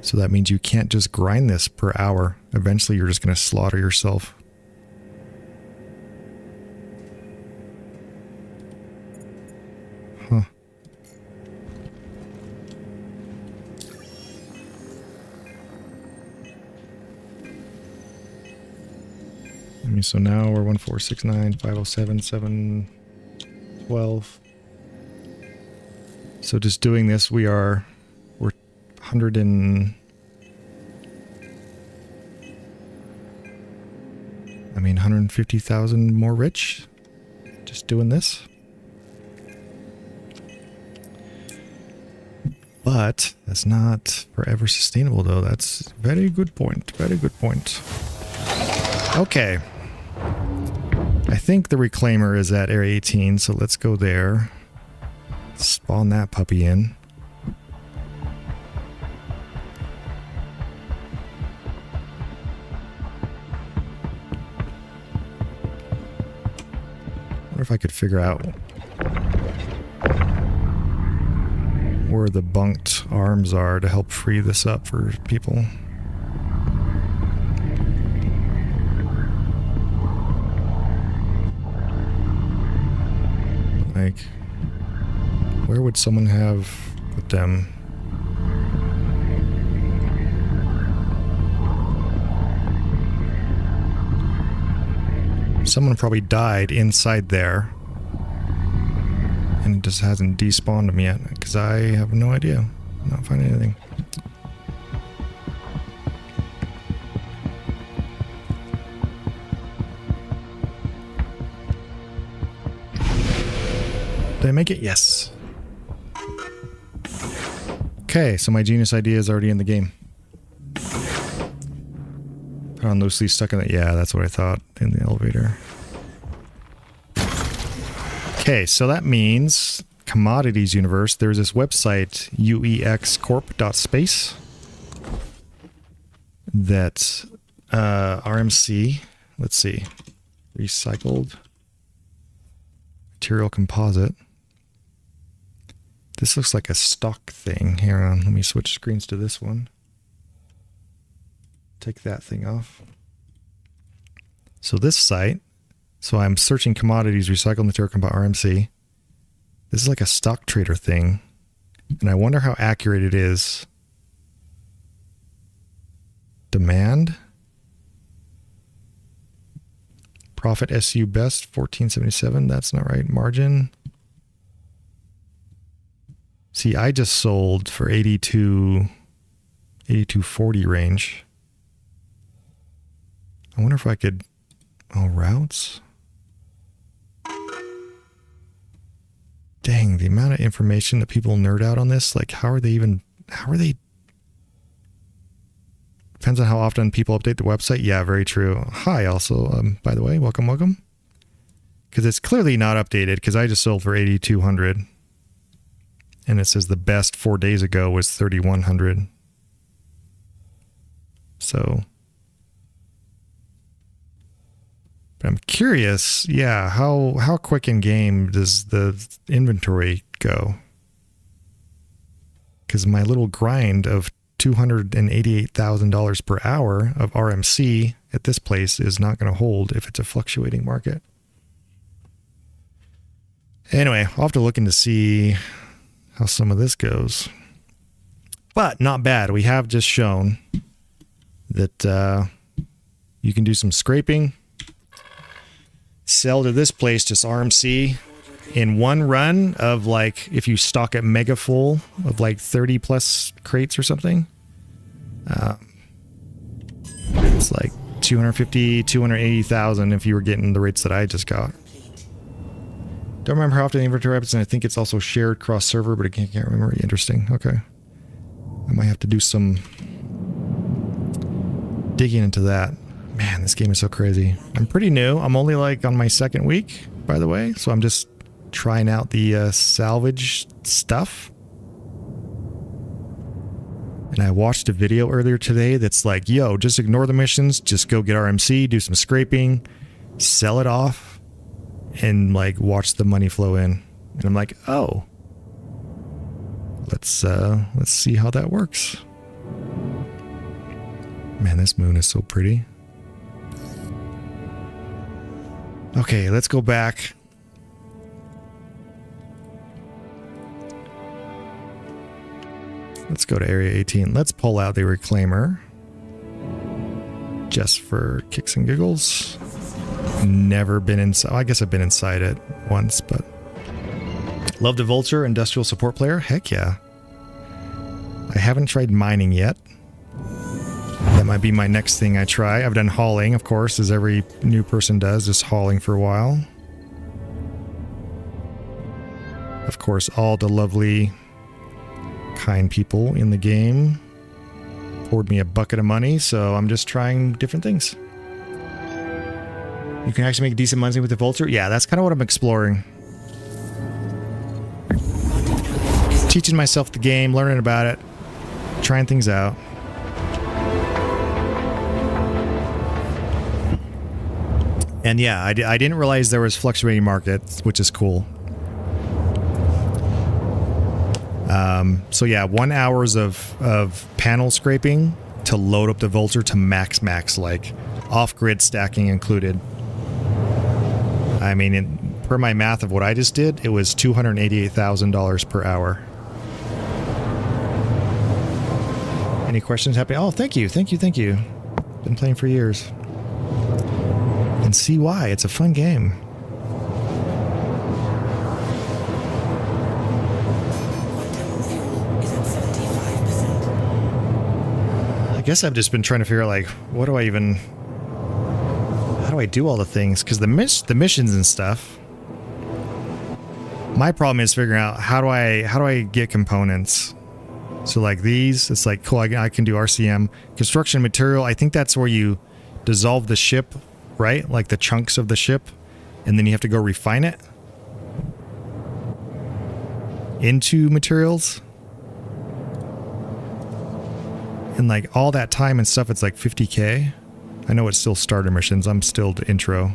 So that means you can't just grind this per hour. Eventually, you're just going to slaughter yourself. Huh. So now we're 1469, 507, 712. So just doing this, we are 100 and... I mean, 150,000 more rich just doing this. But that's not forever sustainable, though. That's a very good point. Very good point. Okay. I think the reclaimer is at Area 18, so let's go there. Spawn that puppy in. Wonder if I could figure out where the bunked arms are to help free this up for people. Like, where would someone have put them? Someone probably died inside there and it just hasn't despawned them yet, because I have no idea. I'm not finding anything. Did I make it? Yes. Okay, so my genius idea is already in the game. Put on loosely stuck in it. Yeah, that's what I thought in the elevator. Okay, so that means commodities universe. There's this website, uexcorp.space, that RMC, let's see, recycled material composite. This looks like a stock thing. Hang on, let me switch screens to this one. Take that thing off. So this site, so I'm searching commodities, recycled material composite, RMC. This is like a stock trader thing. And I wonder how accurate it is. Demand. Profit SU best, 1477. That's not right. Margin. See, I just sold for 8240 range. I wonder if I could... Oh, routes? Dang, the amount of information that people nerd out on this, like, how are they... Depends on how often people update the website. Yeah, very true. Hi, also, by the way, welcome. Because it's clearly not updated, because I just sold for 8,200. And it says the best 4 days ago was 3,100. So... I'm curious, yeah, how quick in game does the inventory go? Because my little grind of $288,000 per hour of RMC at this place is not going to hold if it's a fluctuating market. Anyway, I'll have to look in to see how some of this goes. But not bad. We have just shown that you can do some scraping. Sell to this place, just RMC, in one run of like, if you stock it mega full of like 30 plus crates or something. It's like 250, 280,000 if you were getting the rates that I just got. Don't remember how often the inventory happens, and I think it's also shared cross server, but I can't remember. Interesting. Okay. I might have to do some digging into that. Man, this game is so crazy. I'm pretty new. I'm only like on my second week, by the way. So I'm just trying out the salvage stuff. And I watched a video earlier today that's like, yo, just ignore the missions. Just go get RMC, do some scraping, sell it off, and like watch the money flow in. And I'm like, oh, let's see how that works. Man, this moon is so pretty. Okay, let's go back. Let's go to Area 18. Let's pull out the Reclaimer. Just for kicks and giggles. Never been inside. I guess I've been inside it once, but... Love the Vulture, Industrial Support Player? Heck yeah. I haven't tried mining yet. That might be my next thing I try. I've done hauling, of course, as every new person does, just hauling for a while. Of course, all the lovely, kind people in the game poured me a bucket of money, so I'm just trying different things. You can actually make decent money with the Vulture? Yeah, that's kind of what I'm exploring. Teaching myself the game, learning about it, trying things out. And yeah, I didn't realize there was fluctuating markets, which is cool. So yeah, 1 hour of panel scraping to load up the Vulture to max, like off-grid stacking included. I mean, per my math of what I just did, it was $288,000 per hour. Any questions? Happy? Oh, thank you. Been playing for years. And see why. It's a fun game. I guess I've just been trying to figure out, like, how do I do all the things? Because the missions and stuff. My problem is figuring out how do I get components. So like these, it's like, cool, I can do RCM. Construction material, I think that's where you dissolve the ship, right? Like the chunks of the ship, and then you have to go refine it into materials. And like all that time and stuff, it's like 50K. I know it's still starter missions. I'm still the intro.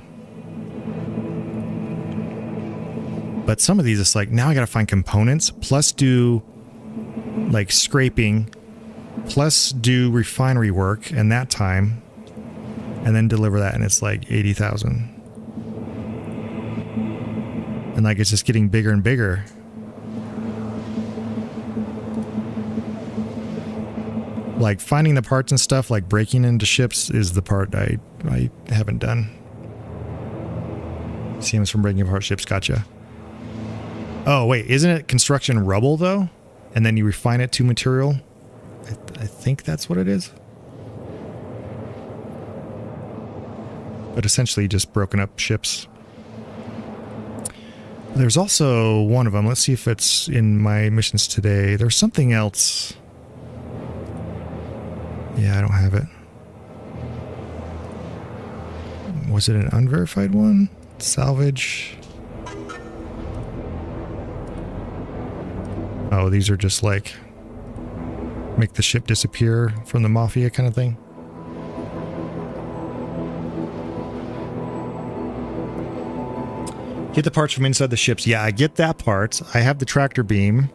But some of these, it's like, now I gotta find components, plus do like scraping, plus do refinery work and that time, and then deliver that, and it's like 80,000. And like it's just getting bigger and bigger. Like finding the parts and stuff, like breaking into ships, is the part I haven't done. CMs from breaking apart ships, gotcha. Oh wait, isn't it construction rubble though? And then you refine it to material? I think that's what it is. But essentially just broken up ships. There's also one of them. Let's see if it's in my missions today. There's something else. Yeah, I don't have it. Was it an unverified one? Salvage. Oh, these are just like make the ship disappear from the mafia kind of thing. Get the parts from inside the ships. Yeah, I get that part. I have the tractor beam.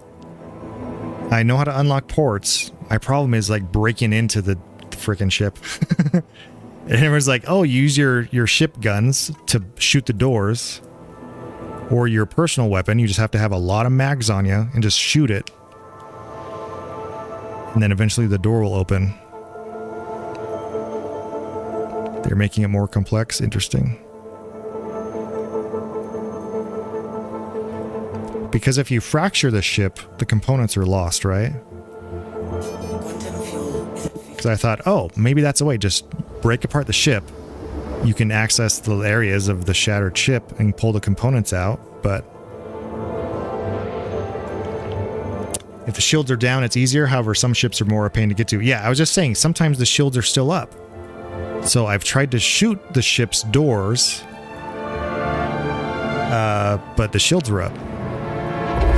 I know how to unlock ports. My problem is like breaking into the freaking ship. And everyone's like, oh, use your ship guns to shoot the doors. Or your personal weapon, you just have to have a lot of mags on you and just shoot it. And then eventually the door will open. They're making it more complex. Interesting. Because if you fracture the ship, the components are lost, right? Because I thought, oh, maybe that's a way. Just break apart the ship. You can access the areas of the shattered ship and pull the components out, but if the shields are down, it's easier. However, some ships are more a pain to get to. Yeah, I was just saying, sometimes the shields are still up. So I've tried to shoot the ship's doors, but the shields were up.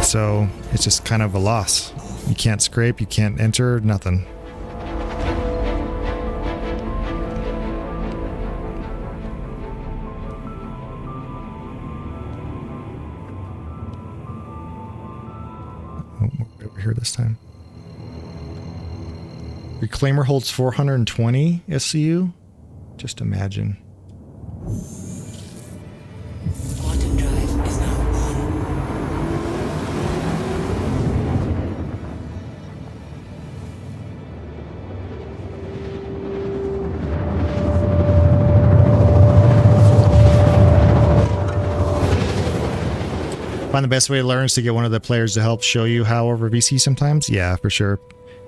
So it's just kind of a loss. You can't scrape, you can't enter, nothing. Over here this time. Reclaimer holds 420 SCU. Just imagine. Quantum drive is now on. Find the best way to learn is to get one of the players to help show you how over VC sometimes. Yeah, for sure.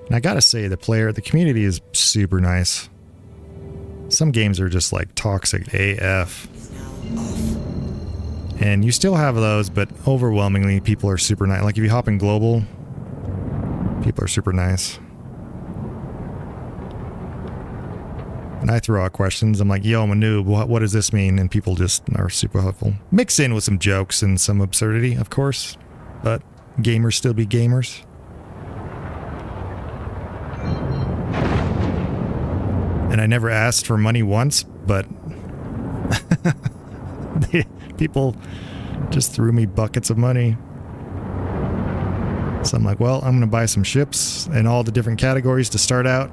And I gotta say, the community is super nice. Some games are just like toxic AF. And you still have those, but overwhelmingly people are super nice. Like if you hop in global, people are super nice. And I throw out questions. I'm like, yo, I'm a noob. What does this mean? And people just are super helpful. Mix in with some jokes and some absurdity, of course. But gamers still be gamers. And I never asked for money once, but people just threw me buckets of money. So I'm like, well, I'm going to buy some ships in all the different categories to start out.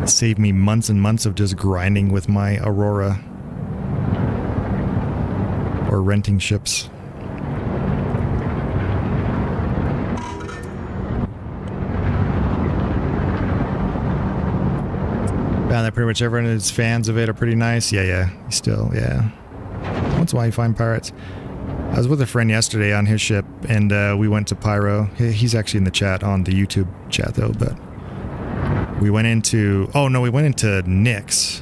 It saved me months and months of just grinding with my Aurora. Or renting ships. Found that pretty much everyone who's fans of it are pretty nice. Yeah. Still, yeah. Once in a while you find pirates. I was with a friend yesterday on his ship, and we went to Pyro. He's actually in the chat on the YouTube chat, though, but we went into... Oh, no, we went into Nyx.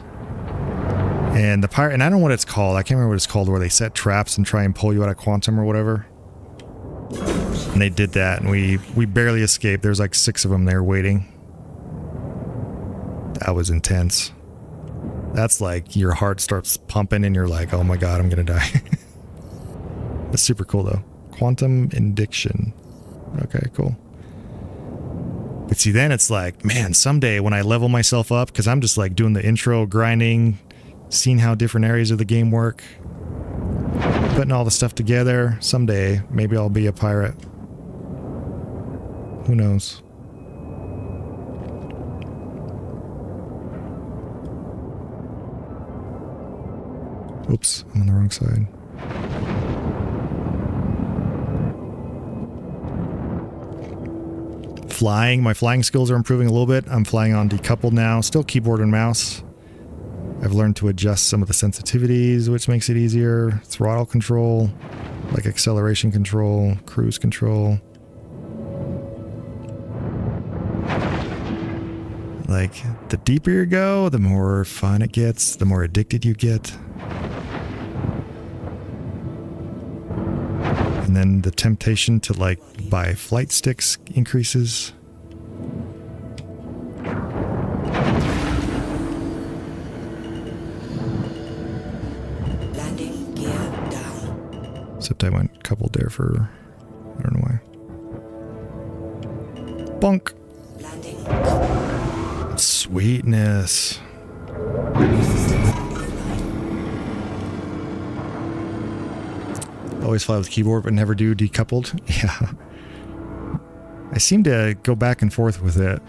And the pirate... And I don't know what it's called. I can't remember what it's called, where they set traps and try and pull you out of quantum or whatever. And they did that, and we barely escaped. There's like 6 of them there waiting. That was intense. That's like your heart starts pumping and you're like, oh my god, I'm gonna die. That's super cool though. Quantum Indiction. Okay, cool. But see, then it's like, man, someday when I level myself up, because I'm just like doing the intro, grinding, seeing how different areas of the game work, putting all the stuff together, someday maybe I'll be a pirate. Who knows? Oops, I'm on the wrong side. Flying. My flying skills are improving a little bit. I'm flying on decoupled now. Still keyboard and mouse. I've learned to adjust some of the sensitivities, which makes it easier. Throttle control, like acceleration control, cruise control. Like, the deeper you go, the more fun it gets, the more addicted you get. And then the temptation to like buy flight sticks increases. Landing gear down. Except I went coupled there for... I don't know why. Bonk! Landing. Sweetness. Always fly with keyboard, but never do decoupled. Yeah. I seem to go back and forth with it.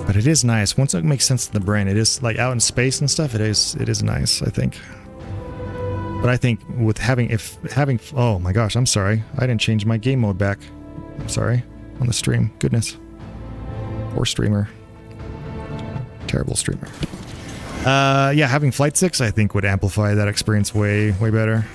But it is nice. Once it makes sense to the brain, it is like out in space and stuff, it is nice, I think. But I think with having, oh my gosh, I'm sorry. I didn't change my game mode back. I'm sorry. On the stream. Goodness. Poor streamer. Terrible streamer. Yeah, having flight sticks I think would amplify that experience way better.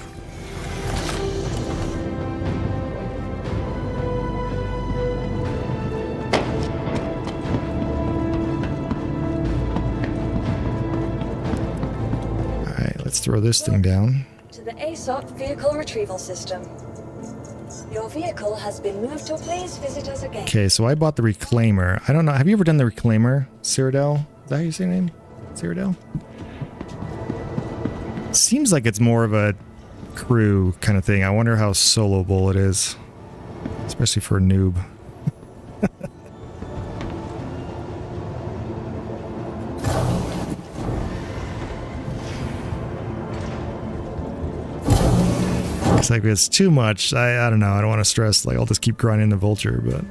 Alright, let's throw this thing down. To the ASOP vehicle retrieval system. Your vehicle has been moved to please visit us again. Okay, so I bought the Reclaimer. I don't know, have you ever done the Reclaimer, Cyrodiil? Is that how you say your name? Cyrodiil? Seems like it's more of a crew kind of thing. I wonder how soloable it is. Especially for a noob. It's like it's too much. I don't know. I don't want to stress. Like I'll just keep grinding the vulture, but...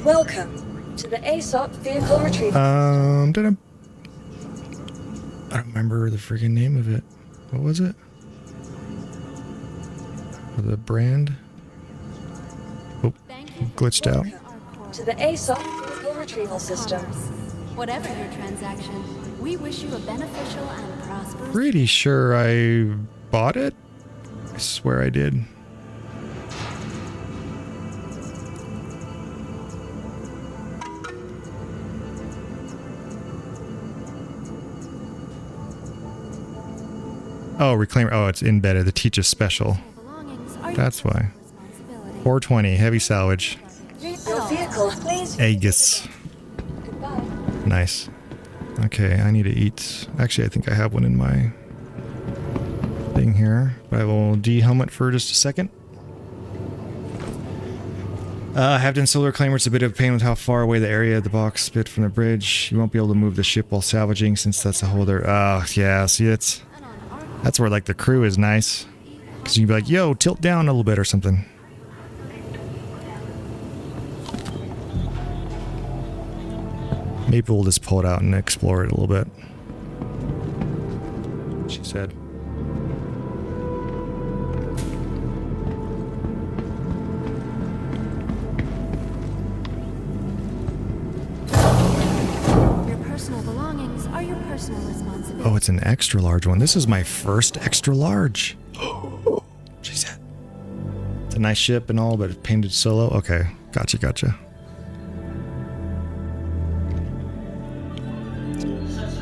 Welcome to the ASOP vehicle retrieval. I don't remember the freaking name of it. What was it? The brand? Oh, glitched out. To the ASOP vehicle retrieval system. Whatever your transaction, we wish you a beneficial and prosperous. Pretty sure I bought it. I swear I did. Oh, reclaim. Oh, it's embedded. The teach is special. That's why. 420 heavy salvage. Your vehicle, please. Aegis. Goodbye. Nice. Okay, I need to eat. Actually, I think I have one in my thing here. But I will de-helmet for just a second. Have done solar reclaimer. It's a bit of a pain with how far away the area of the box bit from the bridge. You won't be able to move the ship while salvaging since that's a holder. Oh, yeah. See, that's where like the crew is nice. Because you can be like, yo, tilt down a little bit or something. Maybe we'll just pull it out and explore it a little bit. She said. Your personal belongings are your personal responsibility. Oh, it's an extra large one. This is my first extra large. She said. It's a nice ship and all, but it's painted solo. Okay, gotcha.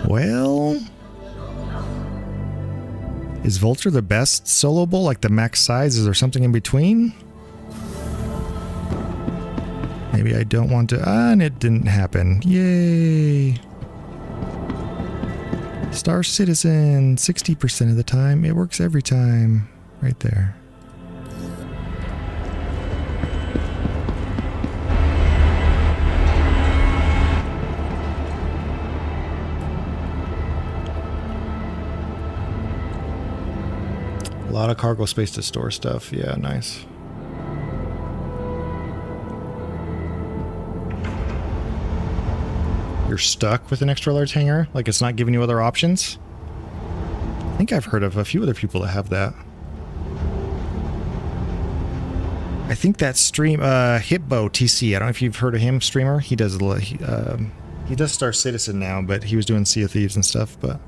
Well, is Vulture the best soloable? Like the max size? Is there something in between? Maybe I don't want to. And it didn't happen. Yay. Star Citizen. 60% of the time. It works every time. Right there. A lot of cargo space to store stuff. Yeah, nice. You're stuck with an extra large hangar? Like it's not giving you other options? I think I've heard of a few other people that have that. I think that stream, Hitbo TC, I don't know if you've heard of him, streamer. He does he does Star Citizen now, but he was doing Sea of Thieves and stuff, but...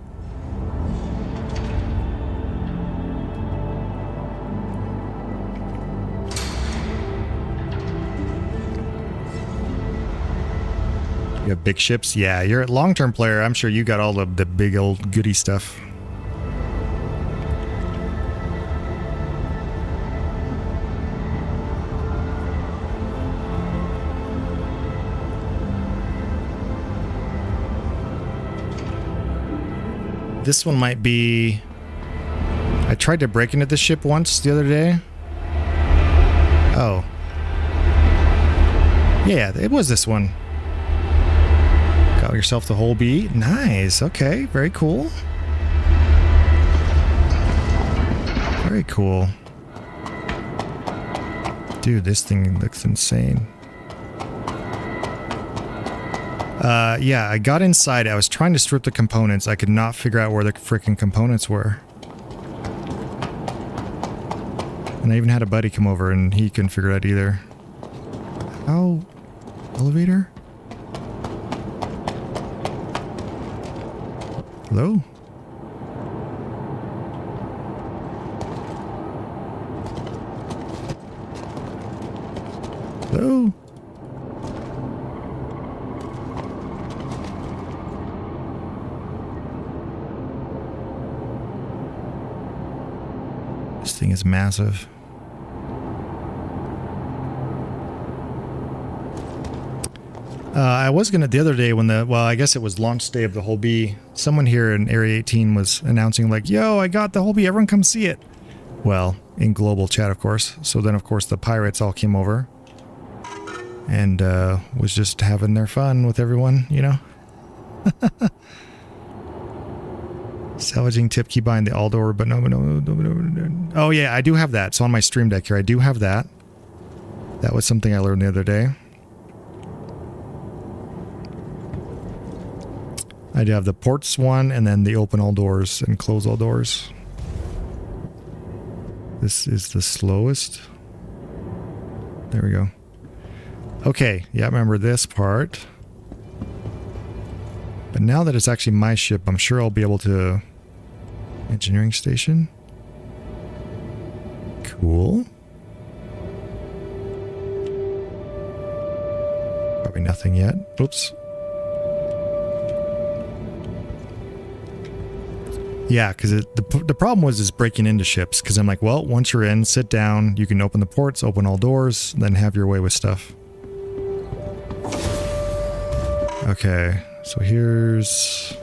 You have big ships? Yeah, you're a long-term player. I'm sure you got all of the big old goody stuff. This one might be... I tried to break into this ship once the other day. Oh. Yeah, it was this one. Got yourself the whole B. Nice. Okay. Very cool. Very cool. Dude, this thing looks insane. Yeah, I got inside. I was trying to strip the components. I could not figure out where the freaking components were. And I even had a buddy come over and he couldn't figure it out either. How? Elevator? Hello? Hello? This thing is massive. I was gonna the other day when I guess it was launch day of the whole B. Someone here in Area 18 was announcing like, "Yo, I got the whole B. Everyone come see it." Well, in global chat, of course. So then, of course, the pirates all came over and was just having their fun with everyone, you know. Salvaging tip, keep buying the Aldor, but no. Oh yeah, I do have that. So on my stream deck here, I do have that. That was something I learned the other day. I do have the ports one, and then the open all doors and close all doors. This is the slowest. There we go. Okay, yeah, remember this part. But now that it's actually my ship, I'm sure I'll be able to... Engineering station. Cool. Probably nothing yet. Oops. Yeah, because the problem was is breaking into ships. Because I'm like, well, once you're in, sit down. You can open the ports, open all doors, then have your way with stuff. Okay, so here's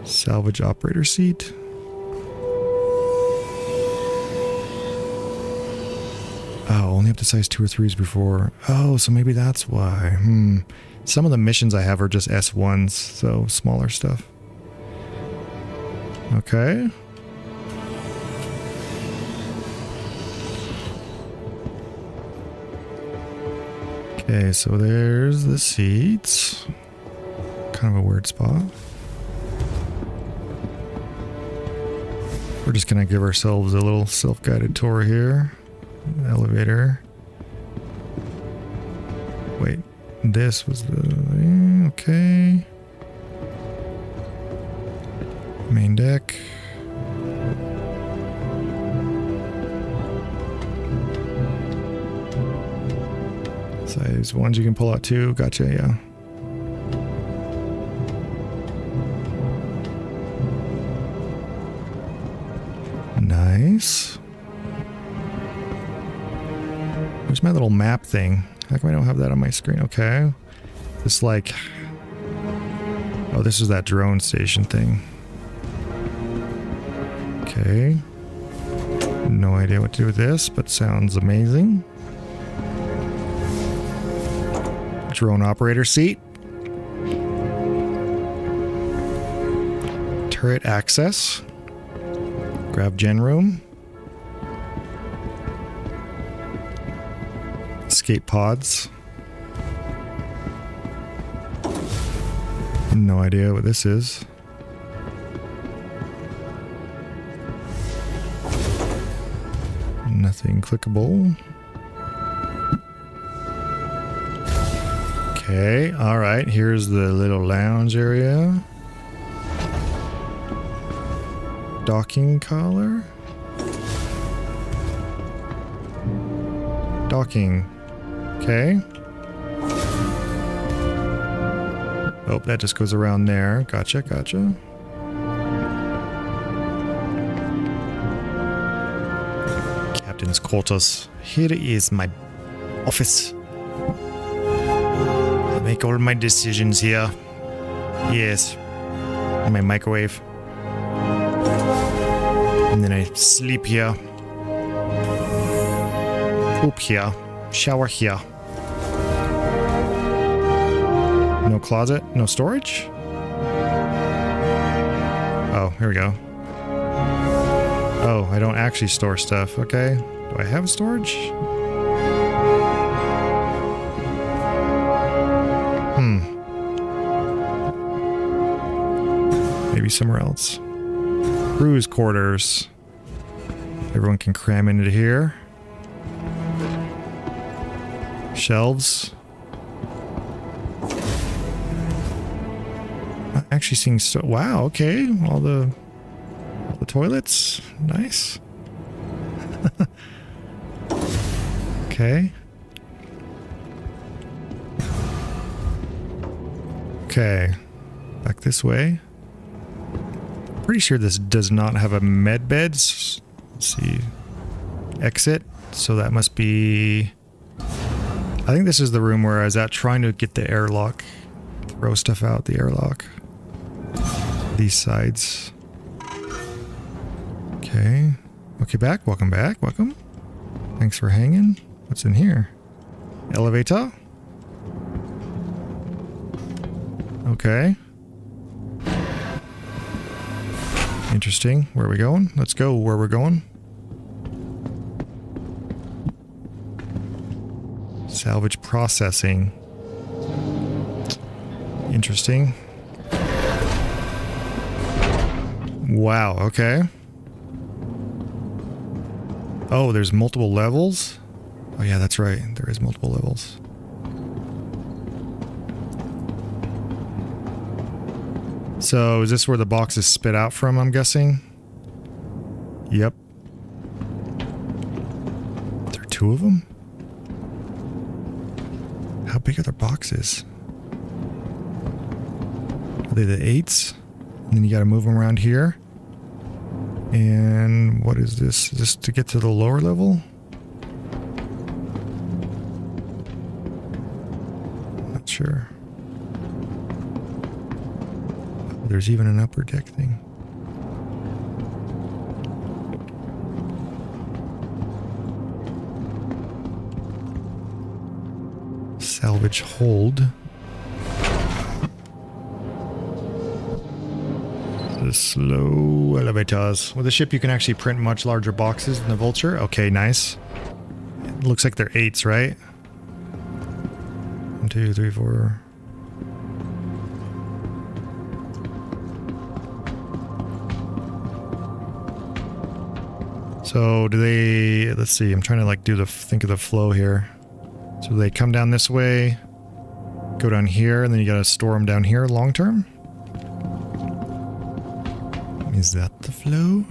salvage operator seat. Oh, only up to size 2 or 3s before. Oh, so maybe that's why. Some of the missions I have are just S1s, so smaller stuff. Okay. Okay, so there's the seats. Kind of a weird spot. We're just gonna give ourselves a little self-guided tour here. Elevator. Wait, this was the... Okay. Main deck. Size ones you can pull out too. Gotcha, yeah. Nice. Where's my little map thing? How come I don't have that on my screen? Okay. It's like... Oh, this is that drone station thing. Okay. No idea what to do with this, but sounds amazing. Drone operator seat. Turret access. Grab gen room. Escape pods. No idea what this is. Nothing clickable. Okay, alright, here's the little lounge area. Docking collar. Docking. Okay. Oh, that just goes around there. Gotcha, gotcha. Captain's quarters. Here is my office. I make all my decisions here. Yes. My microwave. And then I sleep here. Poop here. Shower here. No closet? No storage? Oh, here we go. Oh, I don't actually store stuff. Okay. Do I have storage? Maybe somewhere else. Crew's quarters. Everyone can cram into here. Shelves. Not actually seeing wow, okay. All the toilets. Nice. Okay. Okay. Back this way. Pretty sure this does not have a med bed. Let's see. Exit. So that must be... I think this is the room where I was at trying to get the airlock. Throw stuff out the airlock. These sides. Okay. Okay, back. Welcome back. Welcome. Thanks for hanging. What's in here? Elevator. Okay. Interesting. Where are we going? Let's go where we're going. Salvage processing. Interesting. Wow, okay. Oh, there's multiple levels? Oh yeah, that's right. There is multiple levels. So is this where the box is spit out from, I'm guessing? Yep. There are two of them? How big are their boxes? Are they the 8s? And then you gotta move them around here. And what is this? Is this to get to the lower level? Not sure. There's even an upper deck thing. Salvage hold. The slow elevators. With the ship, you can actually print much larger boxes than the Vulture. Okay, nice. It looks like they're 8s, right? 1, 2, 3, 4. So do they, let's see, I'm trying to like think of the flow here. So they come down this way, go down here, and then you gotta store them down here long term? Is that the flow?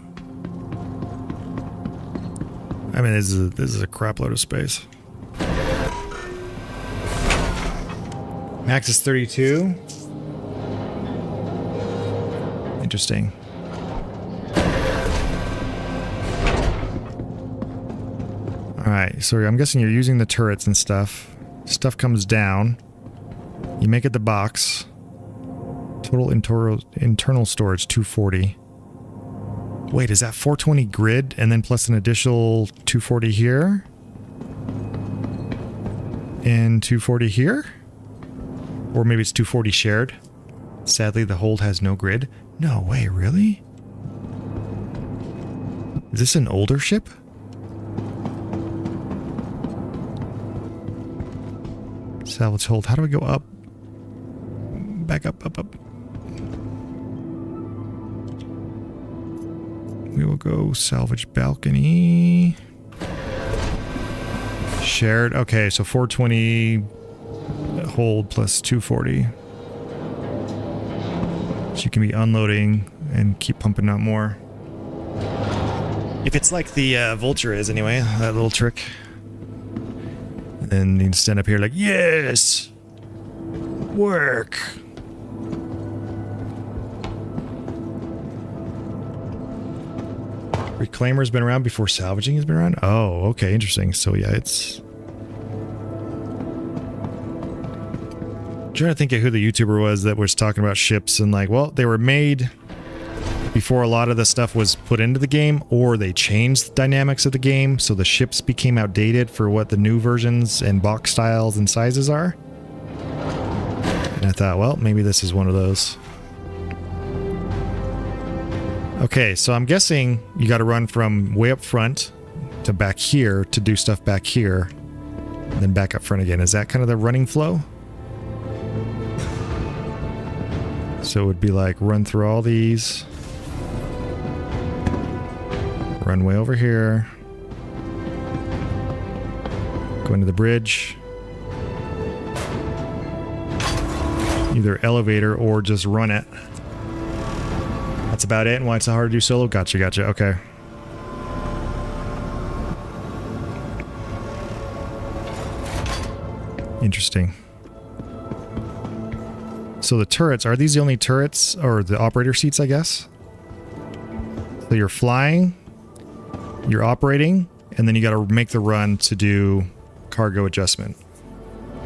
I mean, this is a crap load of space. Max is 32. Interesting. Alright, so I'm guessing you're using the turrets and stuff. Stuff comes down. You make it the box. Total internal storage, 240. Wait, is that 420 grid and then plus an additional 240 here? And 240 here? Or maybe it's 240 shared? Sadly, the hold has no grid. No way, really? Is this an older ship? Salvage hold. How do I go up? Back up, up, up. We will go salvage balcony. Shared. Okay, so 420 hold plus 240. So you can be unloading and keep pumping out more. If it's like the Vulture is anyway, that little trick. And you stand up here like, yes! Work! Reclaimer's been around before salvaging has been around? Oh, okay, interesting. So yeah, it's... I'm trying to think of who the YouTuber was that was talking about ships and like, well, they were made before a lot of the stuff was put into the game, or they changed the dynamics of the game, so the ships became outdated for what the new versions and box styles and sizes are. And I thought, well, maybe this is one of those. Okay, so I'm guessing you got to run from way up front to back here to do stuff back here, and then back up front again. Is that kind of the running flow? So it would be like run through all these. Run way over here. Go into the bridge. Either elevator or just run it. That's about it, and why it's so hard to do solo? Gotcha, gotcha, okay. Interesting. So the turrets, are these the only turrets, or the operator seats, I guess? So you're flying, you're operating, and then you gotta make the run to do cargo adjustment.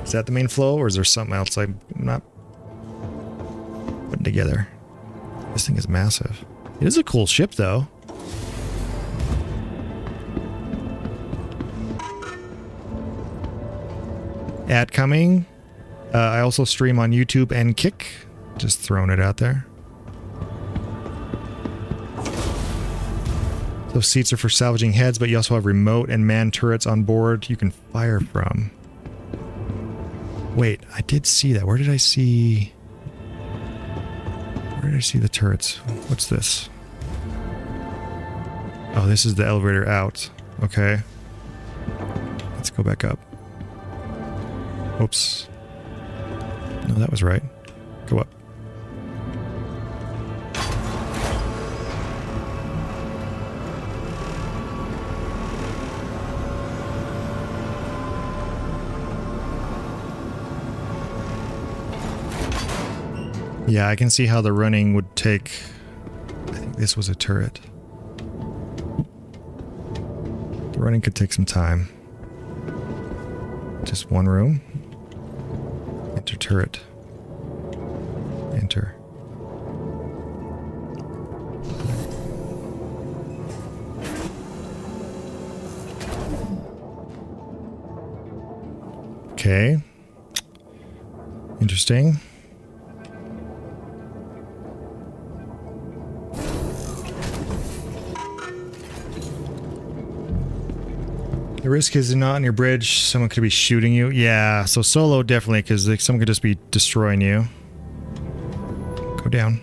Is that the main flow, or is there something else I'm not putting together? This thing is massive. It is a cool ship, though. Ad coming. I also stream on YouTube and Kick. Just throwing it out there. Those seats are for salvaging heads, but you also have remote and manned turrets on board you can fire from. Wait, I did see that. Where did I see... Where did I see the turrets? What's this? Oh, this is the elevator out. Okay. Let's go back up. Oops. No, that was right. Go up. Yeah, I can see how the running would take... I think this was a turret. The running could take some time. Just one room. Enter turret. Enter. Okay. Interesting. The risk is not on your bridge. Someone could be shooting you. Yeah, so solo definitely, because someone could just be destroying you. Go down.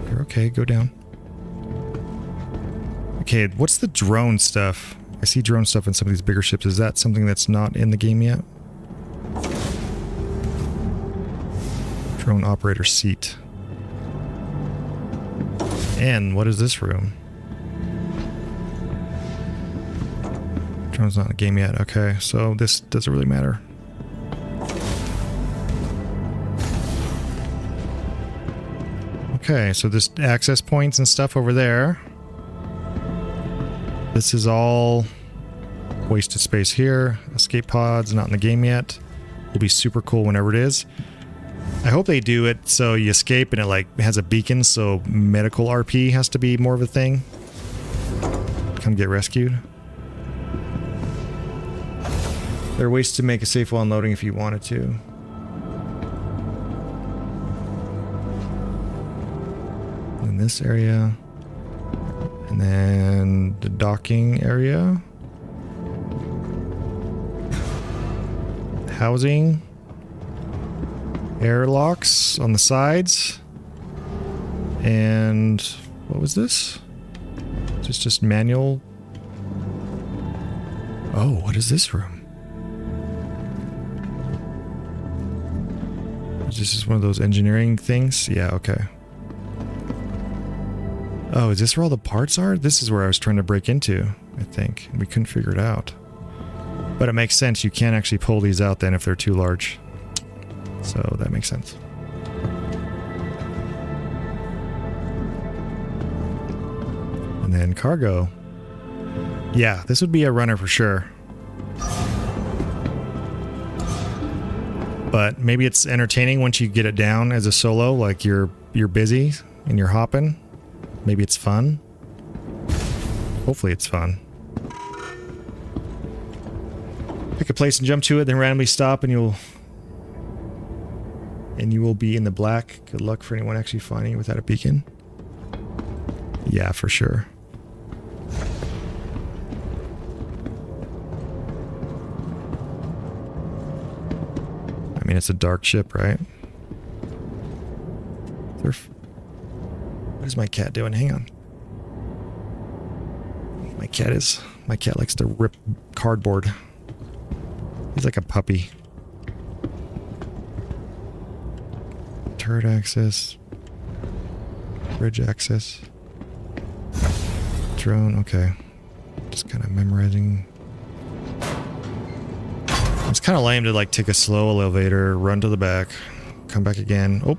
You're okay, go down. Okay, what's the drone stuff? I see drone stuff in some of these bigger ships. Is that something that's not in the game yet? Drone operator seat. And what is this room? Drone's not in the game yet. Okay, so this doesn't really matter. Okay, so this access points and stuff over there. This is all wasted space here. Escape pods, not in the game yet. Will be super cool whenever it is. I hope they do it so you escape and it like has a beacon, so medical RP has to be more of a thing. Come get rescued. There are ways to make it safe while unloading if you wanted to. In this area. And then the docking area. Housing. Airlocks on the sides. And what was this? Just manual. Oh, what is this room? This is one of those engineering things? Yeah, okay. Oh, is this where all the parts are? This is where I was trying to break into, I think. We couldn't figure it out. But it makes sense. You can't actually pull these out then if they're too large. So that makes sense. And then cargo. Yeah, this would be a runner for sure. But maybe it's entertaining once you get it down as a solo, like you're busy and you're hopping. Maybe it's fun. Hopefully it's fun. Pick a place and jump to it, then randomly stop and you will be in the black. Good luck for anyone actually finding you without a beacon. Yeah, for sure. I mean, it's a dark ship, right? What is my cat doing? Hang on. My cat likes to rip cardboard. He's like a puppy. Turret access. Bridge access. Drone, okay. Just kind of memorizing. It's kind of lame to like take a slow elevator, run to the back, come back again. Oh.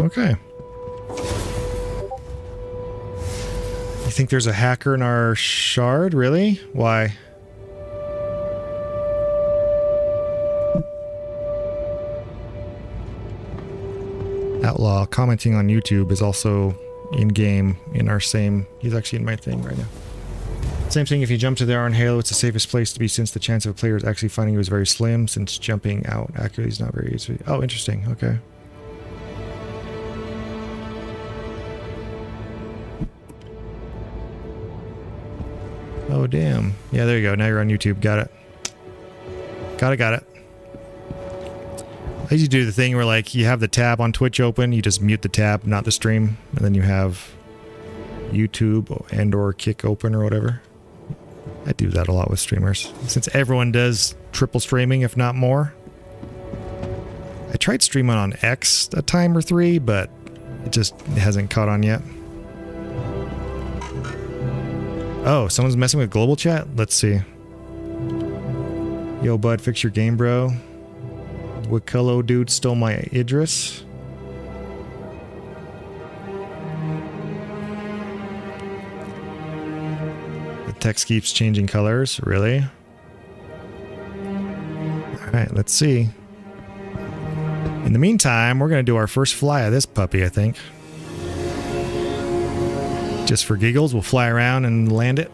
Okay. You think there's a hacker in our shard? Really? Why? Outlaw commenting on YouTube is also in-game in our same... He's actually in my thing right now. Same thing if you jump to the Iron Halo, it's the safest place to be since the chance of a player actually finding you is very slim since jumping out accurately is not very easy. Oh, interesting. Okay. Oh, damn. Yeah, there you go. Now you're on YouTube. Got it. Got it. I usually do the thing where, like, you have the tab on Twitch open, you just mute the tab, not the stream, and then you have YouTube and or Kick open or whatever. I do that a lot with streamers, since everyone does triple streaming, if not more. I tried streaming on X a time or three, but it just hasn't caught on yet. Oh, someone's messing with global chat? Let's see. Yo, bud, fix your game, bro. Wicullo dude stole my Idris. The text keeps changing colors. Really? Alright, let's see. In the meantime, we're going to do our first fly of this puppy, I think. Just for giggles, we'll fly around and land it.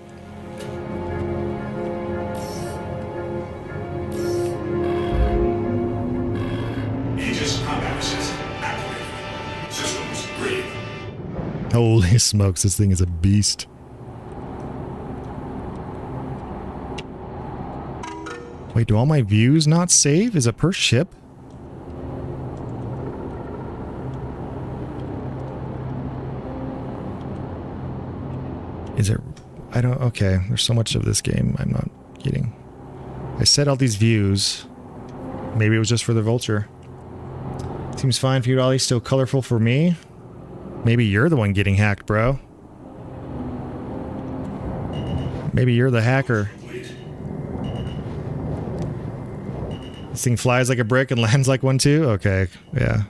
Aegis combat assist activated. Systems green. Holy smokes, this thing is a beast. Wait, do all my views not save? Is it per ship? Is it? I don't. Okay, there's so much of this game I'm not getting. I set all these views. Maybe it was just for the vulture. Seems fine for you, Ollie. Still colorful for me. Maybe you're the one getting hacked, bro. Maybe you're the hacker. This thing flies like a brick and lands like one too? Okay, yeah.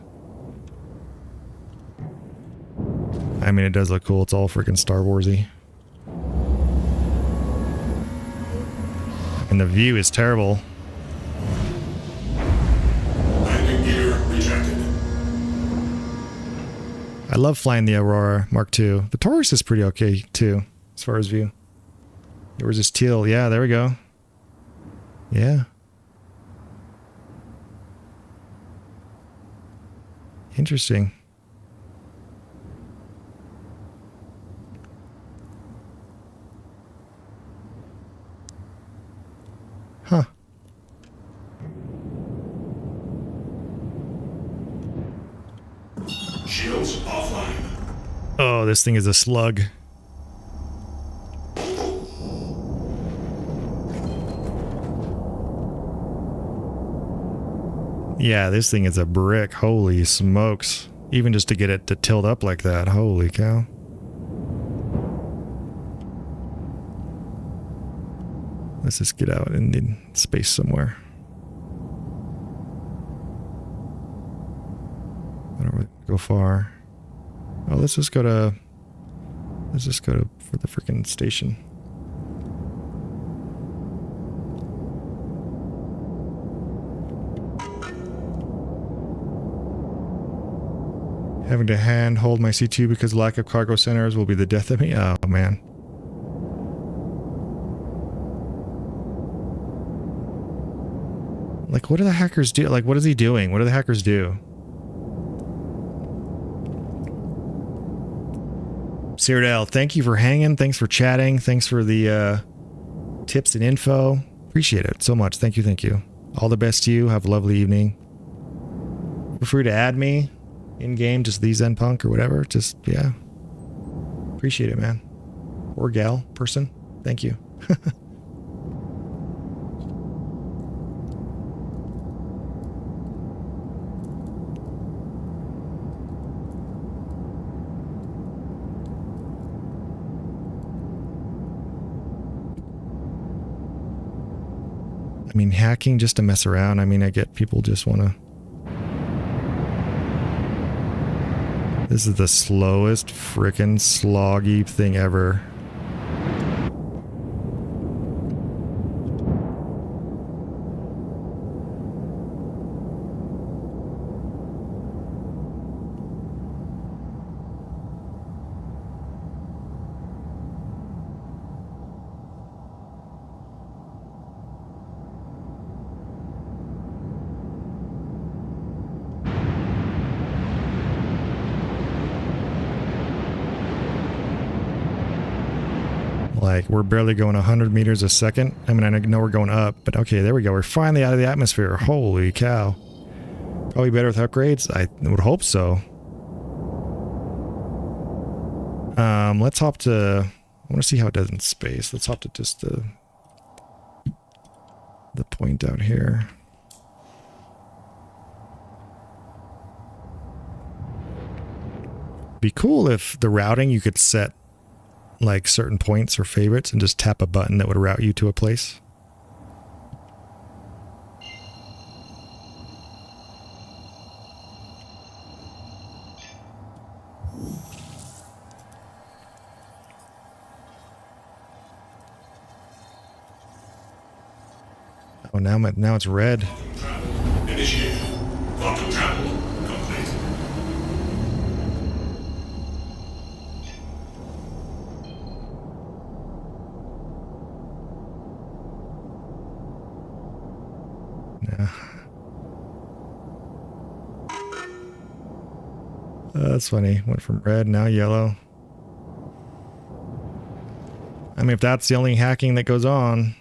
I mean, it does look cool. It's all freaking Star Warsy. And the view is terrible. Landing gear rejected. I love flying the Aurora Mark II. The Taurus is pretty okay too, as far as view. Where's this teal? Yeah, there we go. Yeah. Interesting. Huh. Shields offline. Oh, this thing is a slug. Yeah, this thing is a brick. Holy smokes. Even just to get it to tilt up like that. Holy cow. Let's just get out in space somewhere. I don't really go far. Oh, let's just go to for the freaking station. Having to hand hold my C2 because lack of cargo centers will be the death of me. Oh man. Like, what do the hackers do? Like, what is he doing? What do the hackers do? Cyril, thank you for hanging. Thanks for chatting. Thanks for the tips and info. Appreciate it so much. Thank you, thank you. All the best to you. Have a lovely evening. Feel free to add me in-game, just the Zen Punk or whatever. Just, yeah. Appreciate it, man. Or gal, person. Thank you. I mean, hacking just to mess around. I mean, I get people just want to... This is the slowest frickin' sloggy thing ever. Like, we're barely going 100 meters a second. I mean, I know we're going up, but okay, there we go. We're finally out of the atmosphere. Holy cow. Probably better with upgrades? I would hope so. Let's hop to... I want to see how it does in space. Let's hop to just the point out here. Be cool if the routing you could set like certain points or favorites and just tap a button that would route you to a place. Oh, now it's red. Travel initiated. Quantum travel complete. Yeah. That's funny. Went from red, now yellow. I mean, if that's the only hacking that goes on.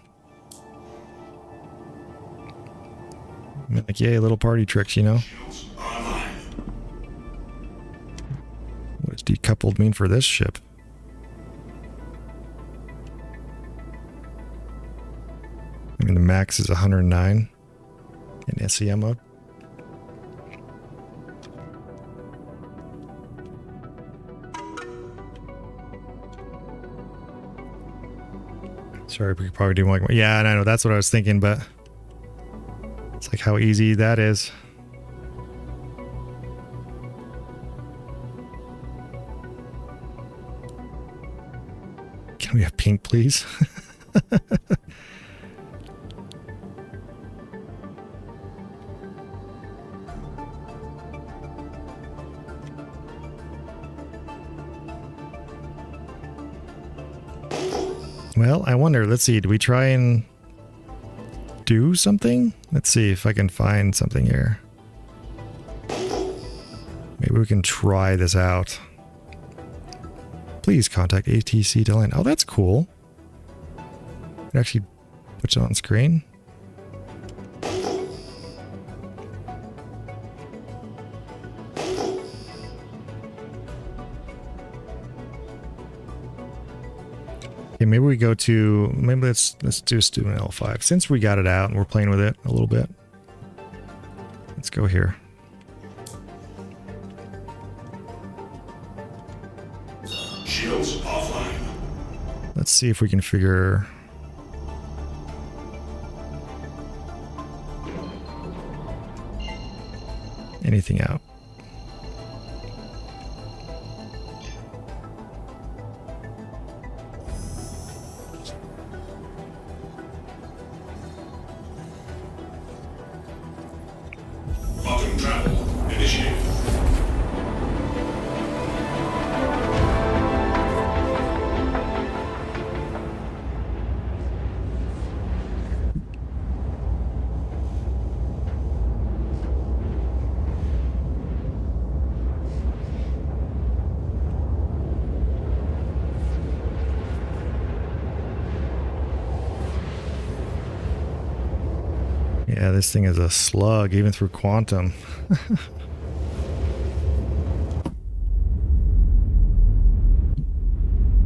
I mean, like, yay, little party tricks, you know? Shields online. What does decoupled mean for this ship? I mean, the max is 109 in SEM mode. Sorry, we could probably do more. Yeah, I know, that's what I was thinking, but it's like how easy that is. Can we have pink, please? Well, I wonder, let's see, do we try and do something? Let's see if I can find something here. Maybe we can try this out. Please contact ATC to land. Oh, that's cool. It actually puts it on screen. Okay, maybe we go to, maybe let's just do an L5 since we got it out and we're playing with it a little bit. Let's go here. Shields offline. Let's see if we can figure anything out. Quantum travel initiated. Yeah, this thing is a slug, even through quantum.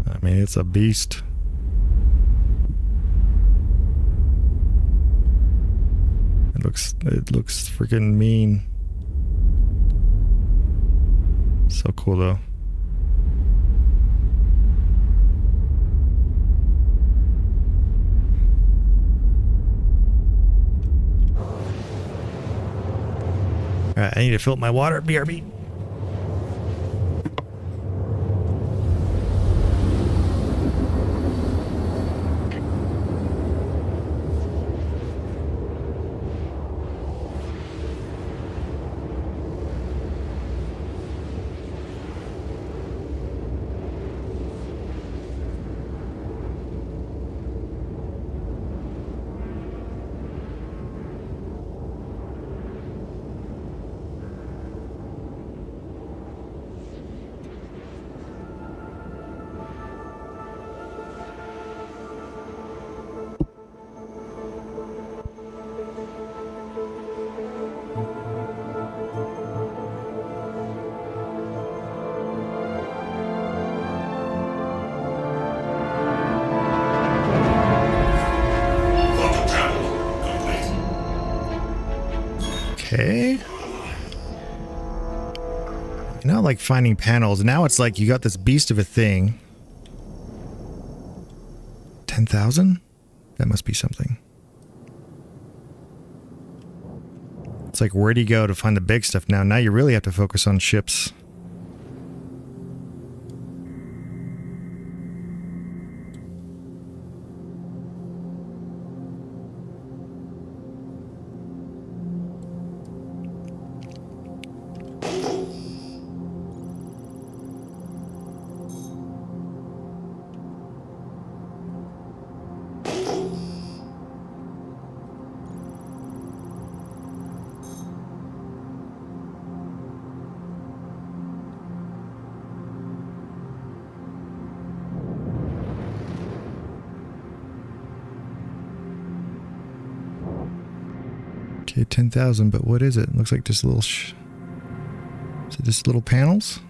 I mean, it's a beast. It looks freaking mean. So cool though. Alright, I need to fill up my water. BRB. Quantum travel complete. Okay. Now, like finding panels. Now it's like you got this beast of a thing. 10,000? That must be something. It's like, where do you go to find the big stuff now? Now you really have to focus on ships. Okay, 10,000, but what is it? Looks like just little is it just little panels?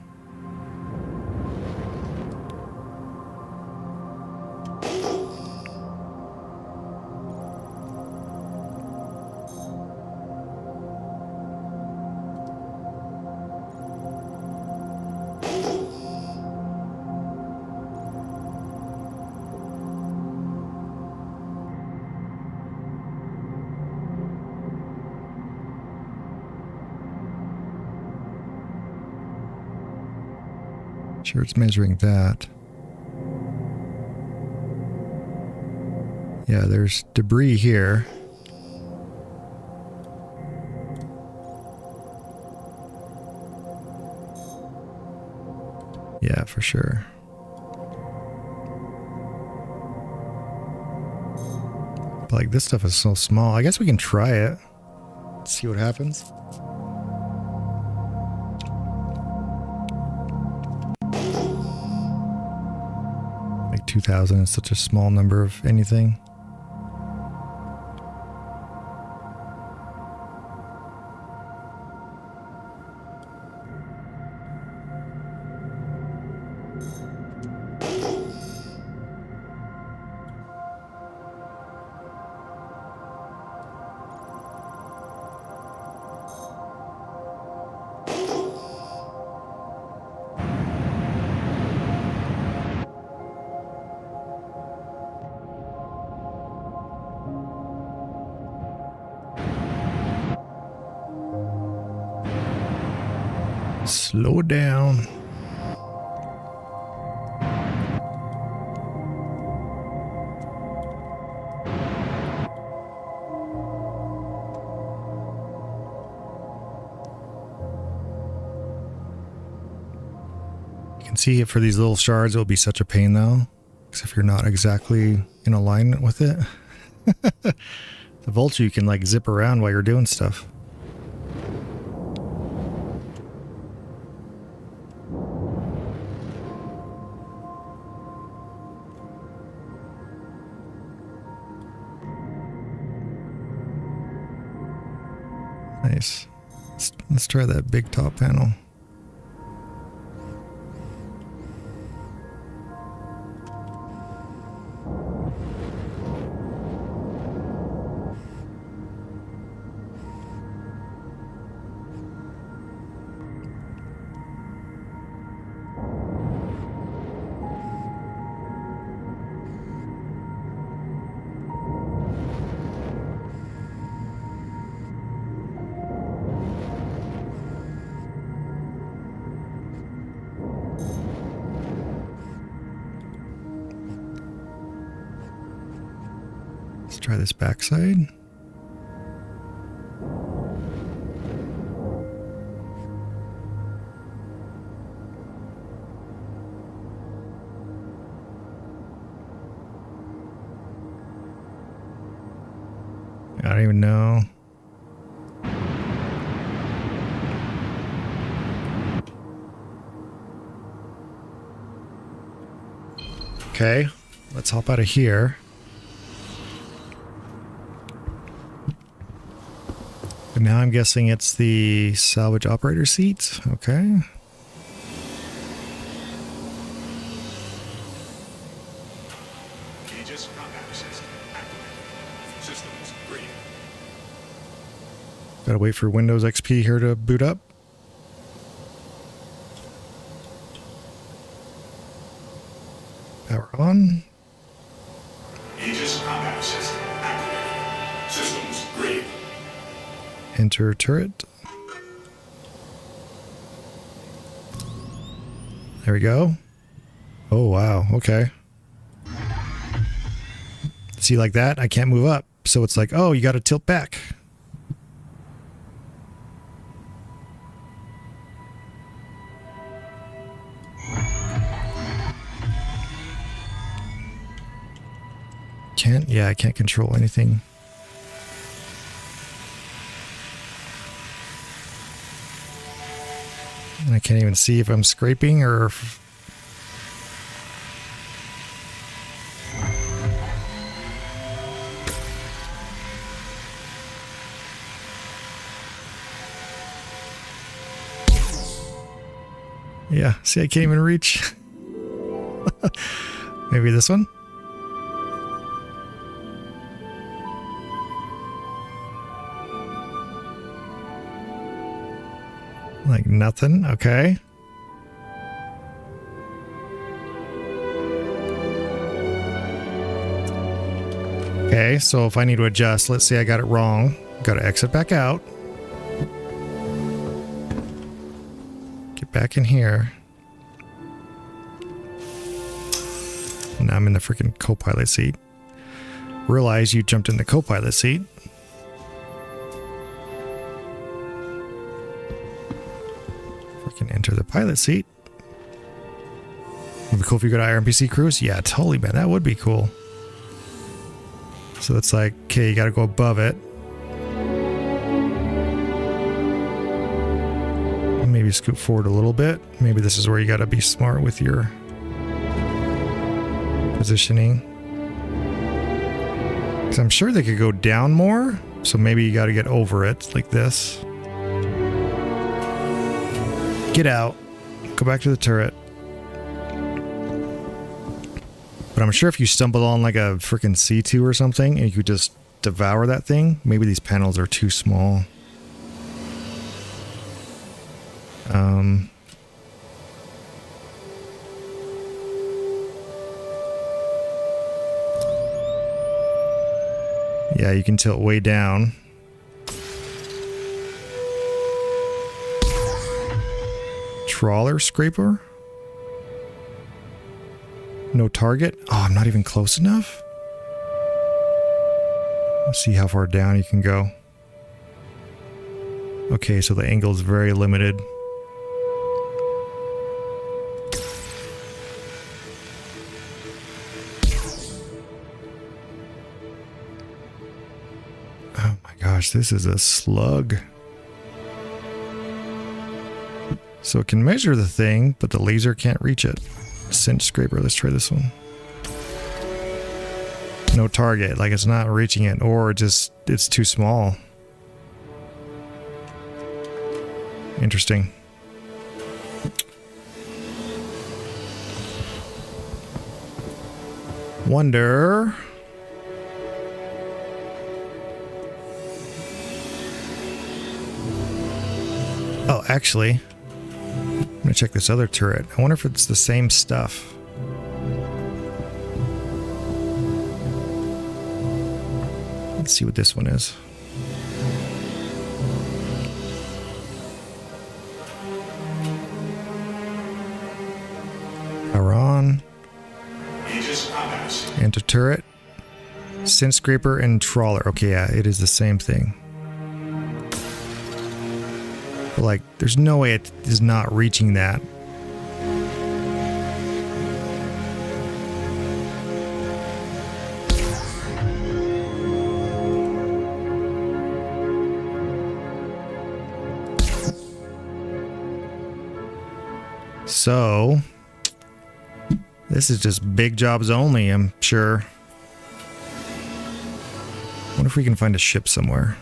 Sure, it's measuring that. Yeah, there's debris here. Yeah, for sure. But like, this stuff is so small. I guess we can try it. See what happens. Like 2,000 is such a small number of anything. Slow it down. You can see it for these little shards, it'll be such a pain though, because if you're not exactly in alignment with it. The vulture, you can like zip around while you're doing stuff. Nice. Let's try that big top panel. Let's try this backside. I don't even know. Okay, let's hop out of here. And now I'm guessing it's the salvage operator seat. Okay. Aegis combat assist activated. Systems green. Gotta wait for Windows XP here to boot up. Power on. Enter turret. There we go. Oh, wow. Okay. See, like that, I can't move up. So it's like, oh, you got to tilt back. Yeah, I can't control anything. And I can't even see if I'm scraping or if... Yeah, see, I can't even reach. Maybe this one? Like nothing, okay. Okay, so if I need to adjust, let's say I got it wrong. Got to exit back out. Get back in here. Now I'm in the freaking co-pilot seat. Realize you jumped in the co-pilot seat. Freaking enter the pilot seat. Would be cool if you go to IRPC cruise. Yeah, totally, man. That would be cool. So it's like, okay, you got to go above it. Maybe scoot forward a little bit. Maybe this is where you got to be smart with your positioning. Because I'm sure they could go down more. So maybe you got to get over it like this. Get out. Go back to the turret. But I'm sure if you stumbled on like a freaking C2 or something and you could just devour that thing, maybe these panels are too small. Yeah, you can tilt way down. Trawler scraper? No target? Oh, I'm not even close enough? Let's see how far down you can go. Okay, so the angle is very limited. Oh my gosh, this is a slug. So it can measure the thing, but the laser can't reach it. Cinch scraper, let's try this one. No target, like it's not reaching it, or just it's too small. Interesting. Wonder. Oh, actually, I'm gonna check this other turret. I wonder if it's the same stuff. Let's see what this one is. Power on. Enter turret. Cinch scraper and trawler. Okay, yeah, it is the same thing. But like, there's no way it is not reaching that. So, this is just big jobs only, I'm sure. Wonder if we can find a ship somewhere.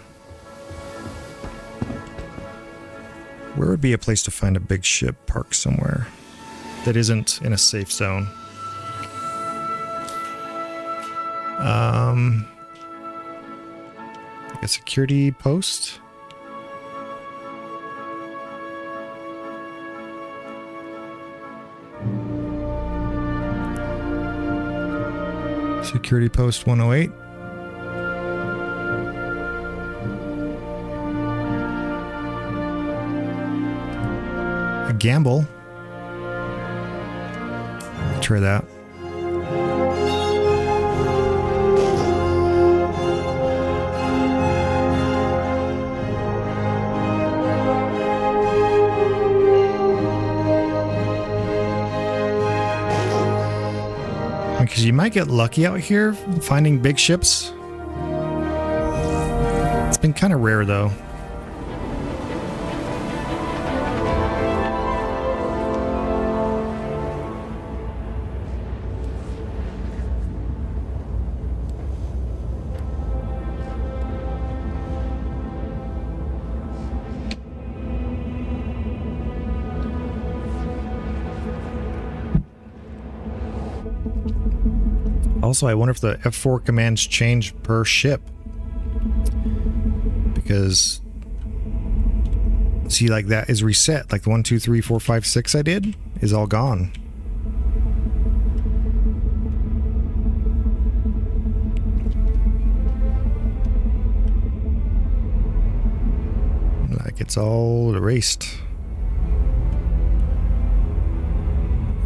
Where would be a place to find a big ship parked somewhere that isn't in a safe zone? Like a security post? Security post 108. a gamble. Try that. Because you might get lucky out here finding big ships. It's been kind of rare though. Also, I wonder if the F4 commands change per ship. Because, see, like that is reset. Like the 1, 2, 3, 4, 5, 6 I did is all gone. Like it's all erased.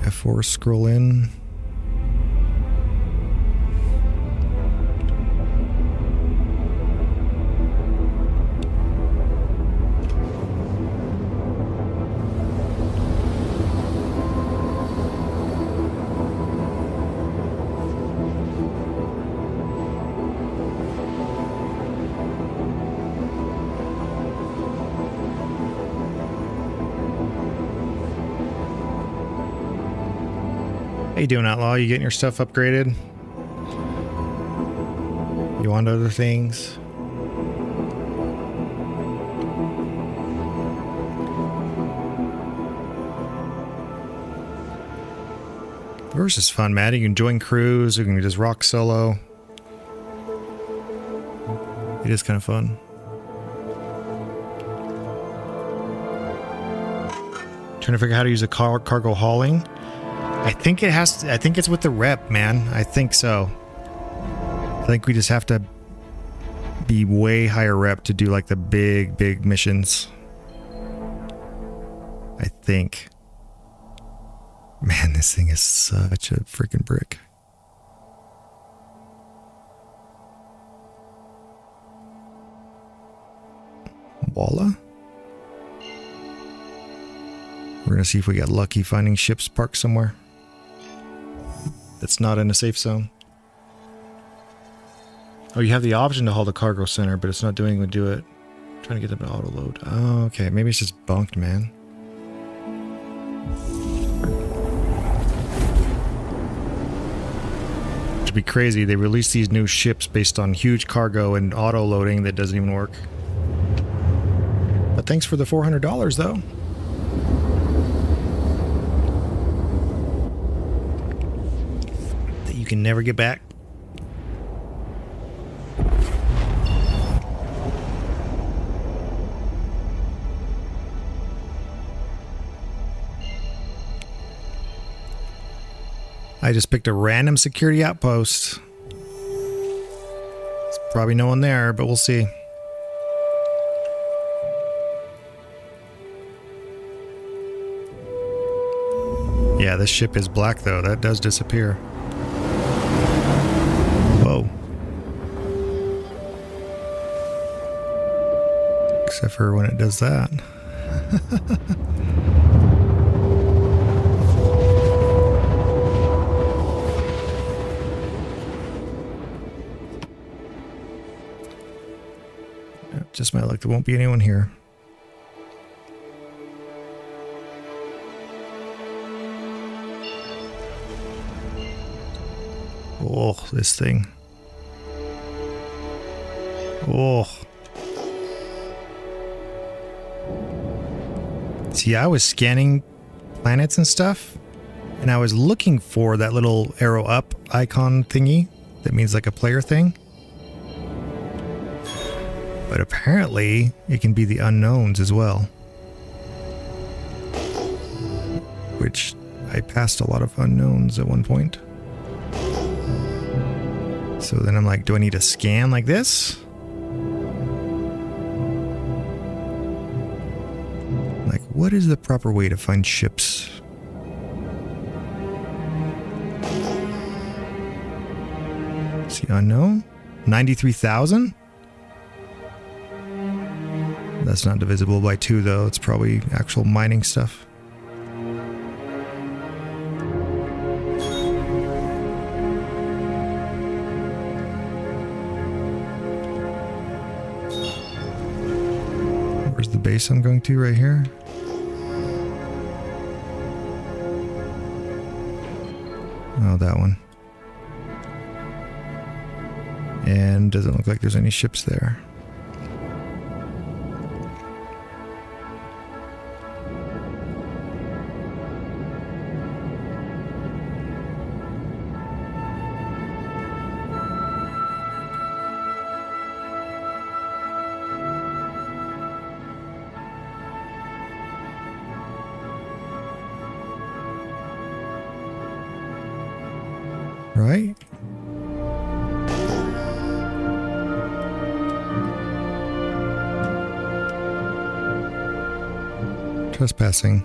F4 scroll in. How you doing, Outlaw? You getting your stuff upgraded? You want other things? Verse is fun, Matt. You can join crews. You can just rock solo. It is kind of fun. Trying to figure out how to use a cargo hauling. I think it has to, I think it's with the rep, man. I think so. I think we just have to be way higher rep to do like the big missions. I think. Man, this thing is such a freaking brick. Walla? We're gonna see if we get lucky finding ships parked somewhere that's not in a safe zone. Oh, you have the option to haul the cargo center, but it's not doing what do it. Trying to get them to auto load. Oh, okay. Maybe it's just bunked, man. It'd be crazy. They release these new ships based on huge cargo and auto loading that doesn't even work. But thanks for the $400 though. That you can never get back. I just picked a random security outpost. There's probably no one there, but we'll see. Yeah, this ship is black though. That does disappear. Whoa. Except for when it does that. Just my luck, there won't be anyone here. Oh, this thing. Oh. See, I was scanning planets and stuff, and I was looking for that little arrow up icon thingy that means like a player thing. But apparently, it can be the unknowns as well. Which, I passed a lot of unknowns at one point. So then I'm like, do I need to scan like this? Like, what is the proper way to find ships? See, unknown? 93,000? That's not divisible by 2, though. It's probably actual mining stuff. Where's the base I'm going to? Right here? Oh, that one. And doesn't look like there's any ships there. Right? Trespassing.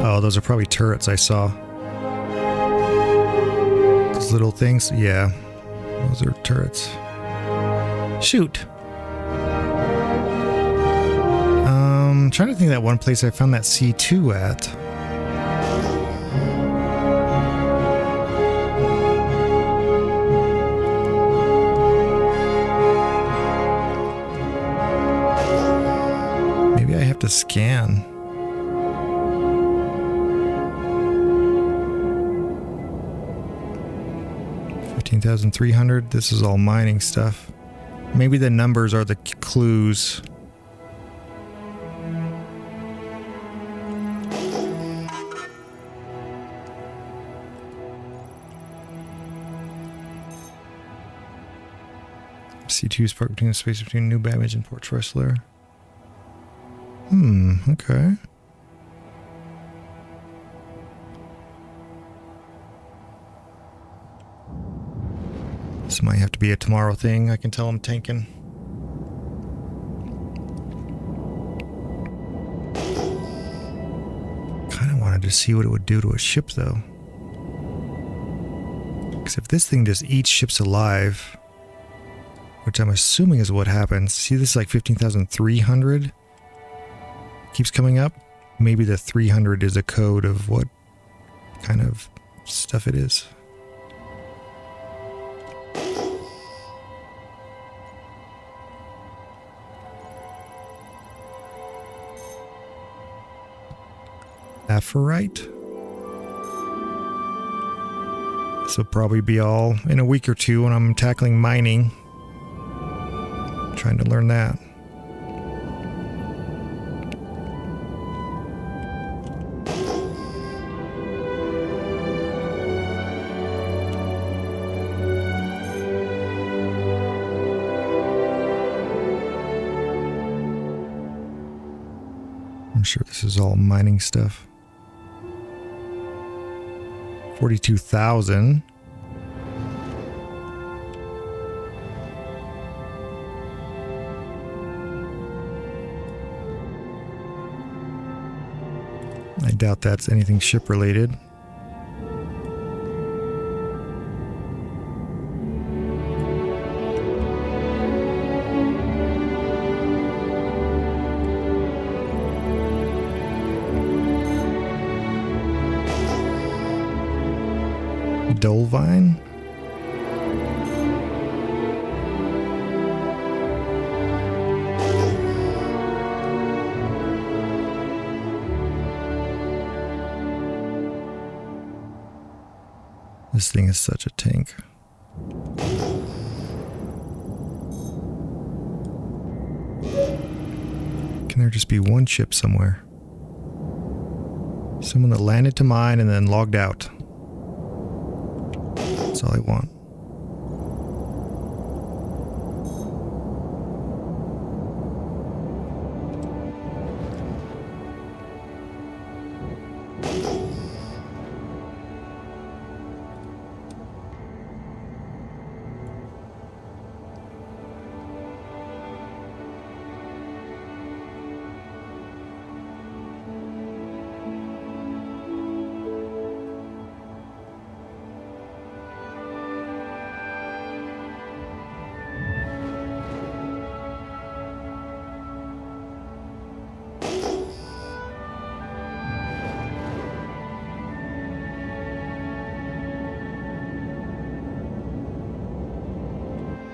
Oh, those are probably turrets I saw. Those little things? Yeah. Those are turrets. Shoot. I'm trying to think of that one place I found that C2 at. Maybe I have to scan. $15,300. This is all mining stuff. Maybe the numbers are the clues. C2 is parked between the space between Newb Image and Port Wrestler. Okay. This might have to be a tomorrow thing. I can tell I'm tanking. Kind of wanted to see what it would do to a ship, though. Because if this thing just eats ships alive, which I'm assuming is what happens. See, this is like 15,300. Keeps coming up. Maybe the 300 is a code of what kind of stuff it is. Aphorite. This will probably be all in a week or two when I'm tackling mining. Trying to learn that. I'm sure this is all mining stuff. 42,000. I doubt that's anything ship related. Dolvine? This thing is such a tank. Can there just be one ship somewhere? Someone that landed to mine and then logged out. That's all I want.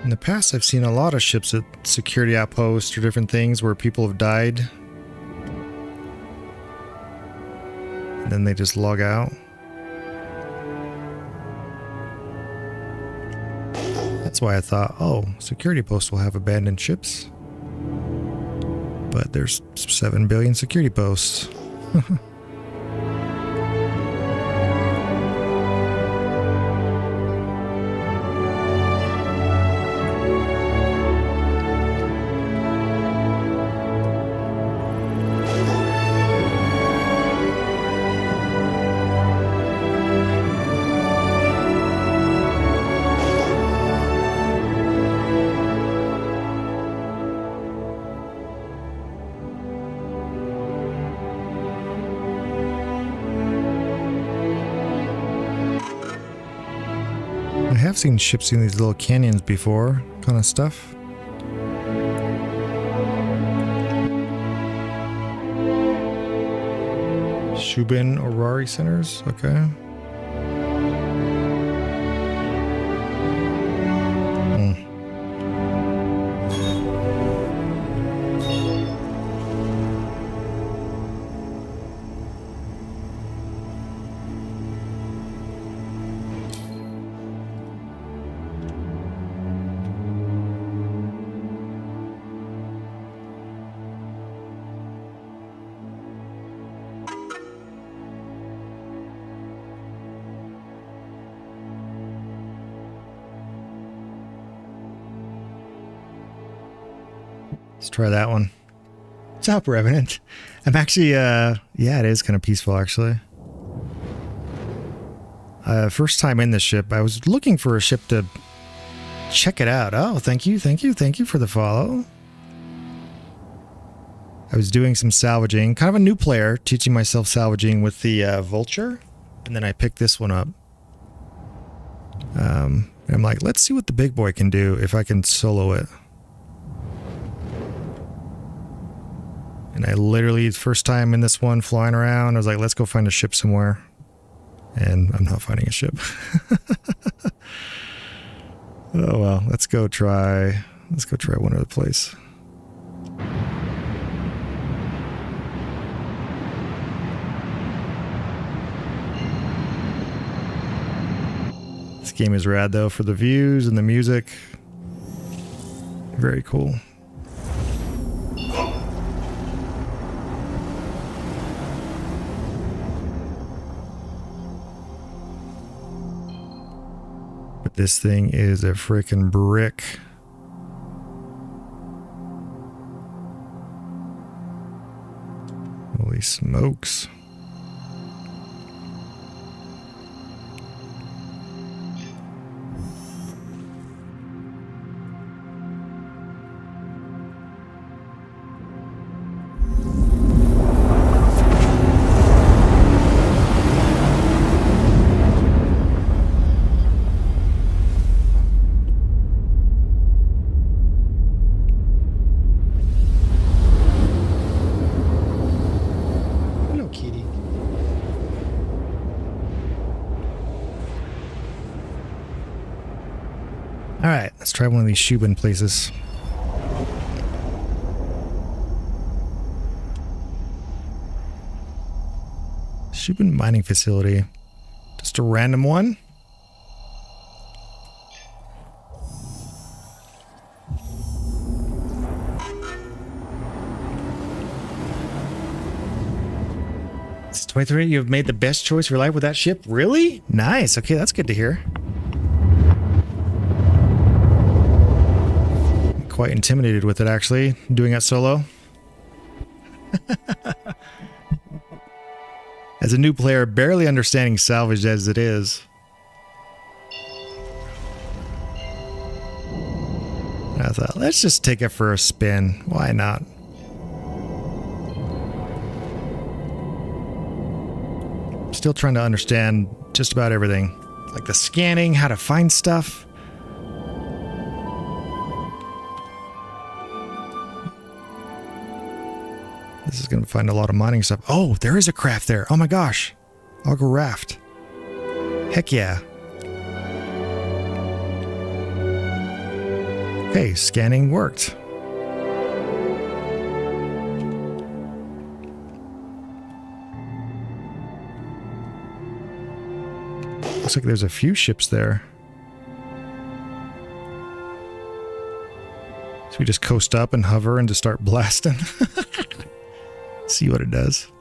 In the past, I've seen a lot of ships at security outposts or different things where people have died. And then they just log out. That's why I thought, oh, security posts will have abandoned ships. But there's 7 billion security posts. I have seen ships in these little canyons before, kind of stuff. Shubin Orari Centers, okay. Let's try that one. What's up, Revenant? I'm actually, yeah, it is kind of peaceful, actually. First time in this ship, I was looking for a ship to check it out. Oh, thank you for the follow. I was doing some salvaging, kind of a new player, teaching myself salvaging with the Vulture, and then I picked this one up. And I'm like, let's see what the big boy can do if I can solo it. And I literally, first time in this one, flying around, I was like, let's go find a ship somewhere. And I'm not finding a ship. Oh well, let's go try one other place. This game is rad though, for the views and the music. Very cool. But this thing is a freaking brick. Holy smokes. Alright, let's try one of these Shubin places. Shubin mining facility. Just a random one. It's 23. You've made the best choice of your life with that ship? Really? Nice. Okay, that's good to hear. Quite intimidated with it, actually, doing it solo. As a new player, barely understanding salvage as it is. I thought, let's just take it for a spin. Why not? Still trying to understand just about everything. Like the scanning, how to find stuff. This is going to find a lot of mining stuff. Oh, there is a craft there. Oh my gosh. I'll go raft. Heck yeah. Okay, scanning worked. Looks like there's a few ships there. So we just coast up and hover and just start blasting. See what it does.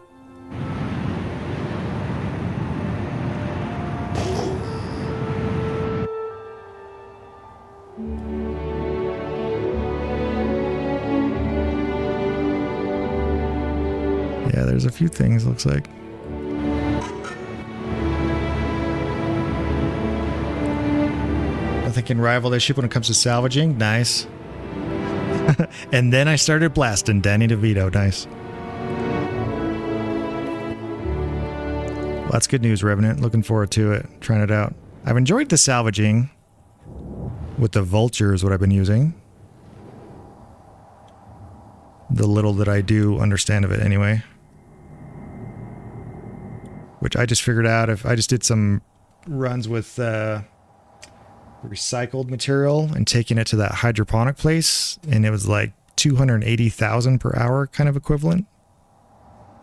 Yeah, there's a few things, looks like. Nothing can rival their ship when it comes to salvaging. Nice. And then I started blasting Danny DeVito. Nice. Well, that's good news, Revenant. Looking forward to it. Trying it out. I've enjoyed the salvaging with the vulture is what I've been using. The little that I do understand of it anyway. Which I just figured out if I just did some runs with recycled material and taking it to that hydroponic place, and it was like 280,000 per hour kind of equivalent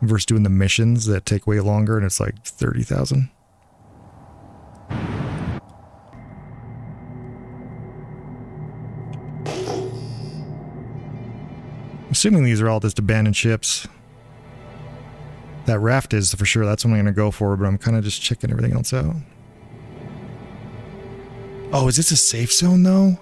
versus doing the missions that take way longer and it's like 30,000. Assuming these are all just abandoned ships. That raft is for sure. That's what I'm going to go for, but I'm kind of just checking everything else out. Oh, is this a safe zone, though?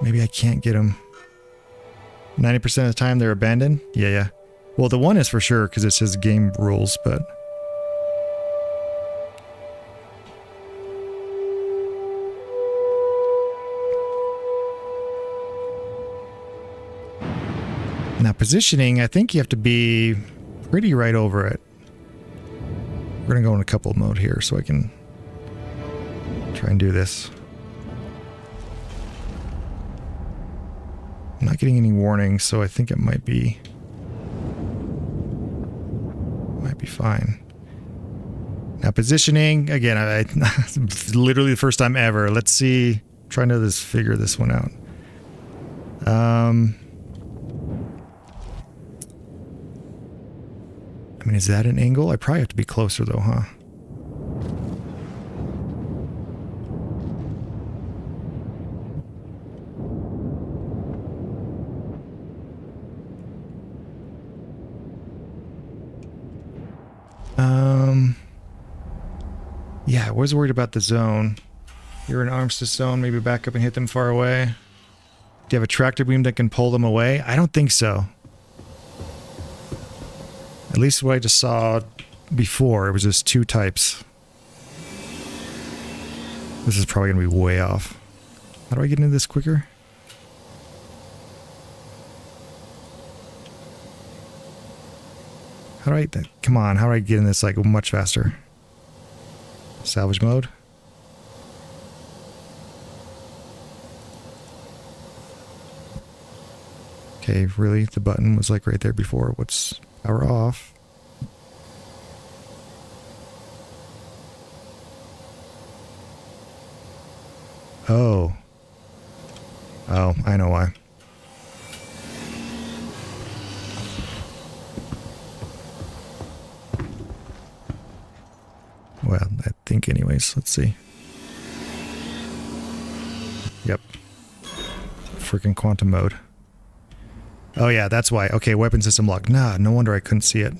Maybe I can't get them. 90% of the time they're abandoned? Yeah. Well, the one is for sure, because it says game rules, but... Now positioning, I think you have to be pretty right over it. We're going to go in a couple mode here so I can try and do this. I'm not getting any warnings, so I think it might be fine. Now positioning, again, I literally the first time ever. Let's see, trying to figure this one out. I mean, is that an angle? I probably have to be closer though, huh? Yeah, I was worried about the zone. You're in armistice zone, maybe back up and hit them far away. Do you have a tractor beam that can pull them away? I don't think so. At least what I just saw before, it was just two types. This is probably going to be way off. How do I get into this quicker? How do I... Come on, how do I get in this like much faster? Salvage mode? Okay, really? The button was like right there before. What's... Power off. Oh. Oh, I know why. Well, I think anyways. Let's see. Yep. Freaking quantum mode. Oh yeah, that's why. Okay, weapon system locked. Nah, no wonder I couldn't see it.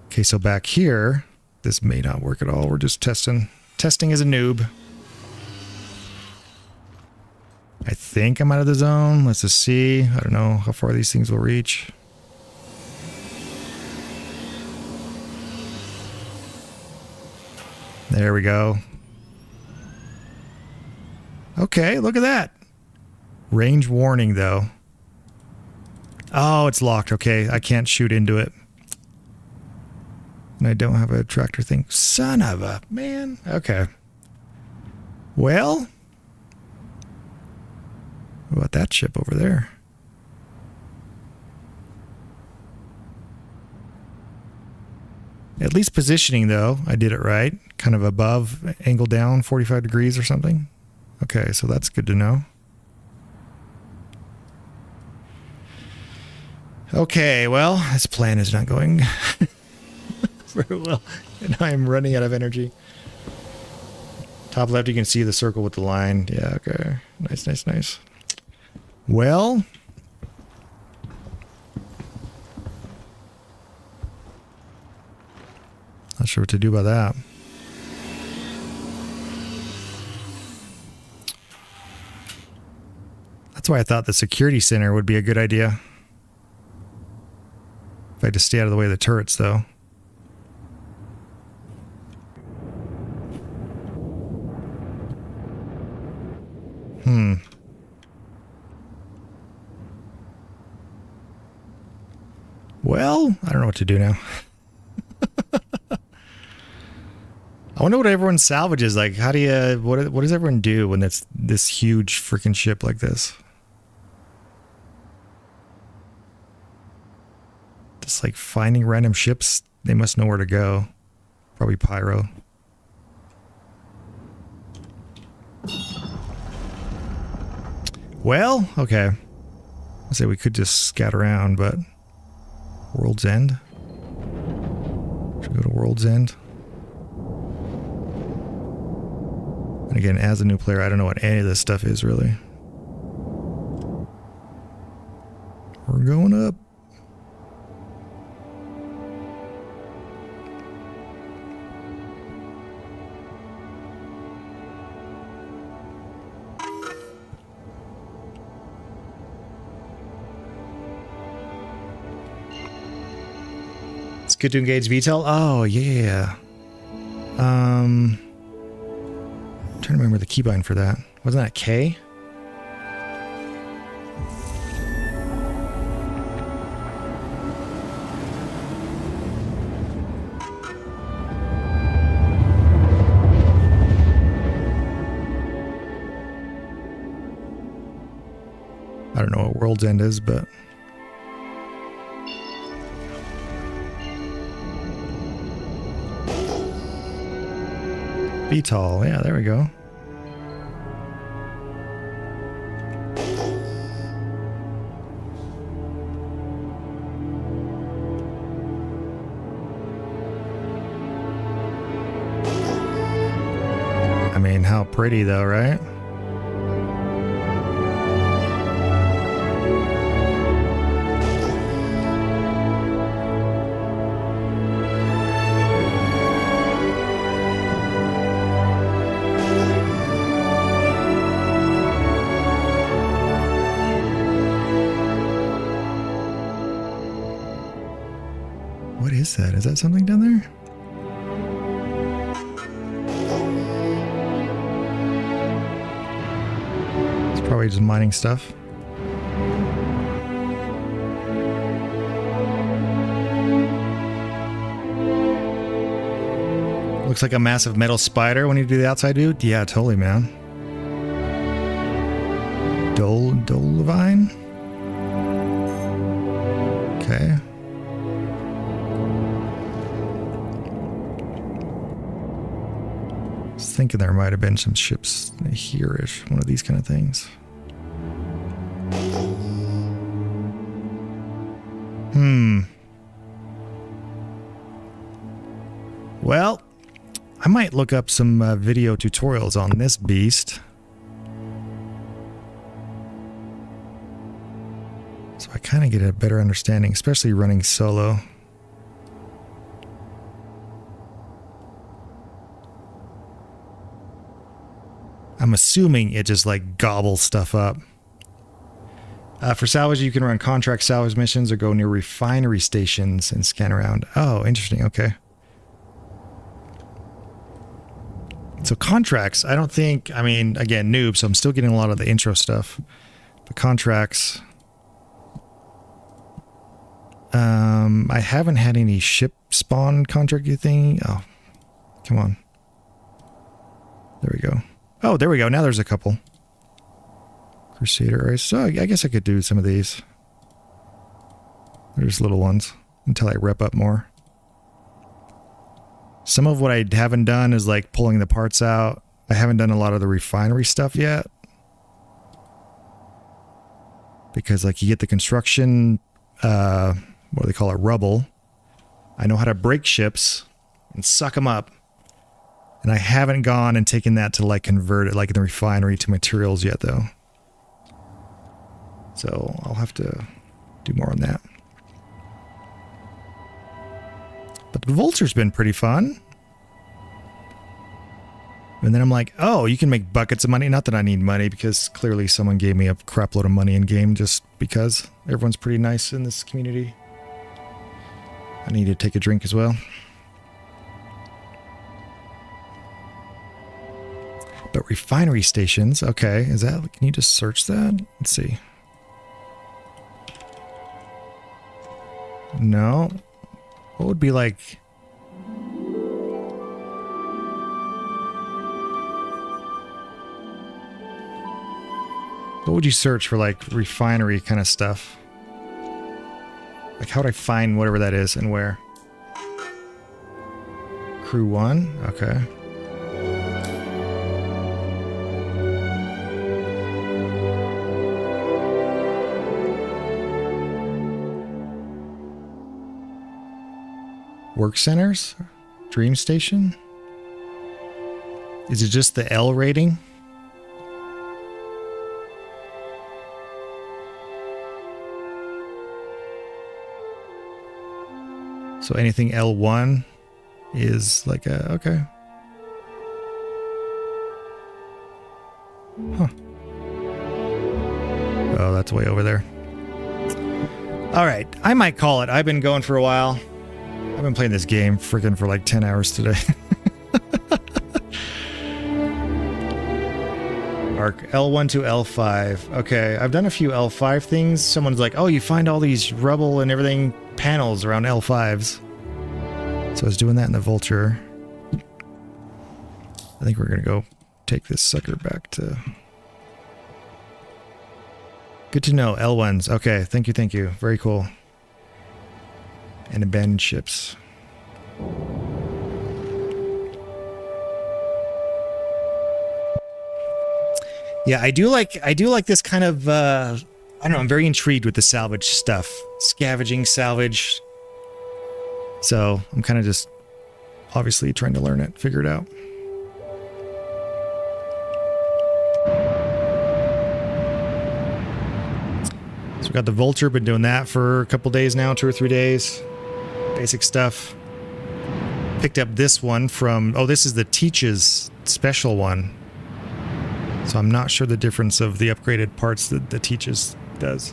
Okay, so back here, this may not work at all. We're just testing. Testing as a noob. I think I'm out of the zone. Let's just see. I don't know how far these things will reach. There we go. Okay, look at that. Range warning, though. Oh, it's locked. Okay, I can't shoot into it. And I don't have a tractor thing. Son of a man. Okay. Well, what about that ship over there? At least positioning, though, I did it right. Kind of above, angle down 45 degrees or something. Okay, so that's good to know. Okay, well, this plan is not going very well. And I'm running out of energy. Top left, you can see the circle with the line. Yeah, okay. Nice, nice, nice. Well... not sure what to do about that. That's why I thought the security center would be a good idea. If I had to stay out of the way of the turrets, though. Well, I don't know what to do now. I wonder what everyone salvages. Like, how do you... What does everyone do when it's this huge freaking ship like this? Just like finding random ships. They must know where to go. Probably pyro. Well, okay. I say we could just scout around, but... World's End? Should we go to World's End? And again, as a new player, I don't know what any of this stuff is, really. We're going up. It's good to engage VTOL? Oh, yeah. Trying to remember the keybind for that. Wasn't that K? I don't know what World's End is, but... VTOL, yeah, there we go. I mean, how pretty though, right? What is that? Is that something down there? It's probably just mining stuff. Looks like a massive metal spider when you do the outside view. Yeah, totally, man. Dolivine? Okay. Thinking there might have been some ships here-ish, one of these kind of things. Well, I might look up some video tutorials on this beast. So I kind of get a better understanding, especially running solo. I'm assuming it just like gobbles stuff up. For salvage, you can run contract salvage missions or go near refinery stations and scan around. Oh, interesting. Okay. So contracts, I don't think, I mean, again, noob, so I'm still getting a lot of the intro stuff. But contracts, I haven't had any ship spawn contract thing. Oh, come on. There we go. Oh, there we go. Now there's a couple. Crusader Ice. So I guess I could do some of these. There's little ones until I rep up more. Some of what I haven't done is like pulling the parts out. I haven't done a lot of the refinery stuff yet. Because like you get the construction, what do they call it, rubble. I know how to break ships and suck them up. And I haven't gone and taken that to like convert it like in the refinery to materials yet though. So I'll have to do more on that. But the Vulture's been pretty fun. And then I'm like, oh, you can make buckets of money. Not that I need money, because clearly someone gave me a crap load of money in game just because everyone's pretty nice in this community. I need to take a drink as well. But refinery stations, okay. Is that, can you just search that? Let's see. No. What would be like... What would you search for, like, refinery kind of stuff? Like, how would I find whatever that is and where? Crew 1? Okay. Work centers? Dream station? Is it just the L rating? So anything L1 is like a, okay. Huh. Oh, that's way over there. All right, I might call it. I've been going for a while. I've been playing this game freaking for like 10 hours today. Arc L1 to L5. Okay, I've done a few L5 things. Someone's like, oh, you find all these rubble and everything panels around L5s. So I was doing that in the Vulture. I think we're going to go take this sucker back to... Good to know, L1s. Okay, thank you, thank you. Very cool. And abandoned ships. Yeah, I do like this kind of I don't know, I'm very intrigued with the salvage stuff. Scavenging, salvage. So I'm kind of just obviously trying to learn it, figure it out. So we got the Vulture, been doing that for a couple days now, 2 or 3 days. Basic stuff. Picked up this one from, oh, this is the Teach's special one. So I'm not sure the difference of the upgraded parts that the Teach's does.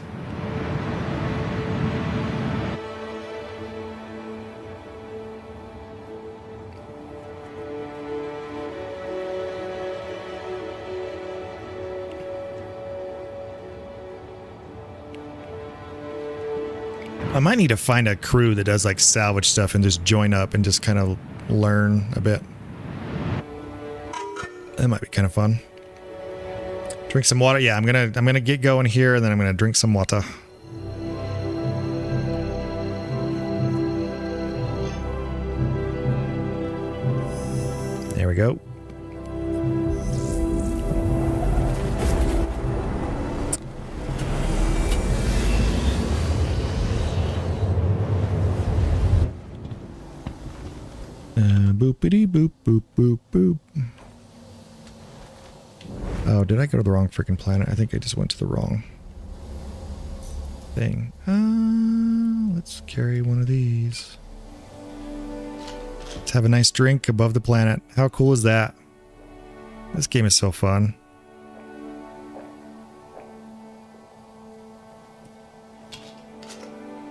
I might need to find a crew that does like salvage stuff and just join up and just kind of learn a bit. That might be kind of fun. Drink some water. Yeah, I'm gonna get going here, and then I'm gonna drink some water. There we go. Boopity boop boop boop boop. Oh, did I go to the wrong freaking planet? I think I just went to the wrong thing. Let's carry one of these. Let's have a nice drink above the planet. How cool is that? This game is so fun.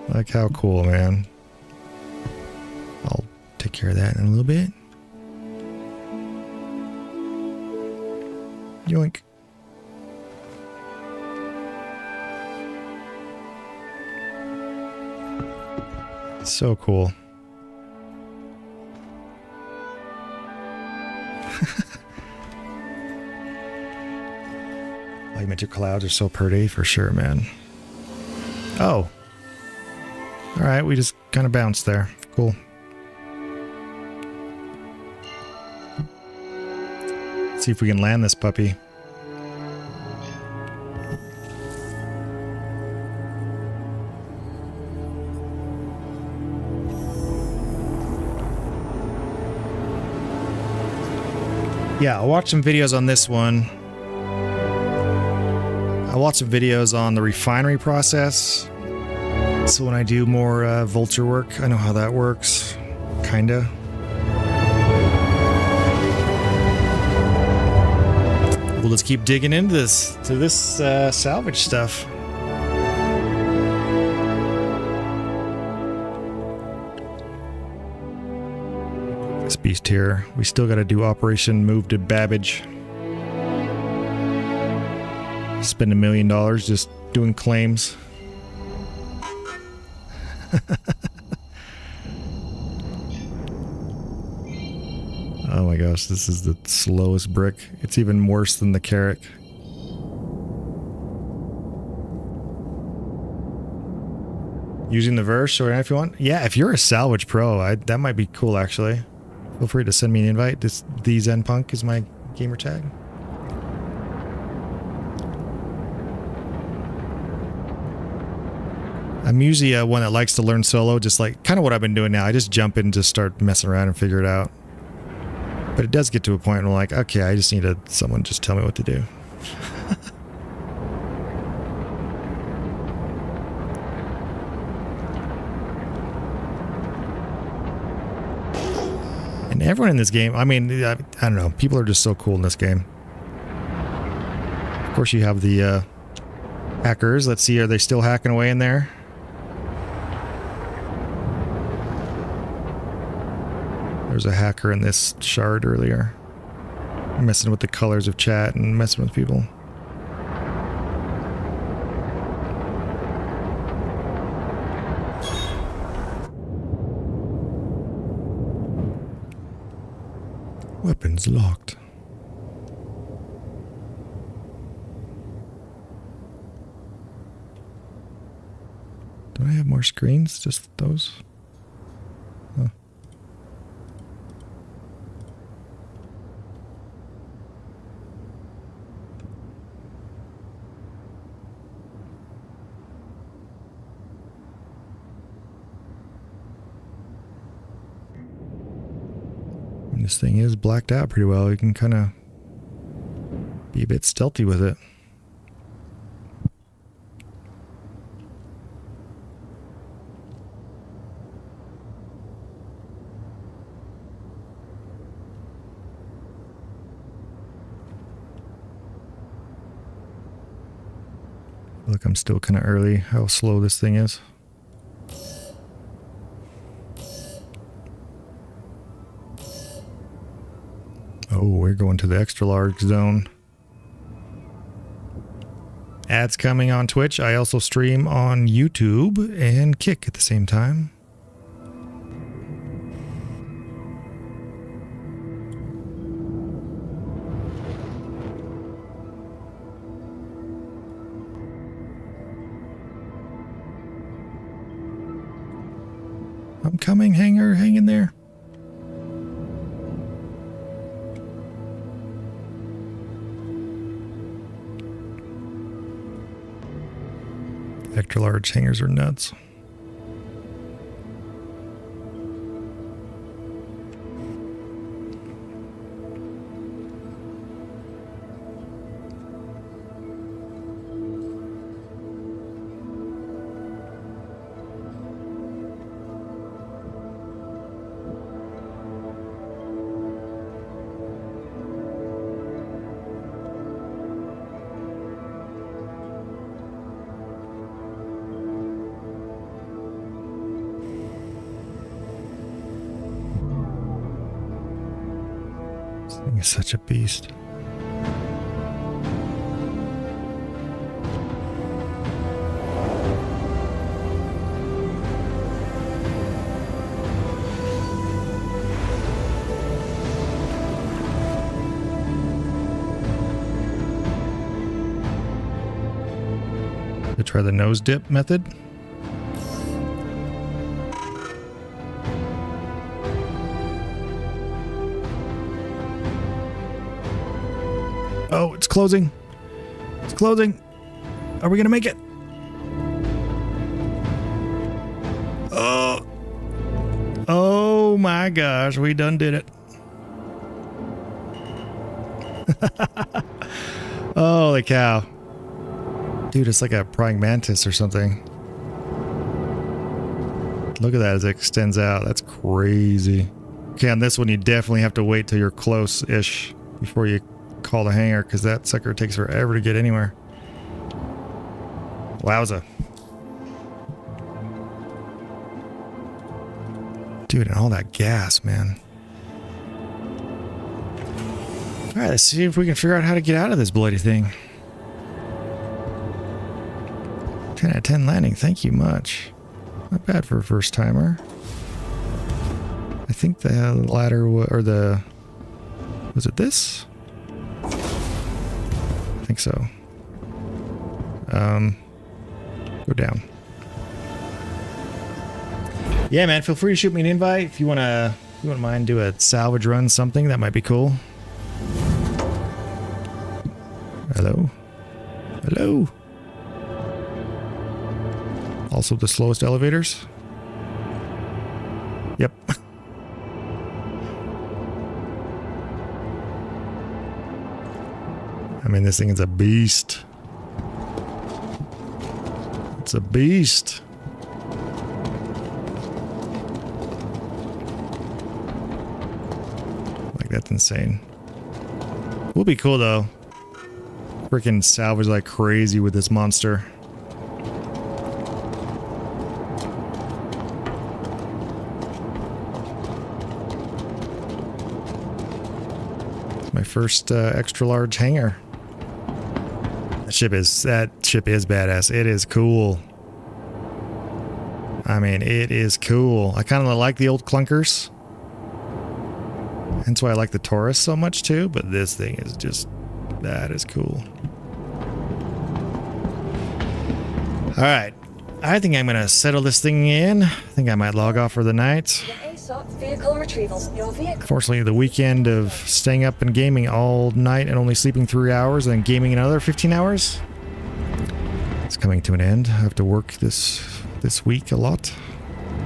Like, how cool, man. I'll take care of that in a little bit. Yoink. So cool. Volumetric clouds are so pretty, for sure, man. Oh. Alright, we just kind of bounced there. Cool. See if we can land this puppy. Yeah, I'll watch some videos on this one. I'll watch some videos on the refinery process. So when I do more vulture work, I know how that works. Kinda. We'll just keep digging into this salvage stuff. This beast here. We still got to do Operation Move to Babbage. Spend $1 million just doing claims. Oh my gosh, this is the slowest brick. It's even worse than the Carrack. Using the verse or if you want. Yeah, if you're a salvage pro, that might be cool actually. Feel free to send me an invite. The Zen Punk is my gamer tag. I'm usually one that likes to learn solo, just like kind of what I've been doing now. I just jump in and just start messing around and figure it out. But it does get to a point where I'm like, okay, I just need someone just tell me what to do. And everyone in this game, I mean, I don't know, people are just so cool in this game. Of course you have the hackers. Let's see, are they still hacking away in there? There's a hacker in this shard earlier. Messing with the colors of chat and messing with people. Weapons locked. Do I have more screens? Just those? Oh. This thing is blacked out pretty well. You can kind of be a bit stealthy with it. Look, I'm still kind of early. How slow this thing is. Oh, we're going to the extra large zone. Ads coming on Twitch. I also stream on YouTube and Kick at the same time. I'm coming, hanger, hang in there. Extra large hangers are nuts. Is such a beast. To try the nose dip method. closing. It's closing. Are we gonna make it? Oh my gosh, we done did it. Holy cow. Dude, it's like a praying mantis or something. Look at that as it extends out. That's crazy. Okay, on this one, you definitely have to wait till you're close-ish before you call the hangar, because that sucker takes forever to get anywhere. Wowza. Dude, and all that gas, man. Alright, let's see if we can figure out how to get out of this bloody thing. 10 out of 10 landing, thank you much. Not bad for a first timer. I think the ladder, or the... Was it this? I think so. Go down. Yeah, man, feel free to shoot me an invite if you wouldn't mind do a salvage run, something that might be cool. Hello? Hello? Also the slowest elevators? Yep. I mean, this thing is a beast. It's a beast. Like, that's insane. Will be cool though. Freaking salvage like crazy with this monster. It's my first extra large hangar. That ship is badass. It is cool. I mean, it is cool. I kind of like the old clunkers. That's why I like the Taurus so much too, but this thing is just, that is cool. All right. I think I'm going to settle this thing in. I think I might log off for the night. Vehicle retrievals. Your vehicle. Fortunately, the weekend of staying up and gaming all night and only sleeping 3 hours and then gaming another 15 hours. It's coming to an end. I have to work this week a lot.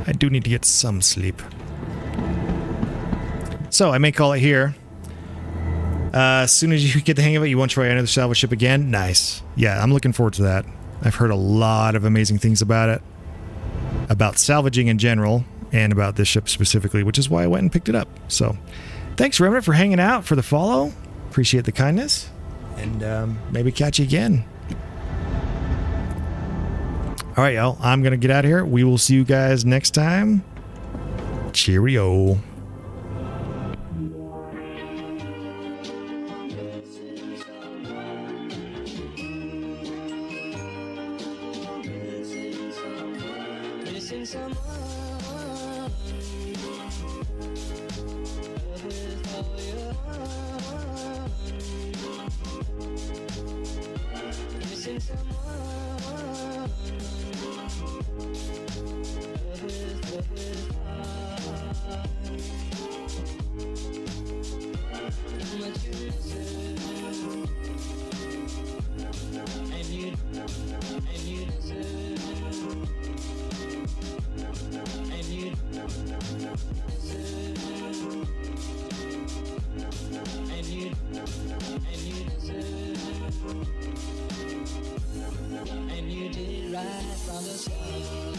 I do need to get some sleep. So I may call it here. As soon as you get the hang of it, you won't try another salvage ship again. Nice. Yeah, I'm looking forward to that. I've heard a lot of amazing things about it. About salvaging in general, and about this ship specifically, which is why I went and picked it up. So, thanks, Remnant, for hanging out, for the follow. Appreciate the kindness. And maybe catch you again. All right, y'all. I'm going to get out of here. We will see you guys next time. Cheerio. And you did right from the start.